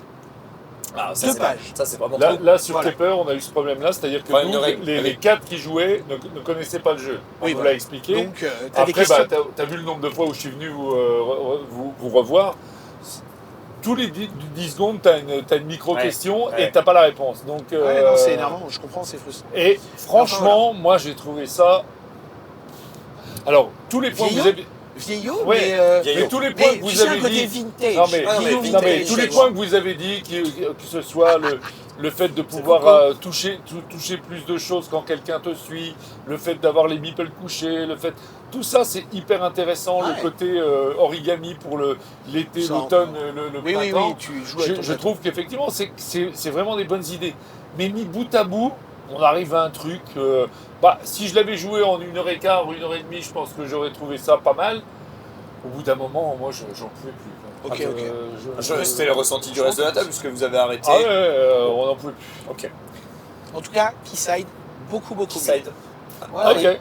Ah, ça, 2 c'est- pages. Ça c'est vraiment Là, trop. là, sur Voilà. Kepler, on a eu ce problème-là, c'est-à-dire que Ouais, nous, une règle. les Allez. 4 qui jouaient ne connaissaient pas le jeu. On Oui, vous voilà. l'a expliqué. Donc, tu as des Après, questions. t'as vu le nombre de fois où je suis venu vous revoir. Tous les 10 secondes, t'as une micro-question Ouais, ouais. et t'as pas la réponse. Donc, Ouais, non, c'est énervant, je comprends, c'est frustrant. Et franchement, moi, j'ai trouvé ça. Alors, tous les points que vous Vieillot avez. vieillot, Ouais, mais, vieillot. mais tous les points mais que vous tu sais, un avez côté dit. vintage. Non mais, Vieillot non, mais vintage. tous les points que vous avez dit, que ce soit le fait de pouvoir toucher plus de choses quand quelqu'un te suit, le fait d'avoir les meeples couchés, tout ça c'est hyper intéressant, Ouais. le côté origami pour l'été, Ça, l'automne, le Oui, oui, printemps. oui, tu joues avec ton Je plateau. trouve qu'effectivement c'est vraiment des bonnes idées. Mais mis bout à bout, on arrive à un truc. Si je l'avais joué en 1h15 ou 1h30, je pense que j'aurais trouvé ça pas mal. Au bout d'un moment, moi j'en pouvais plus. Ok, ok. C'était le ressenti du reste de la table, puisque vous avez arrêté. Ah ouais, on n'en pouvait plus. Ok. En tout cas, Quayside, beaucoup mieux. Side. Ouais, Ok. ouais,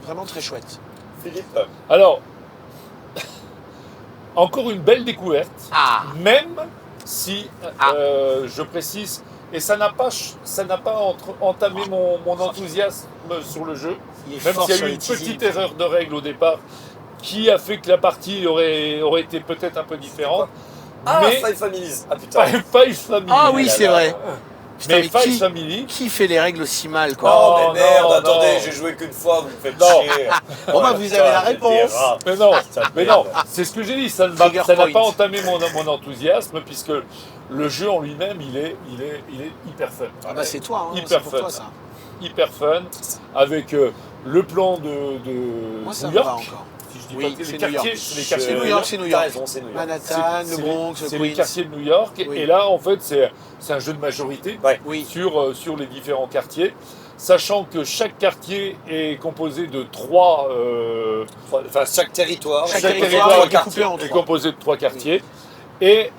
vraiment très chouette. Philippe. Alors, encore une belle découverte, Ah, même si, je précise, et ça n'a pas entamé mon enthousiasme sur le jeu, il est même fort s'il y sur a eu les une teasings. petite erreur de règle au départ qui a fait que la partie aurait été peut-être un peu différente. Ah, mais Five Families. Ah putain. Five Family. Ah oui, là c'est là. vrai. Putain, Mais mais Five Family. qui fait les règles aussi mal, quoi? Oh, Oh, mais merde, non, attendez, non. j'ai joué qu'une fois, vous me faites Non. chier. Bon, bah, vous avez la réponse. Mais non, Ça mais merde. non, c'est ce que j'ai dit, ça n'a Trigger pas point. entamé mon enthousiasme puisque le jeu en lui-même, il est hyper fun. Ah bah c'est toi, hein, Hyper c'est pour fun. toi ça. Hyper fun, avec le plan de Moi ça New me va York. encore. Si je dis Oui, pas c'est les New quartiers, York. c'est les C'est quartiers New de York, c'est New T'as York. raison, c'est New York. Manhattan, C'est le Bronx, le les Queens. quartiers de New York. Oui. Et là, en fait, c'est un jeu de majorité Ouais. Oui. sur les différents quartiers. Sachant que chaque quartier est composé de trois Enfin, chaque territoire. Chaque Chaque territoire territoire est découpé en est trois. composé de trois quartiers. Et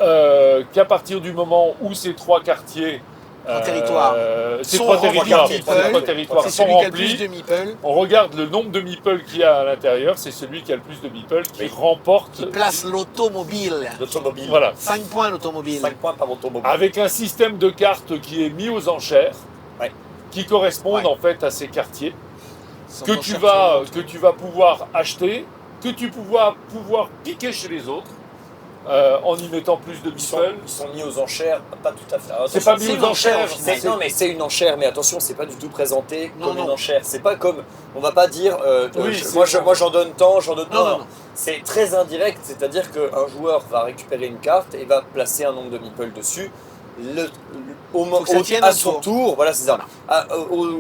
qu'à partir du moment où ces trois quartiers. Trois territoires. Ces Sont trois remplis territoires, de ces meeples. trois territoires C'est sont celui qui a le plus remplis. de meeples. On regarde le nombre de meeples qu'il y a à l'intérieur, c'est celui qui a le plus de meeples qui Oui. remporte. Qui place l'automobile. L'automobile. Voilà. 5 points l'automobile. 5 points par automobile. Avec un système de cartes qui est mis aux enchères, Ouais. qui correspondent Ouais. en fait à ces quartiers, Sans que t'en tu, chercher vas, un autre. que tu vas pouvoir acheter, que tu vas pouvoir piquer chez les autres en y mettant plus de Ils sont, meeples. ils sont mis aux enchères, pas tout à fait. Alors, C'est attention, pas mis c'est aux une enchère, enchères. au final. Non, mais c'est une enchère, mais attention, c'est pas du tout présenté Non, comme non. une enchère. C'est pas comme, on va pas dire, Oui, moi j'en donne tant, j'en donne Non, tant. non, non. C'est très indirect, c'est-à-dire qu'un joueur va récupérer une carte et va placer un nombre de meeples dessus. Faut que ça tienne À un son tour. tour, voilà, c'est ça. Voilà.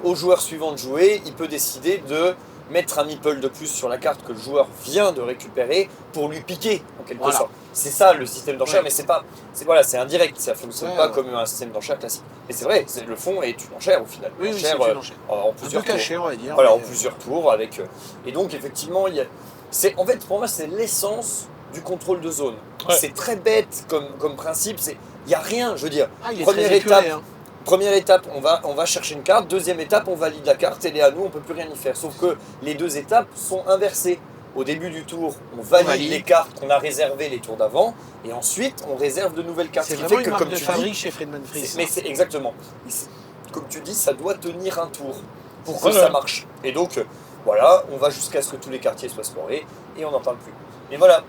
Au joueur suivant de jouer, il peut décider de mettre un meeple de plus sur la carte que le joueur vient de récupérer pour lui piquer, en quelque Voilà. sorte. C'est ça le système d'enchère, Ouais. mais c'est pas, voilà, c'est indirect, ça fonctionne Ouais, pas ouais. comme un système d'enchère classique. Mais c'est vrai, le fond est une enchère au final. Oui, Une oui, c'est enchère, une enchère. en Un plusieurs peu tours. caché, on va dire. Voilà, mais, en plusieurs tours avec. Et donc effectivement, en fait pour moi c'est l'essence du contrôle de zone. Ouais. C'est très bête comme principe. Il y a rien, je veux dire. Ah, il est Première très épuré, étape, hein. Première étape, on va chercher une carte. Deuxième étape, on valide la carte. Elle est à nous, on peut plus rien y faire. Sauf que les deux étapes sont inversées. Au début du tour, on valide les cartes qu'on a réservées les tours d'avant, et ensuite on réserve de nouvelles cartes. C'est Ce qui vraiment fait une que, marque comme de tu fabrique dis, chez Friedman Fries. mais c'est exactement. Comme tu dis, ça doit tenir un tour pour que Voilà. ça marche. Et donc, voilà, on va jusqu'à ce que tous les quartiers soient scorés et on n'en parle plus. Et voilà,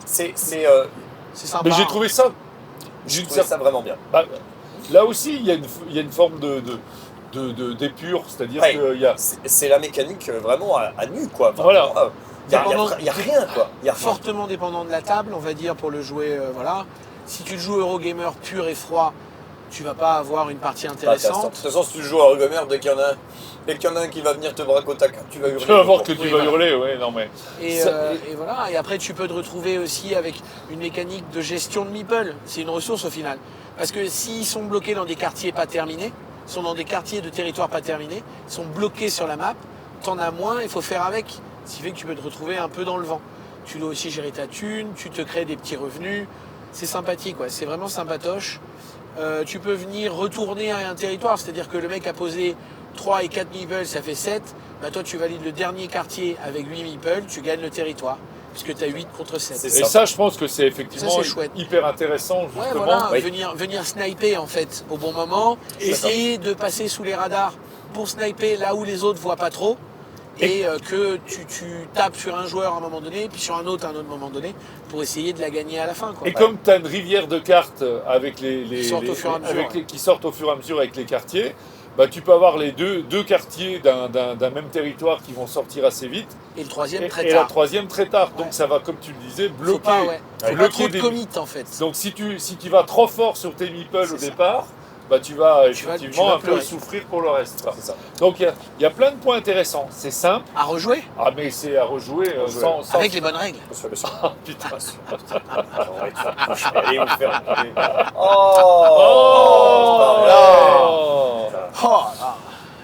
C'est sympa. Mais j'ai trouvé ça. j'ai d'une trouvé certaine- ça vraiment bien. Bah, là aussi, il y a une forme d'épure, c'est-à-dire Ouais. qu'il y a. C'est la mécanique vraiment à nu, quoi. Enfin, Voilà. Il n'y a rien, quoi. Il y a rien. fortement dépendant de la table, on va dire, pour le jouer. Voilà. Si tu le joues Eurogamer pur et froid, tu vas pas avoir une partie Pas intéressant. De intéressante. toute façon, si tu joues à Eurogamer, dès qu'il y en a un qui va venir te bracoter ta carte, tu vas hurler. Tu vas voir que tu Oui, vas voilà. hurler, ouais, non mais. Et, Ça- et voilà. Et après, tu peux te retrouver aussi avec une mécanique de gestion de meeple. C'est une ressource au final. Parce que s'ils sont bloqués dans des quartiers pas terminés, sont dans des quartiers de territoire pas terminés, sont bloqués sur la map, t'en as moins, il faut faire avec. Ce qui fait que tu peux te retrouver un peu dans le vent. Tu dois aussi gérer ta thune, tu te crées des petits revenus. C'est sympathique, ouais. C'est vraiment sympatoche. Tu peux venir retourner à un territoire, c'est-à-dire que le mec a posé 3 et 4 meeples, ça fait 7. Bah toi, tu valides le dernier quartier avec 8 meeples, tu gagnes le territoire. Puisque tu as 8 contre 7. C'est Et ça, je pense que c'est effectivement Ça, c'est chouette. hyper intéressant, Ouais, justement. voilà, Oui. venir sniper en fait au bon moment, essayer de passer sous les radars pour sniper là où les autres voient pas trop, et que tu tapes sur un joueur à un moment donné, puis sur un autre à un autre moment donné, pour essayer de la gagner à la fin. Quoi. Et comme tu as une rivière de cartes avec Qui sortent au fur et à mesure, qui sortent au fur et à mesure avec les quartiers, bah, tu peux avoir les deux quartiers d'un même territoire qui vont sortir assez vite. Et le troisième très Et la tard. troisième très tard. Ouais. Donc ça va, comme tu le disais, Faut bloquer. pas, ouais. Faut pas bloquer trop de des- commit en fait. Donc si tu vas trop fort sur tes meeples au C'est ça. départ, bah, tu vas Tu effectivement vas un peu pleurer. souffrir pour le reste. C'est ça. Donc il y a plein de points intéressants. C'est simple, À rejouer mais c'est à rejouer sans... avec les bonnes règles. Bien sûr, bien sûr. Ah, putain. Allez vous faire enculer. Oh, Oh là.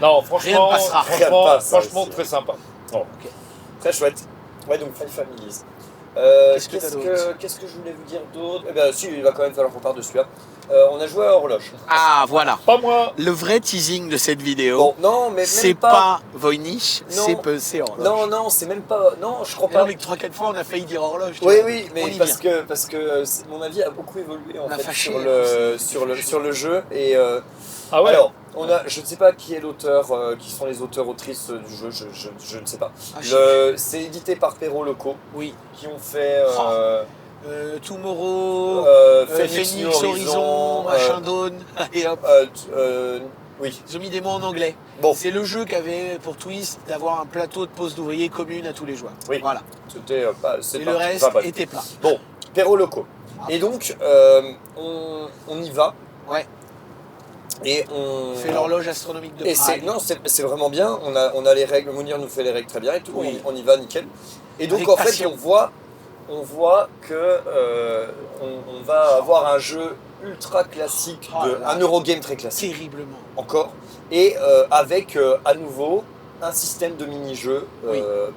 Non, Rien franchement, ne passera. Rien ne passe, ça franchement aussi. très sympa. Bon. Très chouette. Ouais, donc Five Families. Qu'est-ce que t'as Qu'est-ce que je voulais vous dire d'autre? Eh ben, si, il va quand même falloir qu'on parle de celui-là. On a joué à Horloge. Ah voilà. Pas moi. Le vrai teasing de cette vidéo, Bon, non, mais c'est même pas Voynich, Non. c'est horloge. Non, non, c'est même pas. Non, je crois Mais non, pas. mais 3-4 fois on a failli dire horloge. tu Oui, vois. oui, On mais y parce vient. que mon avis a beaucoup évolué en On a fait fâché, sur le jeu. Et Ah ouais. alors, je ne sais pas qui est l'auteur, qui sont les auteurs autrices du jeu, je ne sais pas. Ah, je sais C'est édité par Perro Locaux, Oui. qui ont fait Tomorrow, Phoenix, Phoenix, New Horizon, machin Dawn, et hop. Oui. Ils ont mis des mots en anglais. Bon, C'est le jeu qu'avait pour Twist d'avoir un plateau de pose d'ouvriers commune à tous les joueurs. Oui. Voilà. c'était c'est Et pas- le reste enfin, bref. était plat. Bon, Perro Locaux. Ah. Et donc, on y va. Ouais. Et On fait l'horloge astronomique de Et Prague. c'est vraiment bien. On a les règles. Mounir nous fait les règles très bien et tout. Oui. On y va nickel. Et donc Avec en fait, passion. on voit que on va avoir un jeu ultra classique, Oh là là. un Eurogame très classique Terriblement. encore, et avec à nouveau un système de mini-jeux,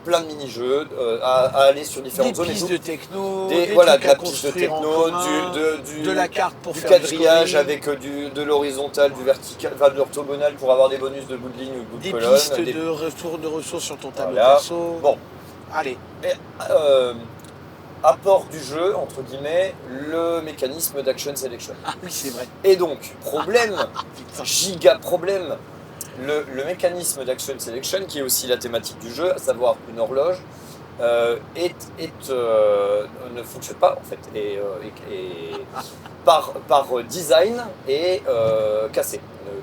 plein de mini-jeux à aller sur Des différentes zones et pistes tout. de techno, Des- des voilà, trucs de la à piste de construire en techno, commun, de la carte pour du faire quadrillage scoring, avec de l'horizontal, du vertical, enfin de l'orthogonal pour avoir des bonus de bout de ligne ou de bout de des colonne. pistes des- de retour de ressources sur ton tableau Voilà. perso. Bon, Allez. apport du jeu, entre guillemets, le mécanisme d'action selection. Ah oui, c'est vrai. Et donc, problème, Putain. giga problème, le mécanisme d'action selection, qui est aussi la thématique du jeu, à savoir une horloge, ne fonctionne pas, en fait, et par design est cassé,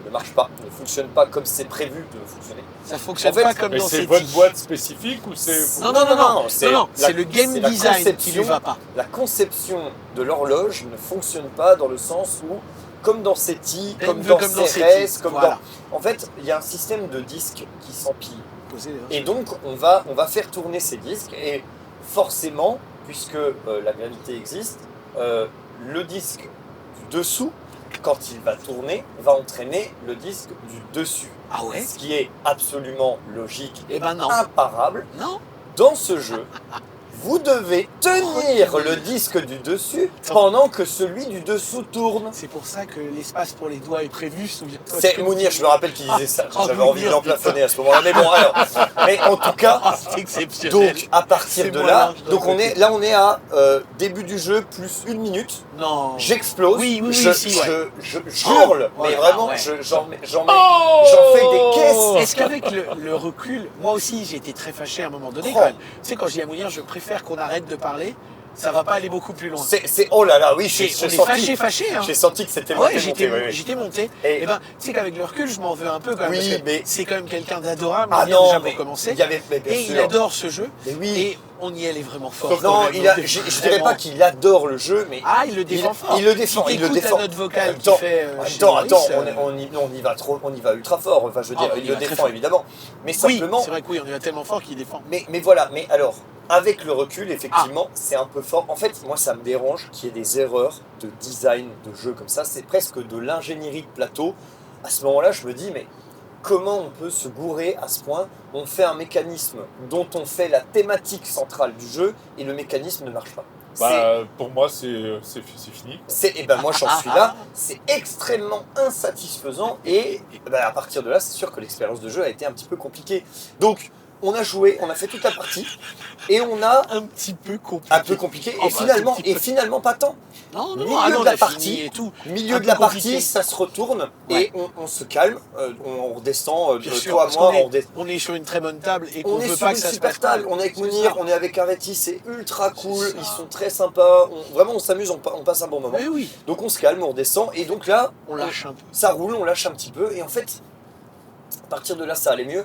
ne marche pas, ne fonctionne pas comme c'est prévu de fonctionner. Ça fonctionne En fait, pas comme Mais dans c'est ces votre boîte spécifique ou c'est... Non, c'est le game la design qui conception. lui va pas. La conception de l'horloge ne fonctionne pas dans le sens où, comme dans SETI, comme dans CRS, comme voilà. dans... En fait, il y a un système de disques qui s'empile. Posez Et donc, on va faire tourner ces disques, et forcément, puisque la gravité existe, le disque du dessous, quand il va tourner, va entraîner le disque du dessus. Ah ouais. Ce qui est absolument logique et Eh ben non. imparable. Non. Dans ce jeu, vous devez tenir le disque du dessus pendant que celui du dessous tourne. C'est pour ça que l'espace pour les doigts est prévu, souviens-toi. C'est Mounir, je me rappelle qu'il disait ça. Oh, J'avais envie de Mounir, l'emplafonner à ce moment-là. Mais bon, alors. Mais en tout cas, Ah, c'est exceptionnel. donc à partir C'est de moi, là, là, je dois donc on côté. est à début du jeu plus 1 minute. Non. J'explose, Oui, oui, oui, je si, ouais. hurle, Oh, mais voilà, vraiment, ouais. j'en Oh fais des caisses. Est-ce qu'avec le recul, moi aussi j'ai été très fâché à un moment donné Oh. quand même. Tu sais, quand je dis à Mounir, je préfère qu'on arrête de parler, ça va pas aller beaucoup plus loin. Oh là là, oui, Et on est fâché, hein. j'ai senti que c'était Ouais, monté, oui, oui. j'étais monté. Et- Et ben, tu sais qu'avec le recul, je m'en veux un peu quand même. Oui, parce que mais- c'est quand même quelqu'un d'adorable, Ah Mounir, non, déjà mais pour commencer. il y avait, mais bien Et il sûr. adore ce jeu. Mais oui. Et on y allait vraiment fort. Sauf quand Non, même. je dirais pas qu'il adore le jeu, mais Ah, il le défend fort. il le défend, Si il le t'écoutes défend. la note vocale qui Attends, fait chez attends, Maurice, on y va ultra fort. Enfin, je veux dire, Ah, il il le va très défend fort. évidemment. Mais Oui, simplement, c'est vrai que oui, on y va tellement fort qu'il défend. mais voilà. Mais alors, avec le recul, effectivement, c'est un peu fort. En fait, moi, ça me dérange qu'il y ait des erreurs de design de jeu comme ça. C'est presque de l'ingénierie de plateau. À ce moment-là, je me dis, mais comment on peut se gourer à ce point? On fait un mécanisme dont on fait la thématique centrale du jeu et le mécanisme ne marche pas. Bah, pour moi, c'est fini. Et ben moi j'en suis là, c'est extrêmement insatisfaisant et ben, à partir de là c'est sûr que l'expérience de jeu a été un petit peu compliquée. Donc on a joué, on a fait toute la partie et on a Un petit peu compliqué. un peu compliqué Oh, et bah, finalement, un petit peu. finalement pas tant. Non, non, Milieu ah non, de on la a partie, fini et tout. Milieu Un de peu la compliqué. partie, ça se retourne Ouais. et on se calme, on redescend, Bien sûr, toi, parce moi, qu'on on redescend. on est sur une très bonne table et qu'on On est veut sur pas une que ça se super passe mal. table, on est avec C'est Mounir, ça. on est avec Aretti, c'est ultra cool, C'est ça. ils sont très sympas, vraiment on s'amuse, on passe un bon moment. Mais oui, Donc on se calme, on redescend et donc là, on lâche un peu. ça roule, on lâche un petit peu et en fait, partir de là, ça allait mieux.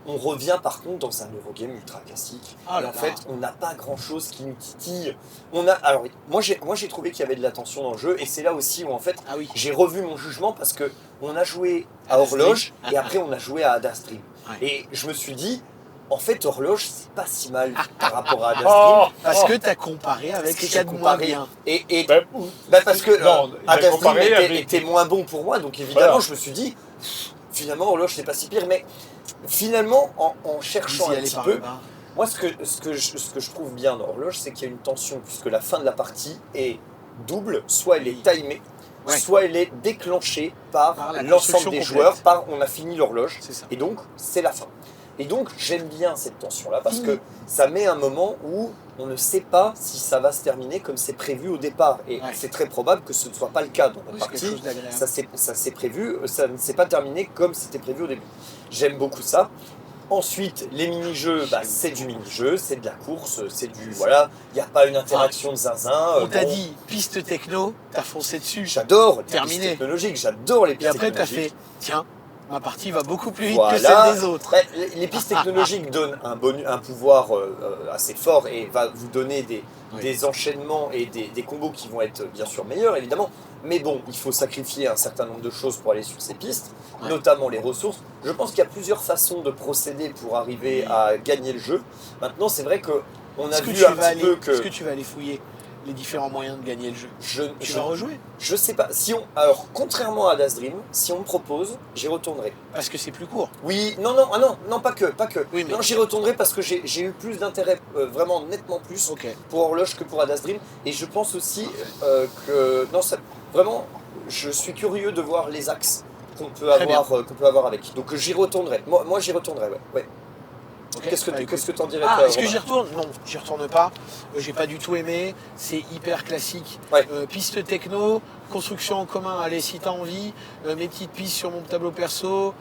On revient par contre dans un Eurogame ultra classique. Ah et là en là. fait, on n'a pas grand chose qui nous titille. Alors, moi j'ai trouvé qu'il y avait de la tension dans le jeu, et c'est là aussi où en fait Ah oui. j'ai revu mon jugement parce que on a joué à Ad Astra. Horloge et après on a joué à Ad Astra. Ouais. Et je me suis dit, en fait, Horloge, c'est pas si mal par rapport à Ad Oh, Astra. Parce que t'as comparé avec Parce ce que qu'il y a j'ai de moins comparé. bien. Et parce que Non, il a Ad Astra comparé avec- était moins bon pour moi, donc évidemment Voilà. je me suis dit, finalement Horloge c'est pas si pire, mais finalement en cherchant Vous y un allez petit par peu, le bas. moi ce que je trouve bien dans Horloge, c'est qu'il y a une tension, puisque la fin de la partie est double, soit elle est timée, Ouais. soit elle est déclenchée par Par la l'ensemble construction des complète. joueurs, par on a fini l'horloge, C'est ça. et donc c'est la fin. Et donc j'aime bien cette tension-là, parce que ça met un moment où on ne sait pas si ça va se terminer comme c'est prévu au départ, et Ouais. c'est très probable que ce ne soit pas le cas dans la Oui, c'est quelque partie. chose d'agréable. Ça s'est prévu, ça ne s'est pas terminé comme c'était prévu au début. J'aime beaucoup ça. Ensuite, les mini-jeux, c'est du mini-jeu, c'est de la course, c'est du... Voilà, il n'y a pas une interaction de zinzin. On t'a bon, dit piste techno, t'as foncé dessus. J'adore les Terminé. pistes technologiques, j'adore les Et pistes après t'as technologiques. fait, tiens, ma partie va beaucoup plus vite Voilà. que celle des autres. Ouais, les pistes technologiques donnent un pouvoir assez fort et va vous donner Oui. des enchaînements et des combos qui vont être bien sûr meilleurs évidemment. Mais bon, il faut sacrifier un certain nombre de choses pour aller sur ces pistes, Ouais. notamment les ressources. Je pense qu'il y a plusieurs façons de procéder pour arriver à gagner le jeu. Maintenant, c'est vrai qu'on a Est-ce que vu tu un vas petit peu Est-ce que que... tu vas aller fouiller les différents moyens de gagner le jeu? Tu Je, vas rejouer je sais pas. Alors, contrairement à Das Dream, si on me propose, j'y retournerai. parce que c'est plus court. Oui, non, pas que. Oui, mais- Non, j'y retournerai parce que j'ai eu plus d'intérêt, vraiment nettement plus, Ok. pour Horloge que pour Ad Astra Dream. Et je pense aussi que, non, vraiment, je suis curieux de voir les axes qu'on peut avoir avec. Donc j'y retournerai. Moi j'y retournerai, ouais. Ok. Qu'est-ce Bah, écoute. que t'en dirais Ah, toi, est-ce que Romain j'y retourne? Non, j'y retourne pas. J'ai pas du tout aimé. C'est hyper classique. Ouais. Piste techno, construction en commun. Allez, si t'as envie, mes petites pistes sur mon tableau perso,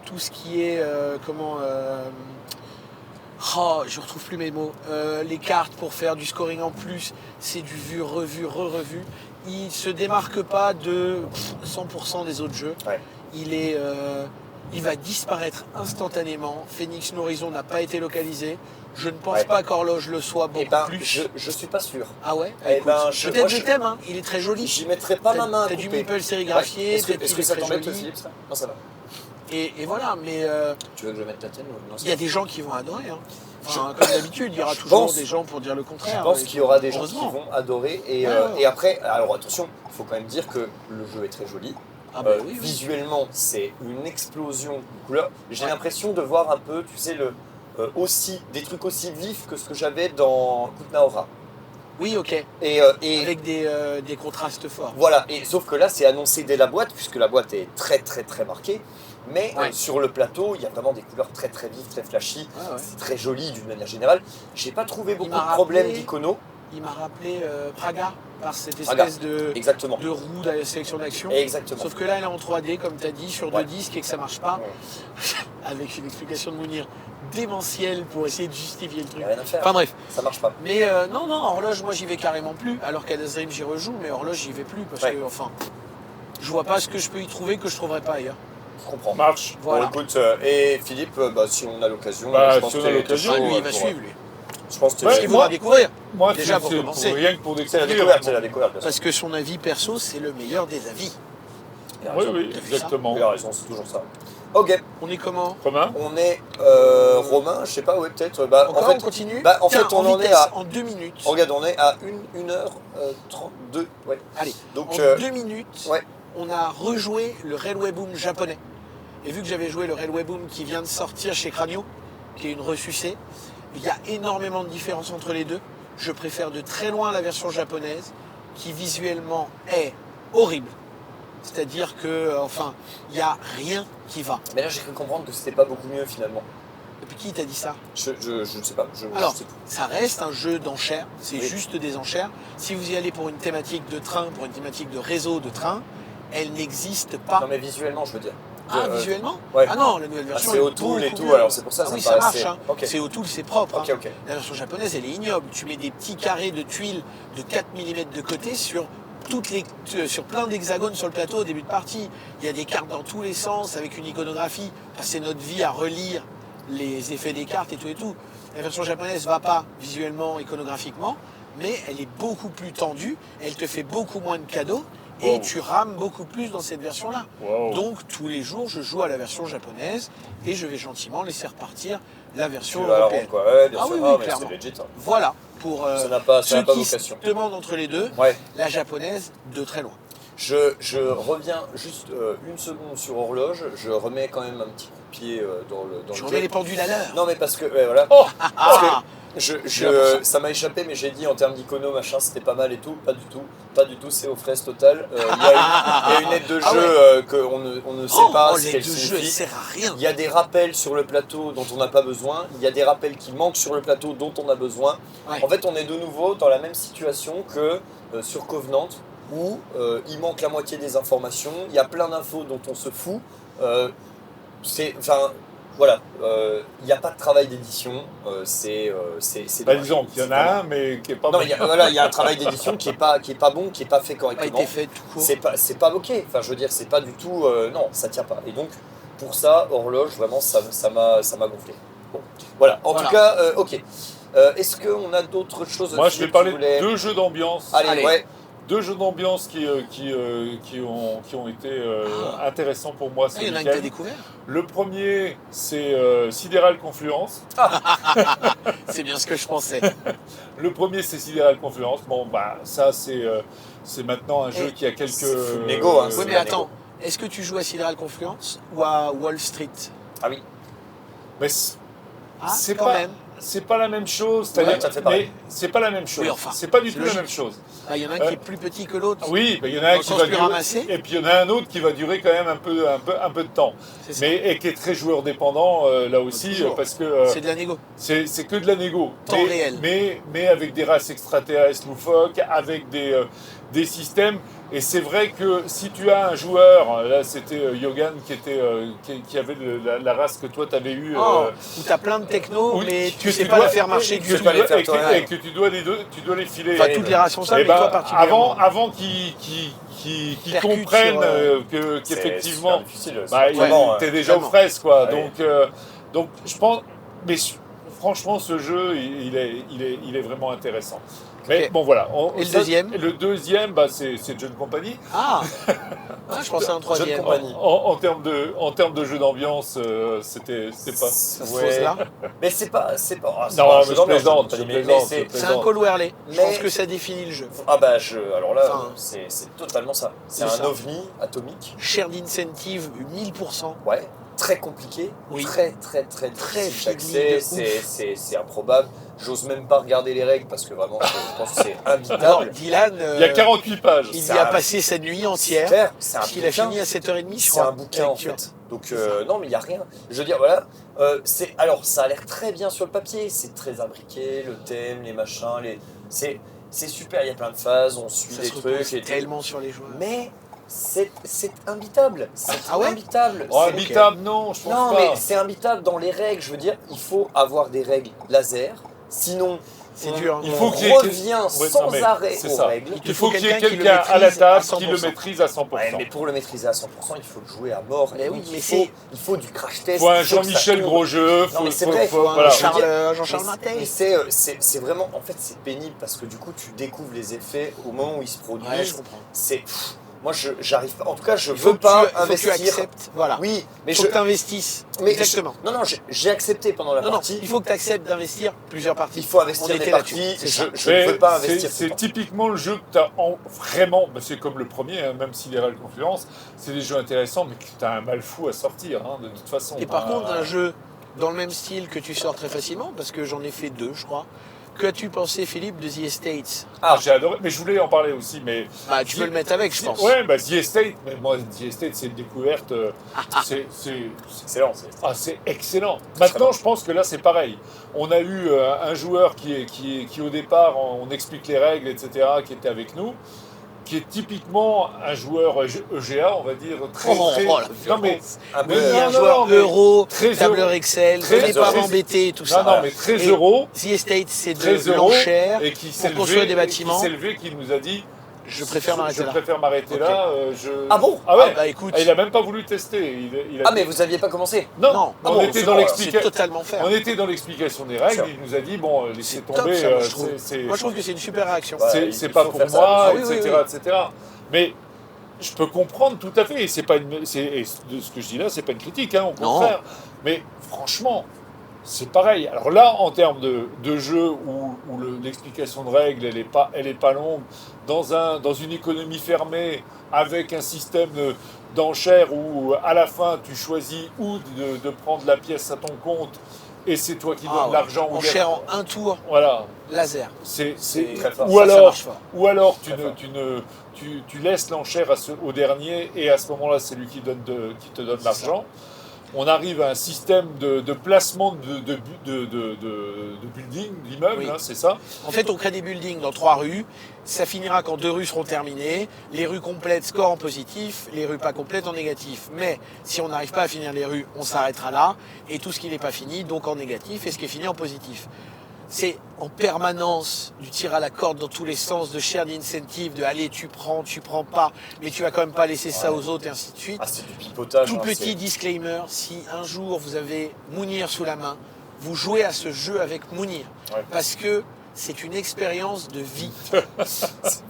tout ce qui est je retrouve plus mes mots. Les cartes pour faire du scoring en plus, c'est du vu, revu, re-revu. Il se démarque pas de 100% des autres jeux. Ouais. Il va disparaître instantanément. Phoenix Horizon n'a pas été localisé. Je ne pense Ouais. pas qu'Horloge le soit Eh beaucoup ben, plus. je suis pas sûr. Ah ouais. Eh Écoute, ben, moi, peut-être je- je t'aime, hein. Il est très joli. J'y mettrai pas ma main à T'as du couper. meeple sérigraphié, Ouais. Est-ce peut-être que qu'il est ça très t'embête, joli. Philippe, ça Non, ça va. Et voilà, mais Tu veux que je mette la tienne ou non, il y a des gens qui vont adorer. Hein. Enfin, comme d'habitude, il y aura je toujours pense- des gens pour dire le contraire. Je pense qu'il y aura des gens qui Heureusement. vont adorer. Et, Ouais, ouais. et après, alors attention, il faut quand même dire que le jeu est très joli. Ah bah oui, oui. Visuellement, c'est une explosion de couleurs. J'ai Ouais. l'impression de voir un peu, tu sais, aussi des trucs aussi vifs que ce que j'avais dans Kutnaora. Oui, ok. Et Avec des contrastes forts. voilà. Et sauf que là, c'est annoncé dès la boîte, puisque la boîte est très très très marquée. Mais Ouais. sur le plateau, il y a vraiment des couleurs très très vives, très flashy. Ouais, ouais. C'est très joli d'une manière générale. J'ai pas trouvé beaucoup m'a de problèmes rappelé- d'icono. Il m'a rappelé Praga par cette Praga. espèce de Exactement. roue de la sélection d'action. Exactement. Sauf que là, elle est en 3D, comme tu as dit, sur Ouais. 2 disques et que ça marche pas. Avec une explication de Mounir démentielle pour essayer de justifier le Il truc. n'y a rien à faire. Enfin bref. Ça marche pas. Mais non, Horloge, moi j'y vais carrément plus. Alors qu'à Dream j'y rejoue, mais Horloge j'y vais plus parce Ouais. que, enfin, je vois pas ce que je peux y trouver que je trouverais pas ailleurs. Je comprends. Marche. Voilà. Bon, écoute, et Philippe, si on a l'occasion, Bah, je pense si on que a t'es l'occasion, chaud, Ah, lui, il va pour- suivre, lui. Je pense que t'es Ouais, Ce qu'il voudra découvrir. Moi, Déjà, c'est pour c'est commencer. rien que pour C'est la découvrir. découverte, c'est la découverte. bien sûr. Parce que son avis perso, c'est le meilleur des avis. Il a Oui, raison. oui, T'as vu ça exactement. Il a raison, c'est toujours ça. Ok, On est comment? Romain on est Romain, je sais pas, ouais, peut-être. Encore, en fait, on continue. en Tiens, fait, on en est vitesse, à. en 2 minutes. Regarde, on est à 1h32. Ouais. Allez, Donc, en 2 minutes, ouais. on a rejoué le Railway Boom japonais. Et vu que j'avais joué le Railway Boom qui vient de sortir chez Cranio, qui est une ressucée, il y a énormément de différences entre les deux. Je préfère de très loin la version japonaise, qui visuellement est horrible. C'est-à-dire que, enfin, il n'y a rien qui va. Mais là, j'ai cru comprendre que c'était pas beaucoup mieux finalement. Et puis qui t'a dit ça? Je ne sais pas. Je Alors, sais plus. ça reste un jeu d'enchères, c'est Oui. juste des enchères. Si vous y allez pour une thématique de train, pour une thématique de réseau de train, elle n'existe pas. Non, mais visuellement, je veux dire. Ah, Euh, visuellement ouais. Ah non, la nouvelle version. c'est est O'Toole et beaucoup tout, mieux. alors c'est pour ça, Ah ça oui, me ça paraissait- marche. Hein. Ok. C'est O'Toole, c'est propre. Ok, hein. ok. La version japonaise, elle est ignoble. Tu mets des petits carrés de tuiles de 4 mm de côté sur sur plein d'hexagones sur le plateau au début de partie. Il y a des cartes dans tous les sens avec une iconographie. Passer notre vie à relire les effets des cartes et tout et tout. La version japonaise va pas visuellement, iconographiquement, mais elle est beaucoup plus tendue. Elle te fait beaucoup moins de cadeaux. Et Wow. tu rames beaucoup plus dans cette version-là. Wow. Donc tous les jours, je joue à la version japonaise et je vais gentiment laisser repartir la version Tu vas la européenne. rendre, quoi. Ouais, bien Ah sûr. oui, oui, mais clairement. c'est legit. Hein. Voilà, pour Ça n'a pas ceux qui vocation. se demandent entre les deux, Ouais. la japonaise de très loin. Je reviens juste une seconde sur horloge. Je remets quand même un petit coup de pied dans le Tu jeu. remets les pendules à l'heure. Non, mais parce que ouais, voilà. Oh Parce que Ah, ça m'a échappé, mais j'ai dit en termes d'icono, machin, c'était pas mal et tout. Pas du tout. Pas du tout, c'est aux fraises totales. Il y a une aide de jeu Ah ouais. qu'on ne sait oh, pas oh, ce l'aide qu'elle de jeu, elle signifie. sert à rien. Il y a des rappels sur le plateau dont on n'a pas besoin. Il y a des rappels qui manquent sur le plateau dont on a besoin. Ouais. En fait, on est de nouveau dans la même situation que sur Covenant, où il manque la moitié des informations. Il y a plein d'infos dont on se fout. Voilà, il n'y a pas de travail d'édition. C'est Bah, dommage. disons qu'il y en C'est a vraiment- un, mais qui est pas Non, bon. il y a un travail d'édition qui est pas bon, qui est pas fait Pas correctement. été fait tout court. C'est pas ok. Enfin, je veux dire, c'est pas du tout. Non, ça tient pas. Et donc, pour ça, horloge, vraiment, ça m'a gonflé. Bon, voilà. En Voilà. tout cas, ok. Est-ce qu'on a d'autres choses Moi, je vais que parler tu voulais- de 2 jeux d'ambiance. Allez, ouais. 2 jeux d'ambiance qui ont été intéressants pour moi ce Ah, il y en a que tu as week-end. découvert. Le premier, c'est Sideral Confluence. C'est bien ce que je pensais. Le premier, c'est Sideral Confluence. Bon, bah, ça, c'est maintenant un jeu Et qui a quelques. c'est full négo, hein, Oui, c'est mais la attends, est-ce que tu joues à Sideral Confluence ou à Wall Street? Ah oui. Mais Ah, c'est quand pas, même. c'est pas la même chose. Ouais, c'est-à-dire- ça fait pareil. mais c'est pas la même chose. Oui, enfin, c'est pas du c'est tout la logique. même chose. Ah, il y en a un qui est plus petit que l'autre. Oui, il y en a Dans un le qui sens va plus durer, ramassé. et puis il y en a un autre qui va durer quand même un peu de temps. C'est ça. Mais et qui est très joueur dépendant là aussi Toujours. parce que C'est de la négo. c'est que de la négo. Temps réel. Mais avec des races extraterrestres loufoques, avec des systèmes. Et c'est vrai que si tu as un joueur, là c'était Yogan qui avait la race que toi tu avais eue. Oh, où t'as plein de techno, Oui, mais que tu sais tu pas dois- la faire marcher et que du tu tout. pas les dois- faire et que- toi-même. et que tu dois les filer. Enfin, toutes les races sont ça, Eh mais toi ben, particulièrement. avant qu'ils Percute comprennent sur, qu'effectivement, C'est super difficile. bah, vraiment, t'es déjà aux vraiment. fraises quoi. Ouais. Donc je pense, mais franchement ce jeu il est vraiment intéressant. Mais Ok. bon voilà. Et le deuxième Le deuxième, bah, c'est John Company. Ah, je pensais à un troisième. John Company. En termes de jeu d'ambiance, c'était pas. Ça se Ouais. pose là. Mais c'est pas. ah, c'est Non, pas un mais jeu je d'ambiance, plaisante, John je Company, mais plaisante. c'est- C'est un call Werley. Je Mais- pense que ça définit le jeu. Ah bah alors là, Enfin, c'est totalement ça. C'est c'est un ça. ovni atomique. Share d'incentive 1000%. Ouais. Très compliqué. Oui. Très Très difficile fiddly d'accès. de C'est improbable. J'ose même pas regarder les règles parce que vraiment, je pense que c'est Alors, imbitable. Dylan, Il y a 48 pages. il y Ça- a passé sa nuit entière. Super, c'est un Parce qu'il a bouquin. fini à 7h30, je C'est crois. un bouquin en lecture. fait. Donc C'est ça. non mais il n'y a rien. Je veux dire voilà. Alors ça a l'air très bien sur le papier. C'est très imbriqué, le thème, les machins, c'est super. Il y a plein de phases, on suit Ça des se repose trucs. Et tout. tellement sur les joueurs. Mais c'est imbitable. C'est Ah ouais imbitable. Oh, C'est- habitable, non, je pense Non pas. mais c'est imbitable dans les règles. Je veux dire, il faut avoir des règles laser. Sinon, C'est on- dur. Il on faut qu'il y ait- revient Ouais, sans non, mais arrêt c'est aux ça. règles. Il faut qu'il y ait quelqu'un qui le quelqu'un à la maîtrise à table qui 100%. le maîtrise à 100%. Ouais, mais pour le maîtriser à 100%, il faut le jouer à mort. Mais Et oui, donc, mais il faut du crash test. Il faut un il faut que ça Jean-Michel tourne. gros jeu. Non, mais c'est vrai, Faut un voilà. Jean-Charles Mais Martel. c'est vraiment, en fait, c'est pénible parce que du coup, tu découvres les effets au moment où ils se produisent. Ouais, je comprends. Moi, j'arrive pas. En tout cas, je Il faut veux que pas il faut que investir. tu acceptes. Voilà. Oui, mais Il faut que tu investisses. mais Exactement. non, j'ai accepté pendant la Non, non, partie. il faut que tu acceptes d'investir plusieurs parties. Il faut investir On des était parties. là-dessus, c'est ça. Je ne veux pas c'est- investir. tout le C'est temps. typiquement le jeu que tu as vraiment. Bah, c'est comme le premier, hein, même s'il est la confluence. C'est des jeux intéressants, mais que tu as un mal fou à sortir, hein, de toute façon. Et par contre, un jeu dans le même style que tu sors très facilement, parce que j'en ai fait 2, je crois. Que as-tu pensé, Philippe, de The Estates? Ah, j'ai adoré. Mais je voulais en parler aussi. Mais Bah, tu peux le mettre avec, je pense. Ouais, bah The Estate. Mais moi, The Estate, c'est une découverte. C'est Excellent. c'est excellent. Maintenant, je pense que là, c'est pareil. On a eu un joueur qui, au départ, on explique les règles, etc., qui était avec nous, qui est typiquement un joueur EGA, on va dire, très... Oh, très... oh, la non, mais, Un peu. Oui, Non, un non, joueur mais euro, très tableur euro. Excel, Très venez pas euro. m'embêter, tout non, ça. non, mais très Et euros. The Estate, c'est Très de euros l'enchère et qui pour s'est construire levé, des bâtiments. qui nous a dit Je préfère m'arrêter Je là. préfère m'arrêter là. Ah bon? Ah ouais. Ah bah écoute. Il a même pas voulu tester. Il a Ah dit- mais vous aviez pas commencé? Non, Non. on Ah bon, était c'est dans bon, C'est l'explication. totalement faire. On était dans l'explication des règles. Sûr. Il nous a dit bon, laissez C'est top, tomber. ça, moi, je trouve. c'est Moi, je trouve que c'est une super réaction. Ouais. c'est- il c'est faut pas faire pour ça, moi, Ah oui, etc., oui, oui. etc. Mais je peux comprendre tout à fait. Et c'est pas une, et de ce que je dis là, c'est pas une critique, hein, au Non. contraire. Mais franchement, c'est pareil. Alors là, en termes de jeu où l'explication de règles, elle est pas longue, dans une économie fermée, avec un système d'enchères où à la fin tu choisis ou de prendre la pièce à ton compte et c'est toi qui donnes l'argent ou Enchère en un tour, voilà. laser. C'est très fort. ou Ça alors marche fort. ou alors Très fort. tu laisses l'enchère au dernier et à ce moment-là c'est lui qui te donne l'argent. On arrive à un système de placement de building, d'immeubles, Oui. hein, c'est ça. En fait, on crée des buildings dans 3 rues. Ça finira quand 2 rues seront terminées. Les rues complètes score en positif, les rues pas complètes en négatif. Mais si on n'arrive pas à finir les rues, on s'arrêtera là. Et tout ce qui n'est pas fini, donc en négatif, et ce qui est fini en positif. C'est en permanence du tir à la corde dans tous les sens, de shared incentive, de allez, tu prends pas, mais tu vas quand même pas laisser ça aux autres, et ainsi de suite. Ah c'est du pipotage. Tout hein, petit c'est- disclaimer, si un jour vous avez Mounir sous la main, vous jouez à ce jeu avec Mounir. Ouais. Parce que c'est une expérience de vie.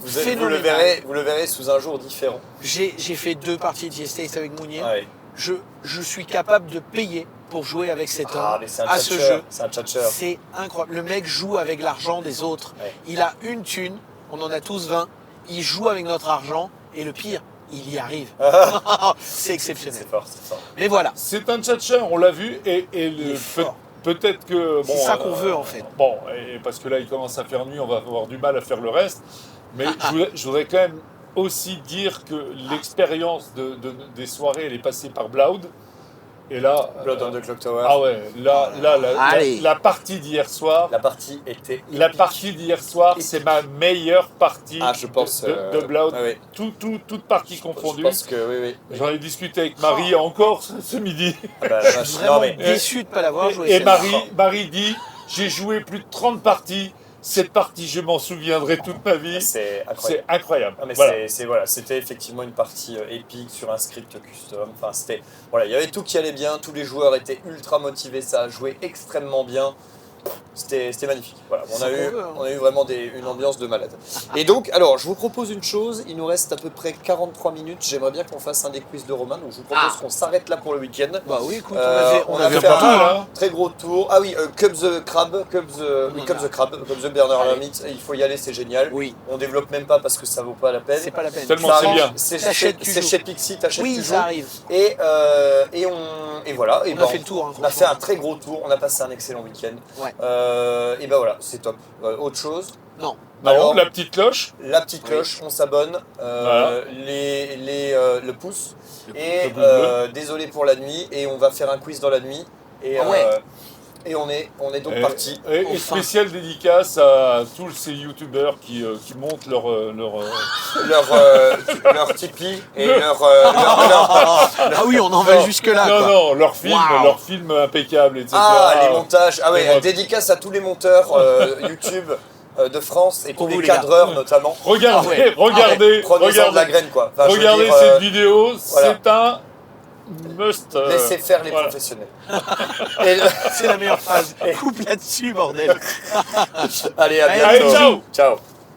vous phénoménal. le verrez sous un jour différent. J'ai fait 2 parties de G-States avec Mounir. Ouais. Je suis capable de payer pour jouer avec cet homme Ah mais c'est un à ce tchatcheur. jeu. C'est un tchatcheur. C'est incroyable. Le mec joue avec l'argent des autres. Ouais. Il a une thune, on en a tous 20. Il joue avec notre argent et le pire, il y arrive. C'est exceptionnel. C'est fort, c'est fort. Mais voilà, C'est un tchatcher, on l'a vu, et il est fort. peut-être que... C'est ça qu'on veut, en fait. Bon, et parce que là, il commence à faire nuit, on va avoir du mal à faire le reste. Mais je voudrais quand même aussi dire que l'expérience des soirées, elle est passée par Blood. Et là... Blood on the Clock Tower. ah ouais, Allez. la partie d'hier soir... La partie était. La partie d'hier soir, c'est ma meilleure partie Ah, je pense, de Blood. ouais, ouais. Toute partie Je confondue. pense que oui, oui. J'en ai discuté avec Marie encore ce midi. Ah bah, je suis vache. vraiment Non, mais- déçu de ne pas l'avoir joué. Et celle-là. Marie dit, j'ai joué plus de 30 parties. Cette partie, je m'en souviendrai toute ma vie. C'est incroyable. C'est incroyable. Ah, mais Voilà. voilà, c'était effectivement une partie épique sur un script custom. Enfin, c'était voilà, il y avait tout qui allait bien, tous les joueurs étaient ultra motivés, ça a joué extrêmement bien. C'était magnifique. Voilà, C'est ça qu'on veut, hein. on a eu vraiment une ambiance de malade. Et donc, alors, je vous propose une chose. Il nous reste à peu près 43 minutes. J'aimerais bien qu'on fasse un des quiz de Romain. Donc, je vous propose qu'on s'arrête là pour le week-end. Bah oui, écoute, On on a avait fait pas un tout. hein. très gros tour. Ah oui, Cub the Crab, Cub the Bernard Allez. Hermit. Il faut y aller, c'est génial. Oui, On développe même pas parce que ça vaut pas la peine. c'est pas la peine. Tellement Ça c'est arrive, bien. C'est T'achètes, tu c'est joues. chez Pixie, t'achètes, Oui, tu ça joues. arrive. Et voilà. Et On ben, a fait le tour. Hein, on a fait un très gros tour, on a passé un excellent week-end. Ouais. Et ben voilà, c'est top. Autre chose, Non. Non, Alors, la petite cloche. la petite cloche, on s'abonne, Voilà. le pouce. Le Et pouce bleu. désolé pour la nuit, et on va faire un quiz dans la nuit. Et, Ah ouais. Et on est donc Et- parti. Et Enfin. spéciale dédicace à tous ces youtubeurs qui montent leur Leur Tipeee et Ah oui, on en va jusque-là. non, quoi. non, Waouh. leur film impeccable, etc. les montages. Ah ouais, Et moi- dédicace à tous les monteurs YouTube de France et Pour tous vous, les les gars. cadreurs notamment. Regardez, Ah ouais. regardez, Prenez-en de la graine quoi. Enfin, je veux regardez dire, cette vidéo, voilà. c'est un must. Laissez faire les voilà. professionnels. Et- C'est la meilleure phrase. Coupe là-dessus, bordel. Allez, à Allez, bientôt. ciao. Ciao.